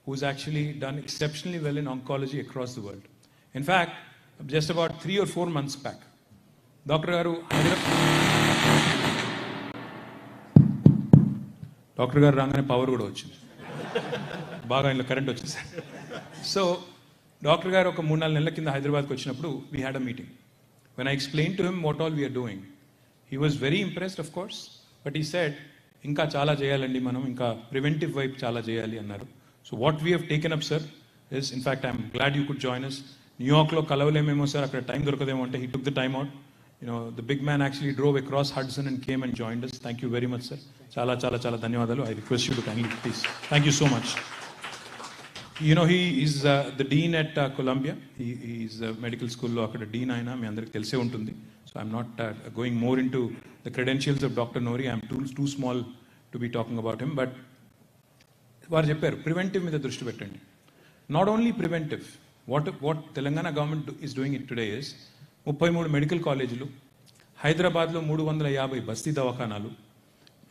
who's actually done exceptionally well in oncology across the world. In fact, just about 3 or 4 months back, Dr. Garu రాగానే power కూడా వచ్చింది, బాగా ఇంట్లో current వచ్చింది sir. So doctor గారు ఒక 3-4 నెలల కింద హైదరాబాద్కి వచ్చినప్పుడు we had a meeting. When I explained to him what all we are doing, he was very impressed, of course, but he said, ఇంకా చాలా చేయాలండి మనం, ఇంకా ప్రివెంటివ్ వైపు చాలా చేయాలి అన్నారు. So what we have taken up, sir, is, in fact, I'm glad you could join us. New York lo kalavalemo sir, akkada time dorukademo ante he took the time out. You know, the big man actually drove across Hudson and came and joined us. Thank you very much, sir. Chala dhanyawadalu. I request you to kindly please. Thank you so much. You know, he is the dean at Columbia. He is medical school lo akkada dean ayina mi andariki telise untundi. So I'm not going more into the credentials of Dr. Nori. I'm too small to be talking about him, but వారు చెప్పారు preventive మీద దృష్టి పెట్టండి. Not only preventive, what Telangana government is doing it today is 33 medical కాలేజీలు, హైదరాబాద్లో 350 బస్తీ దవాఖానాలు,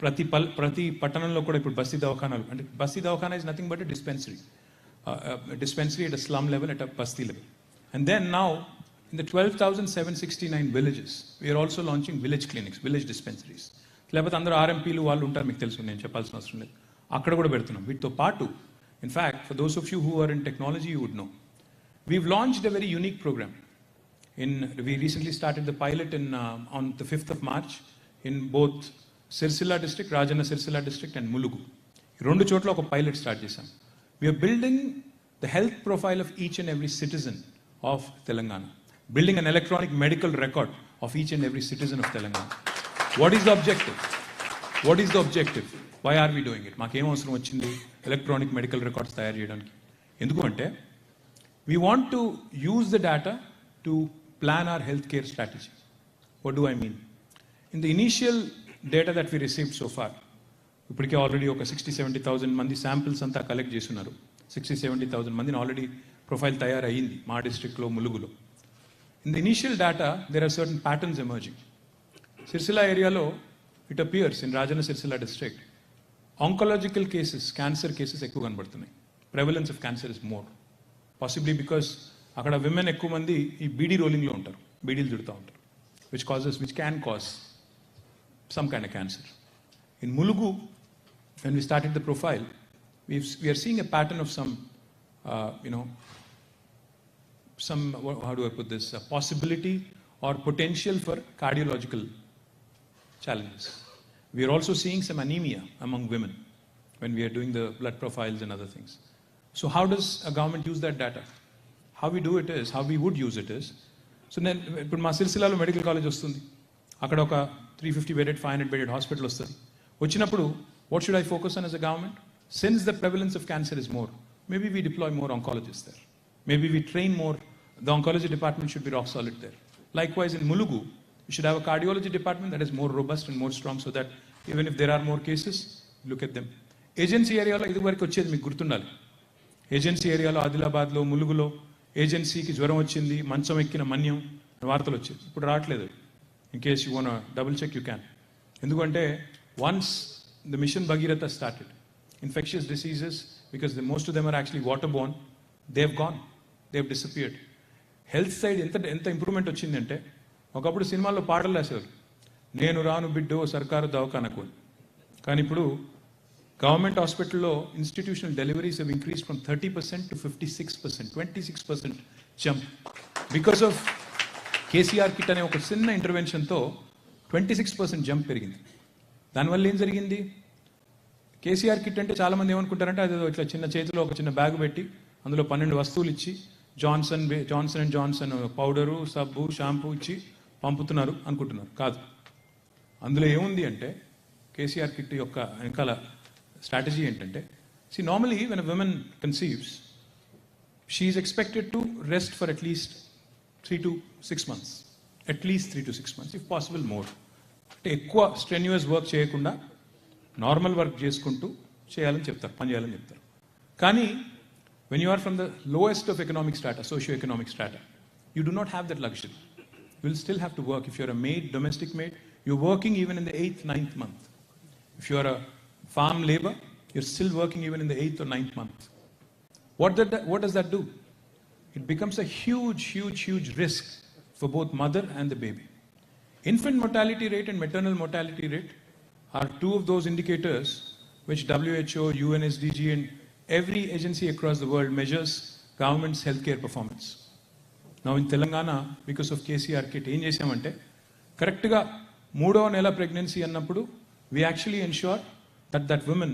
ప్రతి పట్టణంలో కూడా ఇప్పుడు బస్తీ దవాఖానాలు. అంటే Basti Dawakhana is nothing but dispensary at a slum level, at a basti level. And then now, in the 12,769 villages, we are also launching village clinics, village dispensaries. లేకపోతే అందరూ ఆర్ఎంపీలు వాళ్ళు ఉంటారు, మీకు తెలుసు, నేను చెప్పాల్సిన అవసరం లేదు, అక్కడ కూడా పెడుతున్నాం. వీటితో పాటు, in fact, for those of you who are in technology, you would know, we've launched a very unique program. We recently started the pilot on the 5th of March in both Sirsilla district, Rajanna Sirsilla district, and Mulugu. రెండు చోట్ల ఒక pilot start చేశాం. We are building the health profile of each and every citizen of Telangana, building an electronic medical record of each and every citizen of Telangana. What is the objective? What is the objective? Why are we doing it? మాకేం అవసరం వచ్చింది electronic medical records తయారు చేయడానికి? ఎందుకంటే we want to use the data to plan our healthcare strategy. What do I mean? In the initial data that we received so far, ఇప్పటికే already ఒక 60-70,000 మంది samples అంతా కలెక్ట్ చేస్తున్నారు. 60-70,000 మందిని ఆల్రెడీ ప్రొఫైల్ తయారయ్యింది మా డిస్ట్రిక్ట్లో ములుగులో. In the initial data there are certain patterns emerging. Sircilla ఏరియాలో it appears in Rajanna Sircilla district oncological cases, cancer cases ఎక్కువ కనబడుతున్నాయి. Prevalence of cancer is more, possibly because అక్కడ విమెన్ ఎక్కువ మంది ఈ బీడీ రోలింగ్లో ఉంటారు, బీడీలు చుడుతూ ఉంటారు, which can cause some kind of cancer. In Mulugu, when we started the profile, we are seeing a pattern of some, how do I put this, a possibility or potential for cardiological challenges. We are also seeing some anemia among women when we are doing the blood profiles and other things. So how does a government use that data? How we do it is, how we would use it is, so then, ఇప్పుడు మా సిరిసిల్లాలో medical college వస్తుంది, అక్కడ ఒక 350 bedded 500 bedded hospital వస్తుంది. వచ్చినప్పుడు what should I focus on as a government? Since the prevalence of cancer is more, maybe we deploy more oncologists there. Maybe we train more. The oncology department should be rock solid there. Likewise, in Mulugu, you should have a cardiology department that is more robust and more strong so that even if there are more cases, look at them. Agency area lo idu varaku vachedi meeku gurtundali. Agency area lo Adilabadlo, Mulugulo agency ki jwaram vachindi, mancham ekkina manyam vartalu vachedi. Ippudu raatledu. In case you want to double check, you can. Endukante once the mission Bhagirath started, infectious diseases, because most of them are actually waterborne, they've gone, they've disappeared. Health side enta improvement ochindante, okappudu సినిమాల్లో పాటలు రాసేవారు, నేను రాను బిడ్డో సర్కారు దవాఖానకు. కానీ ఇప్పుడు government హాస్పిటల్లో institutional deliveries have increased from 30% to 56%, 26% jump because of KCR kit అనే ఒక చిన్న ఇంటర్వెన్షన్తో 26% జంప్ పెరిగింది. దానివల్ల ఏం జరిగింది? కేసీఆర్ కిట్ అంటే చాలామంది ఏమనుకుంటారంటే అది ఇట్లా చిన్న చేతిలో ఒక చిన్న బ్యాగ్ పెట్టి అందులో 12 వస్తువులు ఇచ్చి జాన్సన్ అండ్ జాన్సన్ పౌడరు, సబ్బు, షాంపూ ఇచ్చి పంపుతున్నారు అనుకుంటున్నారు. కాదు, అందులో ఏముంది అంటే కేసీఆర్ కిట్ యొక్క వెనకాల స్ట్రాటజీ ఏంటంటే, normally when a women conceives she is expected to rest for at least 3 to 6 months, at least 3 to 6 months, if possible more. అంటే ఎక్కువ స్ట్రెన్యూయస్ వర్క్ చేయకుండా నార్మల్ వర్క్ చేసుకుంటూ చేయాలని చెప్తారు, పని చేయాలని చెప్తారు. కానీ when you are from the lowest of economic strata, socio-economic strata, you do not have that luxury. You will still have to work. If you're a maid, domestic maid, you're working even in the 8th, 9th month. If you're a farm labor, you're still working even in the 8th or 9th month. What does that do? It becomes a huge risk for both mother and the baby. Infant mortality rate and maternal mortality rate are two of those indicators which WHO, UNSDG and every agency across the world measures government's healthcare performance. Now in Telangana, because of KCR kit, ఏం చేసామంటే కరెక్ట్గా 3వ నెల pregnancy అన్నప్పుడు we actually ensure that women,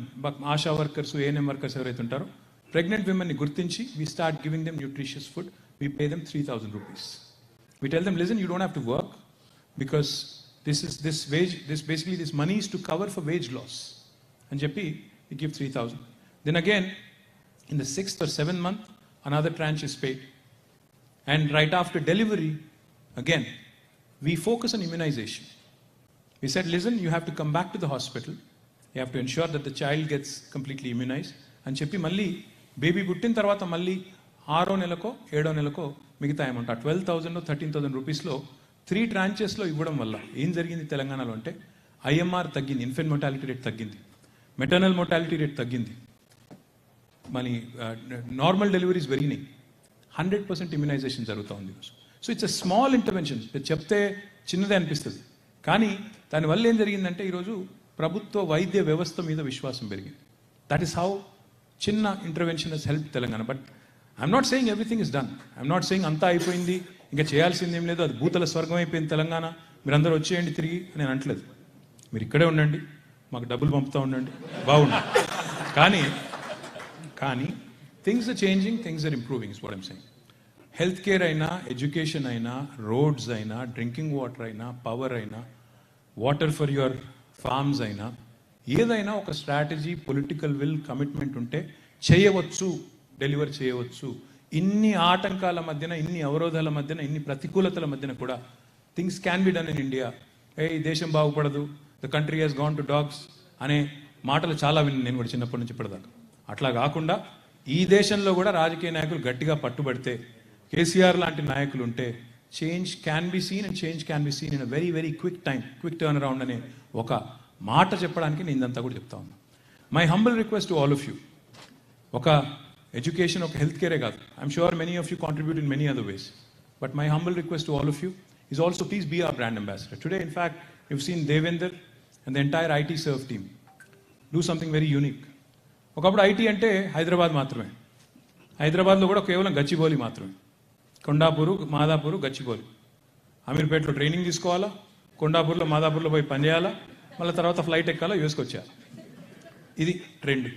ASHA workers, ANM workers ఎవరైతే ఉంటారో pregnant విమెన్ని గుర్తించి we start giving them nutritious food. We pay them 3,000 rupees. We tell them, listen, you don't have to work because this money is to cover for wage loss. And Jeppy, we give 3,000. Then again, in the 6th or 7th month, another tranche is paid. And right after delivery, again, we focus on immunization. We said, listen, you have to come back to the hospital. You have to ensure that the child gets completely immunized. And Jeppy, malli, baby puttin tarvata malli 6వ నెలకో 7వ నెలకో మిగతా amount 12,000 13,000 రూపీస్లో 3 ట్రాంచెస్లో ఇవ్వడం వల్ల ఏం జరిగింది తెలంగాణలో అంటే ఐఎంఆర్ తగ్గింది, ఇన్ఫెంట్ mortality రేట్ తగ్గింది, మెటర్నల్ mortality రేట్ తగ్గింది, మన నార్మల్ డెలివరీస్ పెరిగినాయి, 100% ఇమ్యునైజేషన్ జరుగుతూ ఉంది. So it's a small intervention. చెప్తే చిన్నదే అనిపిస్తుంది, కానీ దానివల్ల ఏం జరిగిందంటే ఈరోజు ప్రభుత్వ వైద్య వ్యవస్థ మీద విశ్వాసం పెరిగింది. దట్ ఈస్ హౌ చిన్న intervention has help Telangana. But I'm not saying everything is done. I'm not saying అంతా అయిపోయింది, ఇంకా చేయాల్సింది ఏం లేదు, అది భూతల స్వర్గం అయిపోయింది తెలంగాణ, మీరందరూ వచ్చేయండి తిరిగి నేను అంటలేదు. మీరు ఇక్కడే ఉండండి, మాకు డబ్బులు పంపుతూ ఉండండి, బాగుండు. కానీ things are changing, things are improving is what I'm saying. Health care అయినా, ఎడ్యుకేషన్ అయినా, రోడ్స్ అయినా, డ్రింకింగ్ వాటర్ అయినా, పవర్ అయినా, వాటర్ ఫర్ యువర్ ఫార్మ్స్ అయినా, ఏదైనా ఒక స్ట్రాటజీ, పొలిటికల్ విల్, కమిట్మెంట్ ఉంటే చేయవచ్చు, డెలివర్ చేయవచ్చు. ఇన్ని ఆటంకాల మధ్యన, ఇన్ని అవరోధాల మధ్యన, ఇన్ని ప్రతికూలతల మధ్యన కూడా things can be done in India. ఈ దేశం బాగుపడదు, the country has gone to dogs అనే మాటలు చాలా విన్నాను నేను కూడా చిన్నప్పటి నుంచి ఇప్పటిదాకా. అట్లా కాకుండా ఈ దేశంలో కూడా రాజకీయ నాయకులు గట్టిగా పట్టుబడితే, కేసీఆర్ లాంటి నాయకులు ఉంటే change can be seen and change can be seen in a very very quick time, quick turn around అనే ఒక మాట చెప్పడానికి నేను ఇదంతా కూడా చెప్తా ఉన్నా. My humble request to all of you, ఒక ఎడ్యుకేషన్, ఒక హెల్త్ కేరే కాదు, I'm sure many of you contribute in many other ways, but my humble request to all of you is also please be our brand ambassador. Today, in fact, you've seen Devender and the entire IT Serve team do something very unique. ఒకప్పుడు IT అంటే హైదరాబాద్ మాత్రమే, హైదరాబాద్లో కూడా కేవలం గచ్చిబౌలి మాత్రమే, కొండాపూరు, మాదాపూరు, గచ్చిబౌలి. అమీర్పేటలో training తీసుకోవాలా, కొండాపూర్లో, మాదాపూర్లో పోయి పని చేయాలా, మళ్ళీ తర్వాత ఫ్లైట్ ఎక్కాలా, యూఎస్కి వచ్చేయాలి. ఇది ట్రెండ్.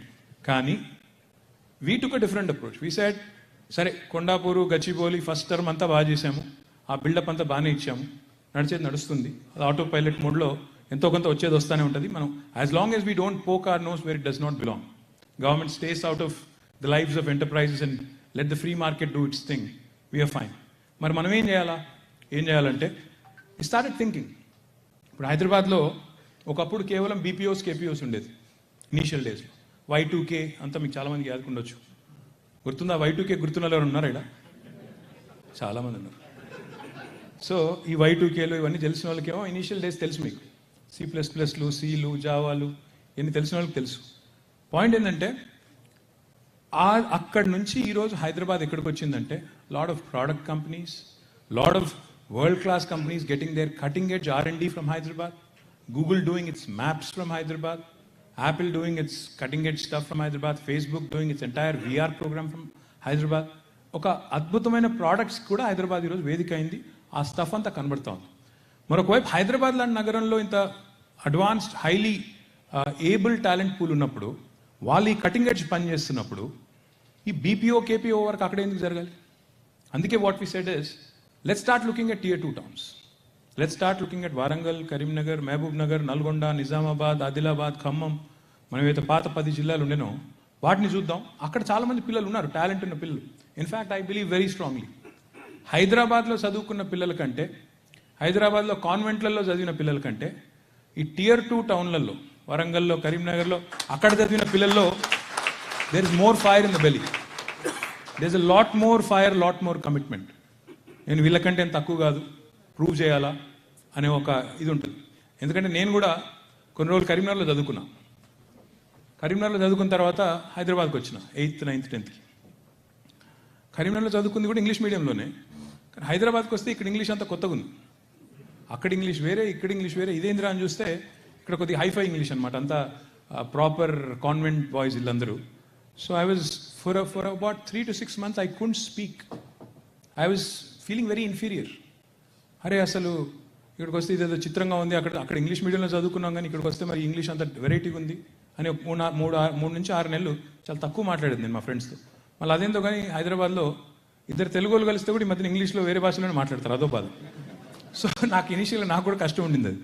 కానీ we took a different approach. We said, సరే కొండాపూరు, గచ్చిబౌలి ఫస్ట్ టర్మ్ అంతా బాగా చేసాము, ఆ బిల్డప్ అంతా బాగానే ఇచ్చాము, నడిచేది నడుస్తుంది, అది ఆటో పైలట్ మోడ్లో ఎంతో కొంత వచ్చేది వస్తూనే ఉంటుంది. మనం as long as we don't poke our nose where it does not belong, government stays out of the lives of enterprises and let the free market do its thing, we're fine. మరి మనం ఏం చేయాలంటే ఈ started thinking. ఇప్పుడు హైదరాబాద్లో ఒకప్పుడు కేవలం BPOs, కేపీఓస్ ఉండేది ఇనీషియల్ డేస్లో. Y2K అంతా మీకు చాలామందికి యాదుకుండొచ్చు. గుర్తుందా? Y2K గుర్తున్న వాళ్ళు ఉన్నారు ఇక్కడ? చాలామంది ఉన్నారు. సో ఈ Y2Kలు ఇవన్నీ తెలిసిన వాళ్ళకేమో ఇనీషియల్ డేస్ తెలుసు, మీకు C++లు, Cలు, జావాలు ఇవన్నీ తెలిసిన వాళ్ళకి తెలుసు. పాయింట్ ఏంటంటే అక్కడి నుంచి ఈరోజు హైదరాబాద్ ఎక్కడికి వచ్చిందంటే lot of product companies, lot of world class companies getting their cutting edge R&D from Hyderabad, Google doing its maps from Hyderabad, Apple doing its cutting edge stuff from Hyderabad, Facebook doing its entire VR program from Hyderabad. ఒక అద్భుతమైన products కూడా హైదరాబాద్ ఈరోజు వేదిక అయింది. ఆ stuff అంతా కనబడుతూ ఉంది. మరొకవైపు హైదరాబాద్ లాంటి నగరంలో ఇంత advanced, highly able talent pool ఉన్నప్పుడు, వాళ్ళు ఈ కటింగ్ ఎడ్జ్ పని చేస్తున్నప్పుడు ఈ బీపీఓ, కేపీఓ వరకు అక్కడ ఎందుకు జరగాలి? అందుకే what we said is, let's start looking at Tier 2 towns. Let's start looking at Warangal, Karimnagar, Mehboob Nagar, Nalgonda, Nizamabad, Adilabad, Khammam. మనం ఏదైతే పాత 10 జిల్లాలు ఉండేనో వాటిని చూద్దాం. అక్కడ చాలామంది పిల్లలు ఉన్నారు, టాలెంట్ ఉన్న పిల్లలు. In fact I believe very strongly, హైదరాబాద్లో చదువుకున్న పిల్లల కంటే, హైదరాబాద్లో కాన్వెంట్లలో చదివిన పిల్లల కంటే ఈ Tier 2 టౌన్లలో, వరంగల్లో, కరీంనగర్లో అక్కడ చదివిన పిల్లల్లో there is more fire in the belly, there is a lot more fire, lot more commitment. నేను వీళ్ళకంటే ఏం తక్కువ కాదు, ప్రూవ్ చేయాలా అనే ఒక ఇది ఉంటుంది. ఎందుకంటే నేను కూడా కొన్ని రోజులు కరీంనగర్లో చదువుకున్నా. కరీంనగర్లో చదువుకున్న తర్వాత హైదరాబాద్కి వచ్చిన 8th, 9th, 10th. కరీంనగర్లో చదువుకుంది కూడా ఇంగ్లీష్ మీడియంలోనే. కానీ హైదరాబాద్కి వస్తే ఇక్కడ ఇంగ్లీష్ అంతా కొత్తగా ఉంది. అక్కడ ఇంగ్లీష్ వేరే, ఇక్కడ ఇంగ్లీష్ వేరే. ఇదేంద్రా అని చూస్తే ఇక్కడ కొద్దిగా హైఫై ఇంగ్లీష్ అనమాట, అంతా ప్రాపర్ కాన్వెంట్ బాయ్స్ వీళ్ళందరూ. So I was for about 3 to 6 months I couldn't speak. I was feeling very inferior. అరే అసలు ఇక్కడికి వస్తే ఇదేదో చిత్రంగా ఉంది, అక్కడ ఇంగ్లీష్ మీడియంలో చదువుకున్నాం కానీ ఇక్కడికి వస్తే మరి ఇంగ్లీష్ అంత వెరైటీగా ఉంది అని 3 నుంచి 6 నెలలు చాలా తక్కువ మాట్లాడేది నేను మా ఫ్రెండ్స్తో. మళ్ళీ అదేందో కానీ హైదరాబాద్లో ఇద్దరు తెలుగు వాళ్ళు కలిస్తే కూడా ఈ మధ్యన ఇంగ్లీష్లో వేరే భాషలోనే మాట్లాడతారు, అదో బాధ. సో నాకు ఇనిషియల్గా నాకు కూడా కష్టం ఉండింది అది.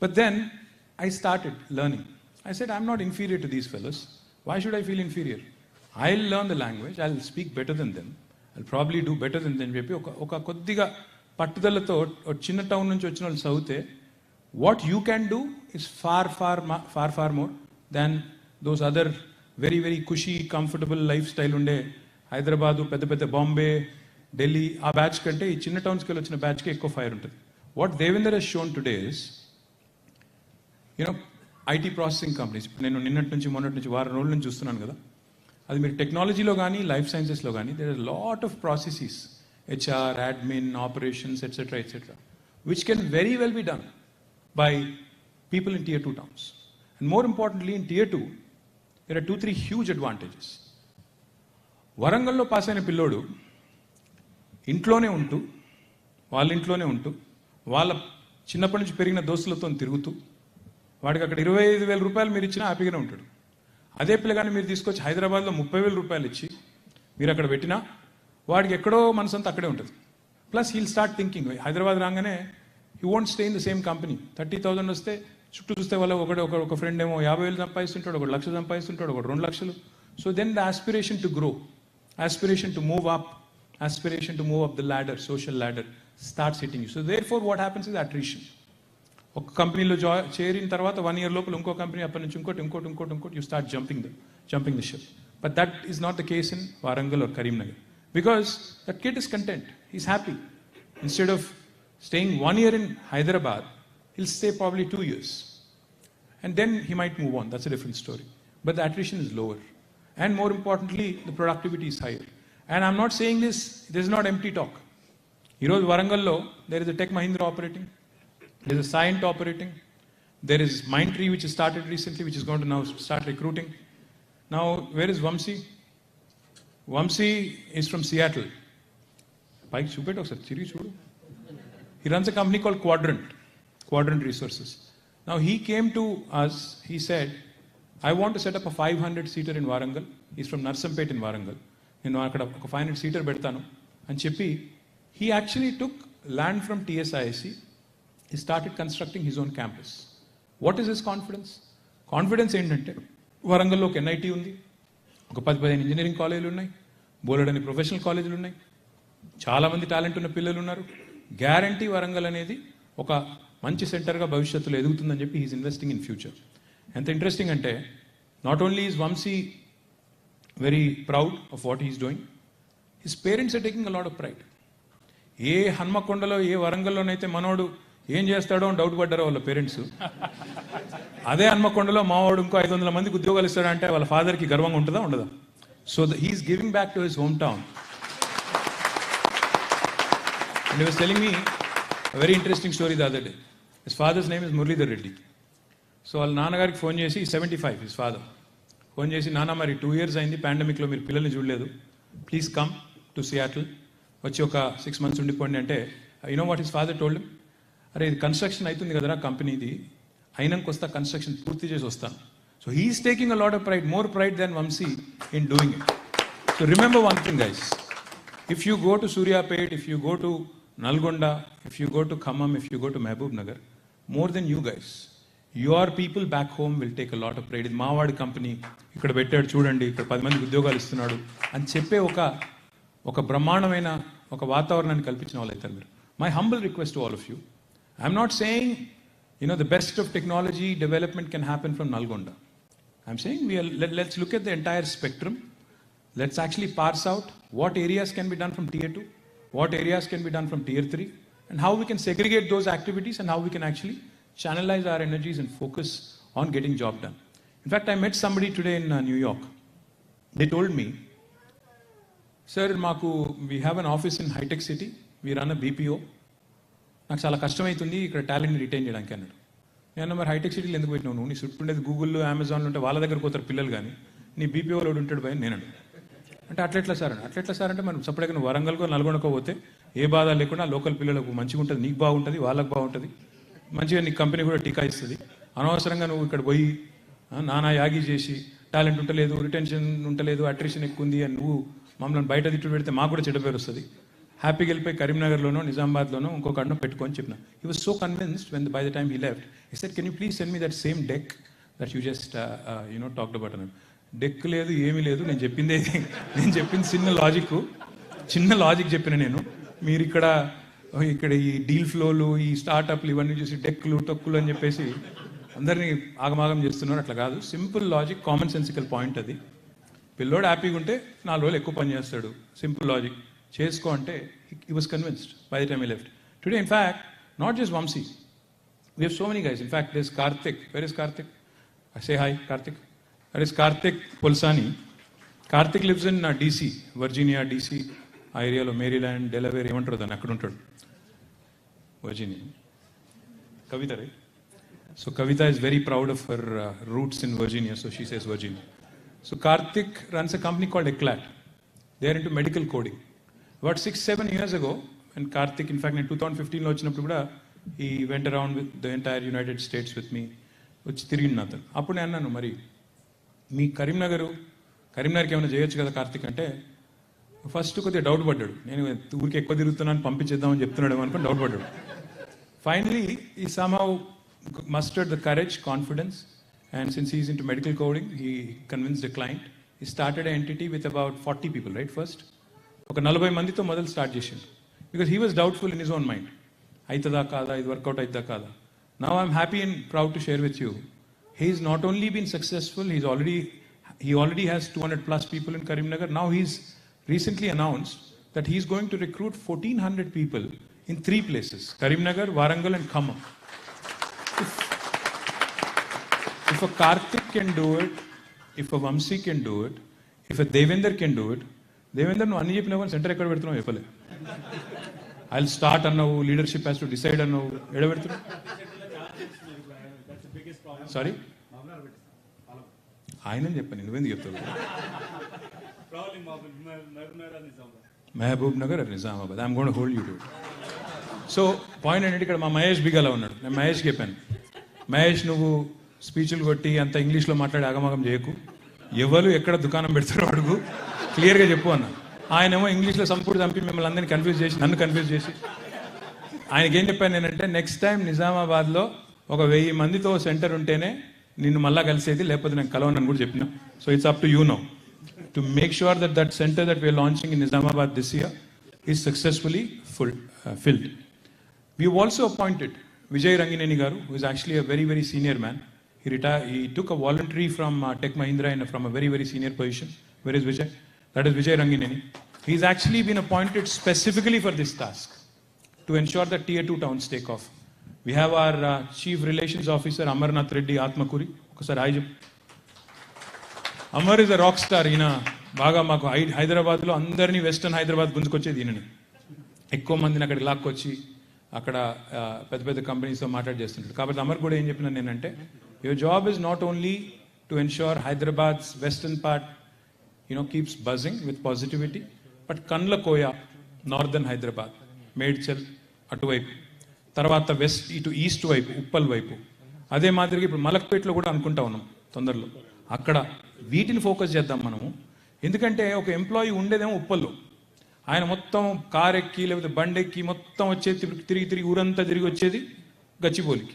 But then I started learning. I said I'm not inferior to these fellows, why should I feel inferior? I will learn the language, I will speak better than them, I will probably do better than them చెప్పి ఒక కొద్దిగా పట్టుదలతో చిన్న town నుంచి వచ్చిన వాళ్ళు చదివితే what you can do is far more than those other very very ఖుషీ, కంఫర్టబుల్ లైఫ్ స్టైల్ ఉండే హైదరాబాదు, పెద్ద పెద్ద బాంబే, ఢిల్లీ ఆ బ్యాచ్ కంటే ఈ చిన్న టౌన్స్కి వెళ్ళి వచ్చిన బ్యాచ్కి ఎక్కువ ఫైర్ ఉంటుంది. What Devender has shown today is, you know, IT processing companies. నేను మొన్నటి నుంచి వారం రోజుల నుంచి చూస్తున్నాను కదా, అది మీరు టెక్నాలజీలో కానీ లైఫ్ సైన్సెస్లో కానీ there are lot of processes, HR, admin, operations, etc., which can very well be done by people in Tier 2 towns. And more importantly, in Tier 2, there are 2-3 huge advantages. వరంగల్లో పాస్ అయిన పిల్లోడు ఇంట్లోనే ఉంటూ, వాళ్ళ ఇంట్లోనే ఉంటూ, వాళ్ళ చిన్నప్పటి నుంచి పెరిగిన దోస్తులతో తిరుగుతూ, వాడికి అక్కడ 25,000 రూపాయలు మీరు ఇచ్చినా హ్యాపీగానే ఉంటాడు. అదే పిల్లగాని మీరు తీసుకొచ్చి హైదరాబాద్లో 30,000 రూపాయలు ఇచ్చి మీరు అక్కడ పెట్టినా వాడికి ఎక్కడో మనసంతా అక్కడే ఉంటుంది. Plus he'll start thinking Hyderabad రాగానే he won't stay in the same company. 30,000 వస్తే చుట్టూ చూస్తే వాళ్ళ ఒక ఫ్రెండ్ ఏమో 50,000 సంపాదిస్తుంటాడు, 1 లక్ష సంపాదిస్తుంటాడు, 2 లక్షలు. So then the aspiration to grow, aspiration to move up, aspiration to move up the ladder, social ladder, starts hitting you. So therefore what happens is attrition. ఒక కంపెనీలో చేరిన తర్వాత 1 year లోపల ఇంకో కంపెనీ, అప్పటి నుంచి ఇంకోటి you start jumping the ship. But that is not the case in Warangal or Karimnagar. Because that kid is content, he's happy. Instead of staying 1 year in Hyderabad, he'll stay probably 2 years. And then he might move on, that's a different story. But the attrition is lower. And more importantly, the productivity is higher. And I'm not saying this is not empty talk. Heroes Warangallo, there is a Tech Mahindra operating, there is a Scient operating, there is Mindtree which has started recently, which is going to now start recruiting. Now, where is Vamsi? Vamsi is from Seattle. Pike Chupeto, sir, Chiri Chudu. He runs a company called Quadrant Resources. Now, he came to us, he said, I want to set up a 500-seater in Warangal. He's from Narsampet in Warangal. నేను అక్కడ ఒక 500-seater పెడతాను అని చెప్పి he actually took land from TSIC. He started constructing his own campus. What is his confidence? Confidence ఏంటంటే వరంగల్లో ఒక NIT ఉంది, ఒక 10-15 ఇంజనీరింగ్ కాలేజీలు ఉన్నాయి, బోలెడని ప్రొఫెషనల్ కాలేజీలు ఉన్నాయి, చాలామంది టాలెంట్ ఉన్న పిల్లలు ఉన్నారు. గ్యారంటీ వరంగల్ అనేది ఒక మంచి సెంటర్గా భవిష్యత్తులో ఎదుగుతుందని చెప్పి హీఈస్ ఇన్వెస్టింగ్ ఇన్ ఫ్యూచర్. ఎంత ఇంట్రెస్టింగ్ అంటే not only is Vamshi very proud of what he is doing, his parents are taking a lot of pride. ఏ హన్మకొండలో ఏ వరంగల్లోనైతే మనోడు ఏం చేస్తాడో అని డౌట్ పడ్డారో వాళ్ళ పేరెంట్స్, అదే హన్మకొండలో మావాడు ఇంకో 500 మందికి ఉద్యోగాలు ఇస్తాడంటే వాళ్ళ ఫాదర్కి గర్వంగా ఉంటుందా ఉండదా? So he's giving back to his hometown. And he was telling me a very interesting story the other day. His father's name is Muralidhar Reddy. So వాళ్ళ నాన్నగారికి ఫోన్ చేసి 75, his father ఫోన్ చేసి, నాన్న మరి 2 years అయింది పాండమిక్లో మీరు పిల్లల్ని చూడలేదు, ప్లీజ్ కమ్ టు సియాటిల్, వచ్చి ఒక 6 months ఉండిపోండి అంటే, you know what his father told him, అరే ఇది కన్స్ట్రక్షన్ అవుతుంది కదరా కంపెనీది, అయినాక వస్తా కన్స్ట్రక్షన్ పూర్తి చేసి వస్తాను. So he's taking a lot of pride, more pride than Vamshi in doing it. So remember one thing guys, if you go to Suryapet, if you go to Nalgonda, if you go to Khammam, if you go to Mahabubnagar, more than you guys, your people back home will take a lot of pride. ఇది మావాడి company, ఇక్కడ పెట్టాడు చూడండి, ఇక్కడ 10 మందికి ఉద్యోగాలు ఇస్తున్నాడు అని చెప్పే ఒక బ్రహ్మాండమైన ఒక వాతావరణాన్ని కల్పించిన వాళ్ళు అవుతారు మీరు. My humble request to all of you, I'm not saying the best of technology development can happen from Nalgonda. I'm saying let's look at the entire spectrum. Let's actually parse out what areas can be done from tier 2, what areas can be done from tier 3, and how we can segregate those activities and how we can actually channelize our energies and focus on getting job done. In fact, I met somebody today in New York. They told me, sir, we have an office in high-tech city. We run a BPO. నాకు చాలా కష్టమవుతుంది ఇక్కడ టాలెంట్ని retain చేయడానికి అన్నాడు. నేను మరి hitech సిటీలో ఎందుకు పెట్టినావు, నువ్వు నీ చుట్టూ ఉండేది గూగుల్లో అమెజాన్లో ఉంటే వాళ్ళ దగ్గర పోతారు పిల్లలు, కానీ నీ బీపీఓలో ఉంటాడు భయ నేను అంటే అట్లెట్లా సార్ అంటే మనం సపరేట్గా నువ్వు వరంగల్కో నల్గొండకో పోతే ఏ బాధ లేకుండా లోకల్ పిల్లలకు మంచిగా ఉంటుంది, నీకు బాగుంటుంది, వాళ్ళకు బాగుంటుంది, మంచిగా నీ కంపెనీ కూడా టీకా ఇస్తుంది. అనవసరంగా నువ్వు ఇక్కడ పోయి నానా యాగి చేసి టాలెంట్ ఉంటలేదు, రిటెన్షన్ ఉంటలేదు, అట్రిషన్ ఎక్కువ ఉంది అని నువ్వు మమ్మల్ని బయట తిట్టు పెడితే మాకు కూడా చెడ్డ పేరు వస్తుంది. హ్యాపీగా వెళ్ళిపోయి కరీంనగర్లోనో నిజామాబాద్లోనో ఇంకొక అడ్డం పెట్టుకొని చెప్పిన. He was so convinced when by the time he left. He said, can you please send me that same deck that you just talked about అన్నాడు. డెక్ లేదు, ఏమీ లేదు, నేను చెప్పింది చిన్న లాజిక్ చెప్పిన నేను. మీరు ఇక్కడ ఈ డీల్ ఫ్లోలు, ఈ స్టార్టప్లు ఇవన్నీ చూసి డెక్లు టొక్కులు అని చెప్పేసి అందరినీ ఆగమాగం చేస్తున్నారు. అట్లా కాదు, simple logic, common sensical point అది. పిల్లోడు హ్యాపీగా ఉంటే 4 రోజులు ఎక్కువ పని చేస్తాడు. సింపుల్ లాజిక్ చేసుకో అంటే he was convinced by the time he left. Today, in fact, not just Vamsi, we have so many guys. In fact, there's Karthik. Where is Karthik? I say hi, Karthik. There is Karthik Polsani. Karthik lives in DC, Virginia, DC ఏరియాలో, Maryland, Delaware ఏమంటారు దాన్ని, అక్కడ ఉంటాడు. Virginia. Kavita, right? So Kavita is very proud of her roots in Virginia, so she says Virginia. So Karthik runs a company called Eclat. They are into medical coding. About 6-7 years ago, and Karthik, in fact, in 2015 వచ్చినప్పుడు కూడా he went around with the entire United States with me, వచ్చి తిరిగిన అతను. అప్పుడు నేను అన్నాను, మరి మీ కరీంనగర్కి ఏమైనా చేయొచ్చు కదా కార్తిక్ అంటే, ఫస్ట్ కొద్దిగా డౌట్ పడ్డాడు, నేను ఊరికి ఎక్కువ తిరుగుతున్నాను పంపించేద్దామని చెప్తున్నాడు అనుకుని డౌట్ పడ్డాడు. ఫైనలీ ఈ somehow mustered the courage, confidence, and since he's into medical coding, he convinced a client. He started an entity with about 40 people, right? First, ఒక 40 మందితో మొదలు స్టార్ట్ చేసిండు. Because he was doubtful in his own mind. అవుతుందా కాదా, ఇది work out అవుతుందా కాదా. Now I'm happy and proud to share with you, he's not only been successful, he already has 200 plus people in Karimnagar. Now he's recently announced that he's going to recruit 1400 people in 3 places, Karimnagar, Warangal and Khammam. If a Karthik can do it, if a Vamsi can do it, if a Devender can do it, Devender no anni cheppina center ekkada pedutunnavu cheppale. I'll start annavu, leadership has to decide annavu, eda pedutunna. Sorry, ఆయనని చెప్పాను, నువ్వెందుకు చెప్తావు? Mahabubnagar Nizamabad. I'm going to hold you to it. So point ఏంటంటే ఇక్కడ మా మహేష్ బిగాలా ఉన్నాడు. నేను మహేష్కి చెప్పాను, మహేష్ నువ్వు స్పీచ్లు కొట్టి అంత ఇంగ్లీష్లో మాట్లాడి ఆగమాగం చేయకు, ఎవరు ఎక్కడ దుకాణం పెడతారో అడుగు, క్లియర్గా చెప్పు అన్న. ఆయనేమో ఇంగ్లీష్లో సంపూర్తి చంపి మిమ్మల్ని అందరినీ కన్ఫ్యూజ్ చేసి, నన్ను కన్ఫ్యూజ్ చేసి, ఆయనకి ఏం చెప్పాను నేనంటే, నెక్స్ట్ టైం నిజామాబాద్లో ఒక 1000 మందితో సెంటర్ ఉంటేనే నిన్ను మళ్ళా కలిసేది, లేకపోతే నేను కలవనని కూడా చెప్పిన. So it's up to you now to make sure that centre that we're launching in Nizamabad this year is successfully filled. We have also appointed Vijay Rangineni garu, who is actually a very, very senior man. He took a voluntary from Tech Mahindra and from a very, very senior position. Where is Vijay? That is Vijay Rangineni. He's actually been appointed specifically for this task, to ensure that Tier 2 towns take off. We have our Chief Relations Officer, Amarnath Reddy Atmakuri. Okasari Amar is a rock star. బాగా మాకు హైదరాబాద్లో అందరినీ western Hyderabad గుంజుకొచ్చేది ఈయనని. ఎక్కువ మందిని అక్కడికి లాక్కొచ్చి అక్కడ పెద్ద పెద్ద కంపెనీస్తో మాట్లాడి చేస్తుంటాడు. కాబట్టి అమర్ కూడా ఏం చెప్పినా నేనంటే, your job is not only to ensure Hyderabad's western part keeps buzzing with positivity, but Kandla Koya northern Hyderabad, Medchal అటువైపు, తర్వాత వెస్ట్ ఇటు ఈస్ట్ వైపు ఉప్పల్ వైపు, అదే మాదిరిగా ఇప్పుడు మలక్పేటలో కూడా అనుకుంటా ఉన్నాం తొందరలో, అక్కడ వీటిని ఫోకస్ చేద్దాం మనము. ఎందుకంటే ఒక ఎంప్లాయీ ఉండేదేమో ఉప్పల్లో, ఆయన మొత్తం కార్ ఎక్కి లేకపోతే బండి ఎక్కి మొత్తం వచ్చేది తిరిగి ఊరంతా తిరిగి వచ్చేది గచ్చిబౌలికి.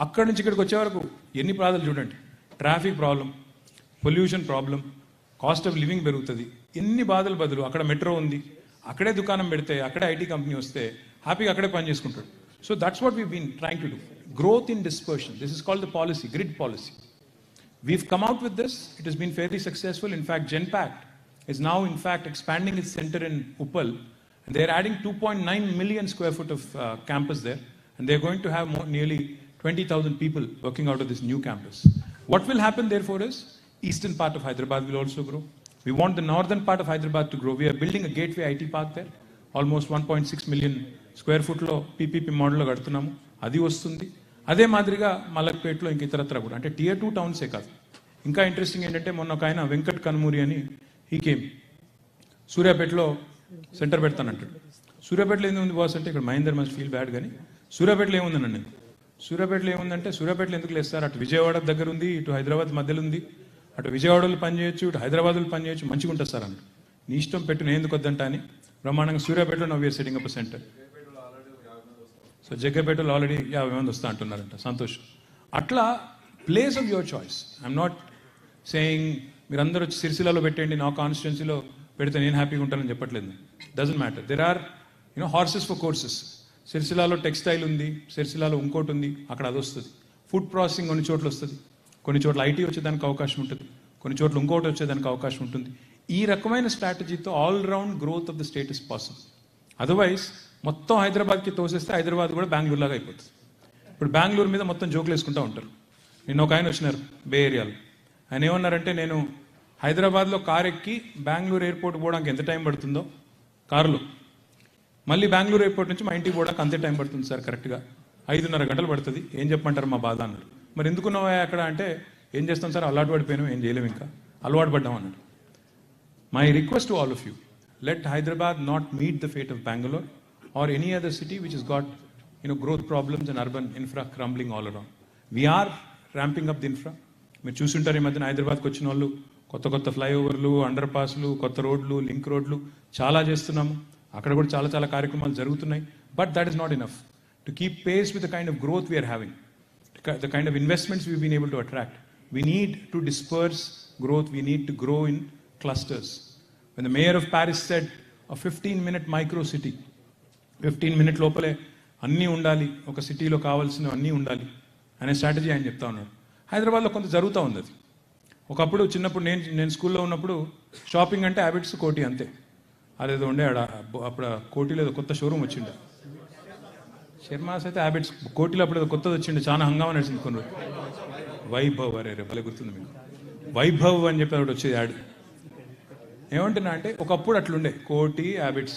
అక్కడి నుంచి ఇక్కడికి వచ్చే వరకు ఎన్ని ప్రాబ్లమ్స్ చూడండి, traffic problem, pollution problem, cost of living పెరుగుతుంది, ఎన్ని బాధలు బదులు అక్కడ మెట్రో ఉంది, అక్కడే దుకాణం పెడితే, అక్కడే ఐటీ కంపెనీ వస్తే హ్యాపీగా అక్కడే పని చేసుకుంటాడు. So that's what we been trying to do, growth in dispersion. This is called the policy, grid policy. We've come out with this. It has been fairly successful. In fact, Genpact is now, in fact, expanding its center in Uppal. And they're adding 2.9 million square foot of campus there. And they're going to have nearly 20,000 people working out of this new campus. What will happen, therefore, is eastern part of Hyderabad will also grow. We want the northern part of Hyderabad to grow. We are building a gateway IT park there. Almost 1.6 million square foot lo PPP model lo కడుతున్నాము, అది వస్తుంది. అదే మాదిరిగా మలక్పేటలో ఇంక ఇతరత్ర కూడా, అంటే Tier 2 టౌన్సే కాదు. ఇంకా ఇంట్రెస్టింగ్ ఏంటంటే, మొన్న ఒక ఆయన వెంకట్ కన్మూరి అని హీకేమ్ సూర్యాపేటలో సెంటర్ పెడతానంటాడు. సూర్యాపేటలో ఏముంది బాస్ అంటే, ఇక్కడ మహేందర్ మస్ట్ ఫీల్ బ్యాడ్, కానీ సూర్యాపేటలో ఏముందనండి నేను, సూర్యాపేటలో ఏముందంటే, సూర్యాపేటలో ఎందుకు లేదు సార్, అటు విజయవాడ దగ్గర ఉంది, ఇటు హైదరాబాద్ మధ్యలో ఉంది, అటు విజయవాడలో పనిచేయచ్చు, ఇటు హైదరాబాద్లో పనిచేయచ్చు, మంచిగా ఉంటుంది సార్ అన్నాడు. నీ ఇష్టం పెట్టు, నేను ఎందుకు వద్దంటా అని బ్రహ్మాండంగా సూర్యాపేటలో now we're setting up centre. So జగ్గపేటలో ఆల్రెడీ 50 మంది వస్తా అంటున్నారంట, సంతోషం. అట్లా place of your choice. I'm not saying మీరు అందరూ వచ్చి సిరిసిల్లలో పెట్టండి, నా కాన్స్టిట్యున్సీలో పెడితే నేను హ్యాపీగా ఉంటానని చెప్పట్లేదు. Doesn't matter. There are horses for courses. సిరిసిల్లలో టెక్స్టైల్ ఉంది, సిరిసిల్లలో ఇంకోటి ఉంది, అక్కడ అది వస్తుంది. ఫుడ్ ప్రాసెసింగ్ కొన్ని చోట్ల వస్తుంది, కొన్ని చోట్ల ఐటీ వచ్చేదానికి అవకాశం ఉంటుంది, కొన్ని చోట్ల ఇంకోటి వచ్చేదానికి అవకాశం ఉంటుంది. ఈ రకమైన స్ట్రాటజీతో all round growth of the state is possible. Otherwise మొత్తం హైదరాబాద్కి తోసేస్తే హైదరాబాద్ కూడా బెంగళూరు లాగా అయిపోతుంది. ఇప్పుడు బెంగళూరు మీద మొత్తం జోకులు వేసుకుంటూ ఉంటారు. నిన్న ఒక ఆయన వచ్చినారు బే ఏరియాలో, ఆయన ఏమన్నారంటే, నేను హైదరాబాద్లో కార్ ఎక్కి బెంగళూరు ఎయిర్పోర్ట్ పోవడానికి ఎంత టైం పడుతుందో కారులో, మళ్ళీ బెంగళూరు ఎయిర్పోర్ట్ నుంచి మా ఇంటికి పోవడానికి అంతే టైం పడుతుంది సార్, కరెక్ట్గా 5.5 గంటలు పడుతుంది, ఏం చెప్పమంటారు మా బాధ అన్నారు. మరి ఎందుకున్నావా అక్కడ అంటే, ఏం చేస్తాం సార్, అలవాటు పడిపోయాను, ఏం చేయలేము, ఇంకా అలవాటు పడ్డాం అన్నాడు. My request to all of you, let Hyderabad not meet the fate of Bangalore or any other city which has got growth problems and urban infra crumbling all around. We are ramping up the infra. మీరు చూస్తుంటారు, ఈ మధ్యన హైదరాబాద్కి వచ్చిన వాళ్ళు కొత్త కొత్త ఫ్లైఓవర్లు, అండర్ పాస్లు, కొత్త రోడ్లు, లింక్ రోడ్లు చాలా చేస్తున్నాము. అక్కడ కూడా చాలా చాలా కార్యక్రమాలు జరుగుతున్నాయి. But that is not enough to keep pace with the kind of growth we're having, the kind of investments we been able to attract. We need to disperse growth. We need to grow in clusters. When the mayor of Paris said a 15-minute micro city, 15-minute లోపలే అన్నీ ఉండాలి, ఒక సిటీలో కావాల్సిన అన్నీ ఉండాలి అనే strategy ఆయన చెప్తా ఉన్నాడు. హైదరాబాద్లో కొంత జరుగుతూ ఉంది అది. ఒకప్పుడు చిన్నప్పుడు నేను స్కూల్లో ఉన్నప్పుడు షాపింగ్ అంటే హ్యాబిట్స్ కోటి అంతే. అదేదో ఉండే అప్పుడు కోటిలో ఏదో కొత్త షోరూమ్ వచ్చిండే, శర్మాస్ అయితే హ్యాబిట్స్. కోటిలో అప్పుడు ఏదో కొత్తది వచ్చిండే, చాలా హంగామా నడిచింది కొన్ని రోజులు. వైభవ్, అరే భలే గుర్తుంది మీకు, వైభవ్ అని చెప్పి ఒకటి వచ్చేది యాడ్. ఏమంటున్నా అంటే ఒకప్పుడు అట్లుండే కోటి హ్యాబిట్స్,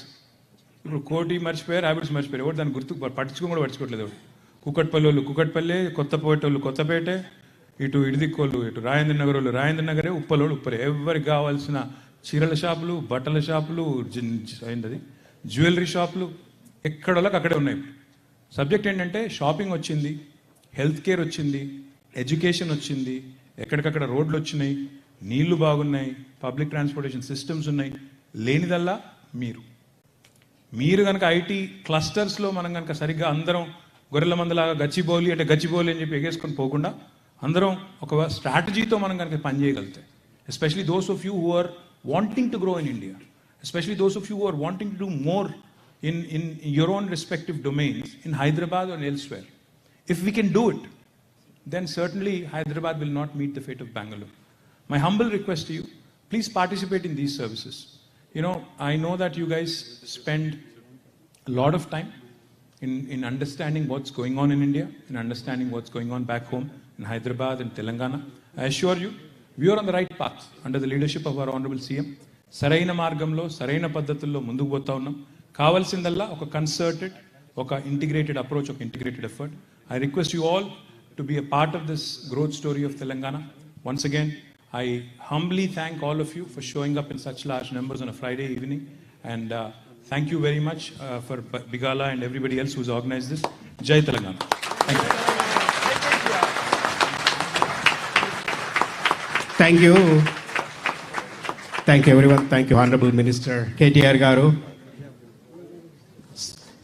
ఇప్పుడు కోటి మర్చిపోయారు, హ్యాబిట్స్ మర్చిపోయారు. ఎవరు దాన్ని గుర్తు పట్టించుకొని కూడా పట్టించుకోవట్లేదు. ఎవరు కుక్కట్పల్లి వాళ్ళు కుక్కట్పల్లి, కొత్తపేట వాళ్ళు కొత్తపేటే, ఇటు ఇడిదిక్కోళ్ళు, ఇటు రాజేంద్ర నగర్ వాళ్ళు రాజేంద్ర నగరే, ఉప్పలోళ్ళు ఉప్పలే. ఎవరికి కావాల్సిన చీరల షాపులు, బట్టల షాపులు, అయింది జ్యువెలరీ షాపులు ఎక్కడోళ్ళకి అక్కడే ఉన్నాయి. సబ్జెక్ట్ ఏంటంటే షాపింగ్ వచ్చింది, హెల్త్ కేర్ వచ్చింది, ఎడ్యుకేషన్ వచ్చింది, ఎక్కడికక్కడ రోడ్లు వచ్చినాయి, నీళ్లు బాగున్నాయి, పబ్లిక్ ట్రాన్స్పోర్టేషన్ సిస్టమ్స్ ఉన్నాయి. లేనిదల్లా మీరు కనుక ఐటీ క్లస్టర్స్లో మనం కనుక సరిగ్గా అందరం గొర్రెల మందలాగా గచ్చిబౌలి అంటే గచ్చిబౌలి అని చెప్పి ఎగేసుకొని పోకుండా అందరం ఒక స్ట్రాటజీతో మనం కనుక పనిచేయగలిగితే, especially those of you who are wanting to grow in India, especially those of you who are wanting to do more in your own respective domains in Hyderabad or elsewhere, if we can do it, then certainly Hyderabad will not meet the fate of Bangalore. My humble request to you, please participate in these services. You know, I know that you guys spend a lot of time in understanding what's going on in India, in understanding what's going on back home in Hyderabad and Telangana. I assure you, we are on the right path under the leadership of our Honorable CM. సరైన మార్గంలో సరైన పద్ధతుల్లో ముందుకు పోతా ఉన్నాం. కావాల్సిందల్లా ఒక concerted, ఒక integrated approach, ఒక integrated effort. I request you all to be a part of this growth story of Telangana. Once again, I humbly thank all of you for showing up in such large numbers on a Friday evening. And thank you very much for Bigala and everybody else who's organized this. Jai Telangana. Thank you. Thank you. Thank you everyone. Thank you Honorable Minister KTR Garu.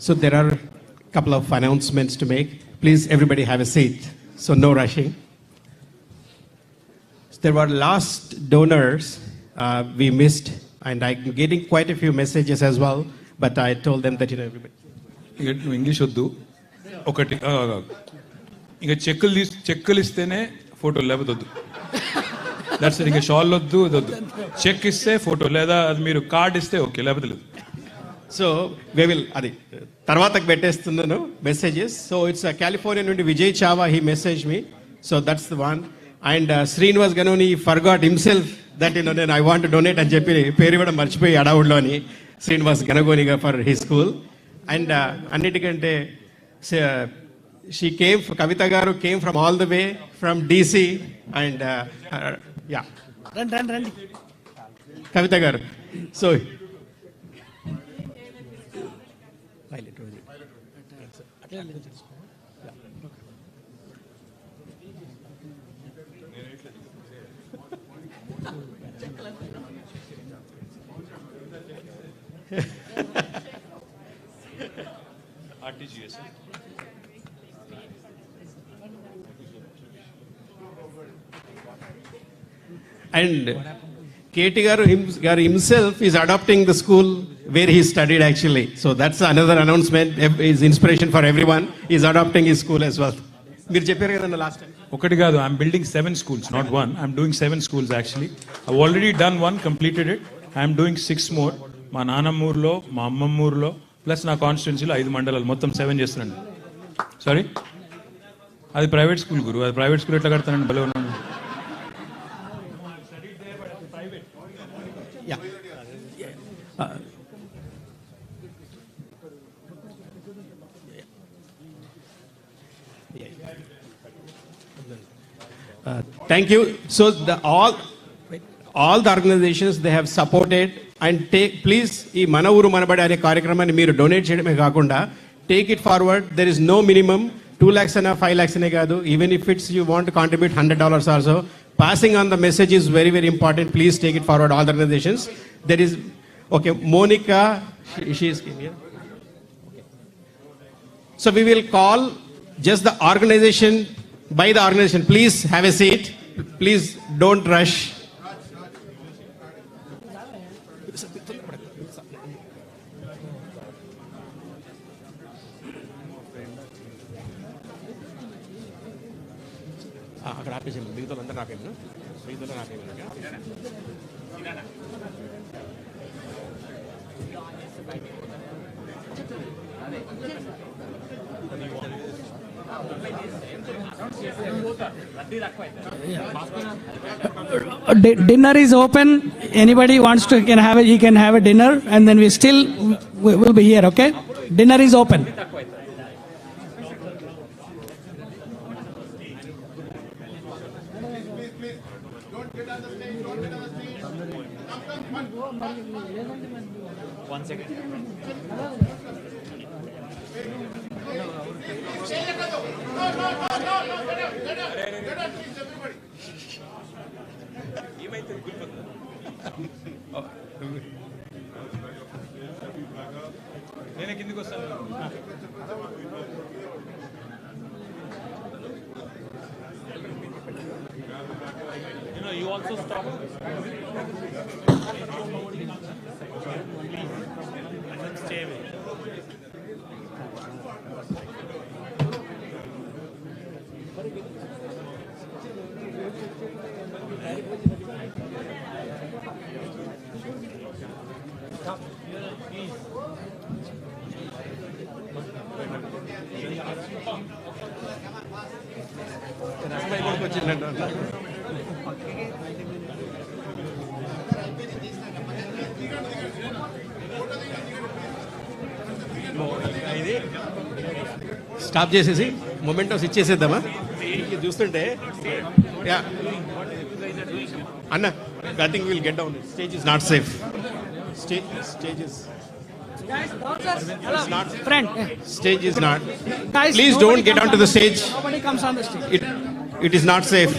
So there are a couple of announcements to make. Please everybody have a seat. So no rushing. There were last donors we missed, and I'm getting quite a few messages as well. But I told them that everybody. English వద్దు, ఒకటి ఇంకా చెక్కులు ఇస్తేనే photo లేకపోతే that's ఇంకా shawl వద్దు, వద్దు. Check ఇస్తే ఫోటో, లేదా అది మీరు కార్డ్ ఇస్తే ఓకే, లేకపోతే లేదు. సో we will అది తర్వాతకు పెట్టేస్తున్నాను మెసేజెస్. సో ఇట్స్ కాలిఫోర్నియా నుండి Vijay Chava, he message me. So that's the one. And Srinivas Ganoni forgot himself that నేను ఐ వాంట్ డొనేట్ అని చెప్పి పేరు ఇవ్వడం మర్చిపోయి అడవుల్లో అని శ్రీనివాస్ గనగోనిగా ఫర్ హీ స్కూల్. అండ్ అన్నిటికంటే she came, Kavitha garu came from all the way from DC. And yeah రండి Kavitha garu. So RTGS. And KT Garu himself is adopting the school where he studied actually. So that's another announcement, is inspiration for everyone. He is adopting his school as well. మీరు చెప్పారు కదా last time. ఒకటి కాదు, I'm building 7 schools, not one. I'm doing 7 schools actually. I've already done one, completed it. I'm doing 6 more. మా నాన్నమ్మూరులో, మా అమ్మమ్మూరులో, plus నా కాన్స్టిట్యున్సీలో 5 మండలాలు, మొత్తం 7 చేస్తున్నాను. సారీ, అది ప్రైవేట్ స్కూల్ గురు, అది ప్రైవేట్ స్కూల్ ఎట్లా కడతానండి, భలే ఉన్నాను. Thank you. So all the organizations, they have supported and please ఈ మన ఊరు మనబడి అనే కార్యక్రమాన్ని మీరు డొనేట్ చేయడమే కాకుండా take it forward. There is no minimum. 2 lakhs and 5 lakhs అనే కాదు. Even if it's you want to contribute $100 also, passing on the message is very, very important. Please take it forward, all the organizations. There is, okay, Monica, she is here. Okay. So we will call just the organization, by the organization. Please have a seat. Please don't rush. అక్కడ ఆపేసాను మిగతాలంతా నాకేమన్నా మిగతా నాకేమన్నా Dinner is open. Anybody wants to can have he can have a dinner, and then we will be here. Okay, dinner is open. One second. నేను కిందికి వస్తాను. You also stop. Stay away. Stop చేసేసి mementos ఇచ్చేసేద్దామా చూస్తుంటే yeah అన్న I think will get down stage is not safe stage is not Friend, stage is not guys, please don't get onto the stage. Nobody comes on the stage. It is not safe.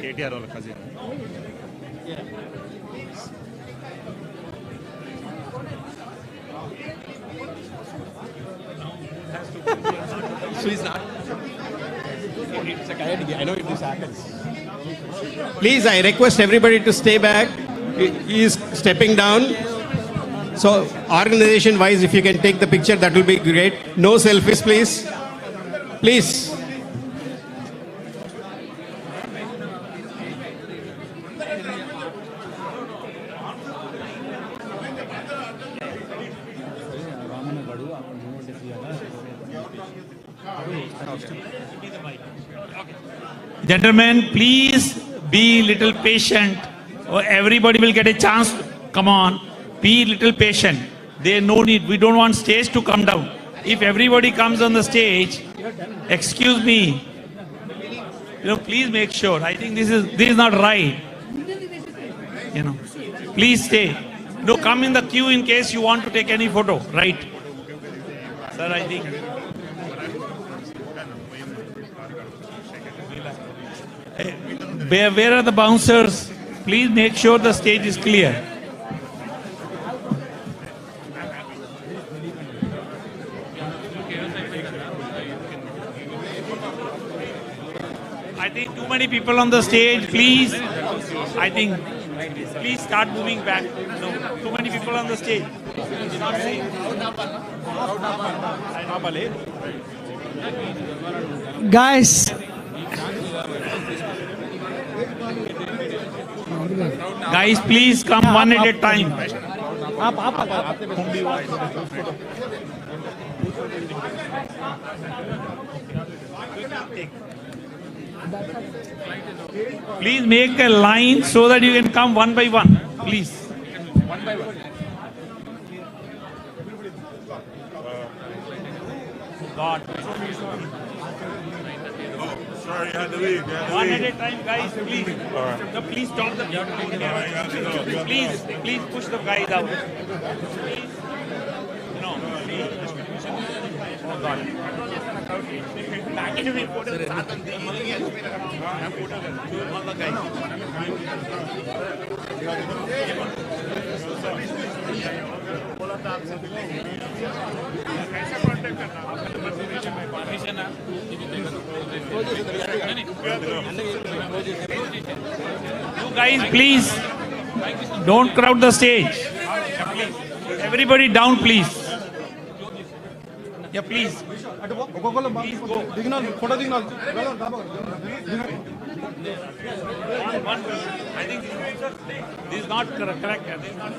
KTR వాళ్ళ cousin. So he's not. I know this happens. Please, I request everybody to stay back. He is stepping down. So, organization-wise, if you can take the picture, that will be great. No selfies, please. Please. Gentlemen, please be little patient. Everybody will get a chance. Come on, be little patient. There's no need. We don't want stage to come down. If everybody comes on the stage, excuse me. Please make sure. I think this is not right. Please stay. No, come in the queue in case you want to take any photo. Right, sir. I think. Where are the bouncers? Please make sure the stage is clear. I think too many people on the stage. Please, I think, please start moving back. No, too many people on the stage. It's not safe. Guys, guys, please come one at a time. Please make a line so that you can come one by one. Please. One by one. God. Sorry, you had to leave. One at a time, guys, please. All right. No, please stop the Please push the guys out. Please. No, please. You guys, please don't crowd the stage. Everybody down, please. Yeah, please. Please go. I think this is not correct. This is not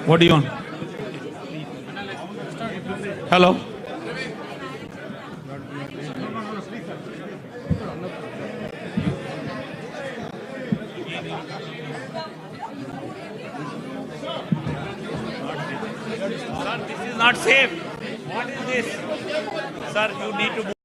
What do you want? Hello? Sir, this is not safe. What is this? Sir, you need to move.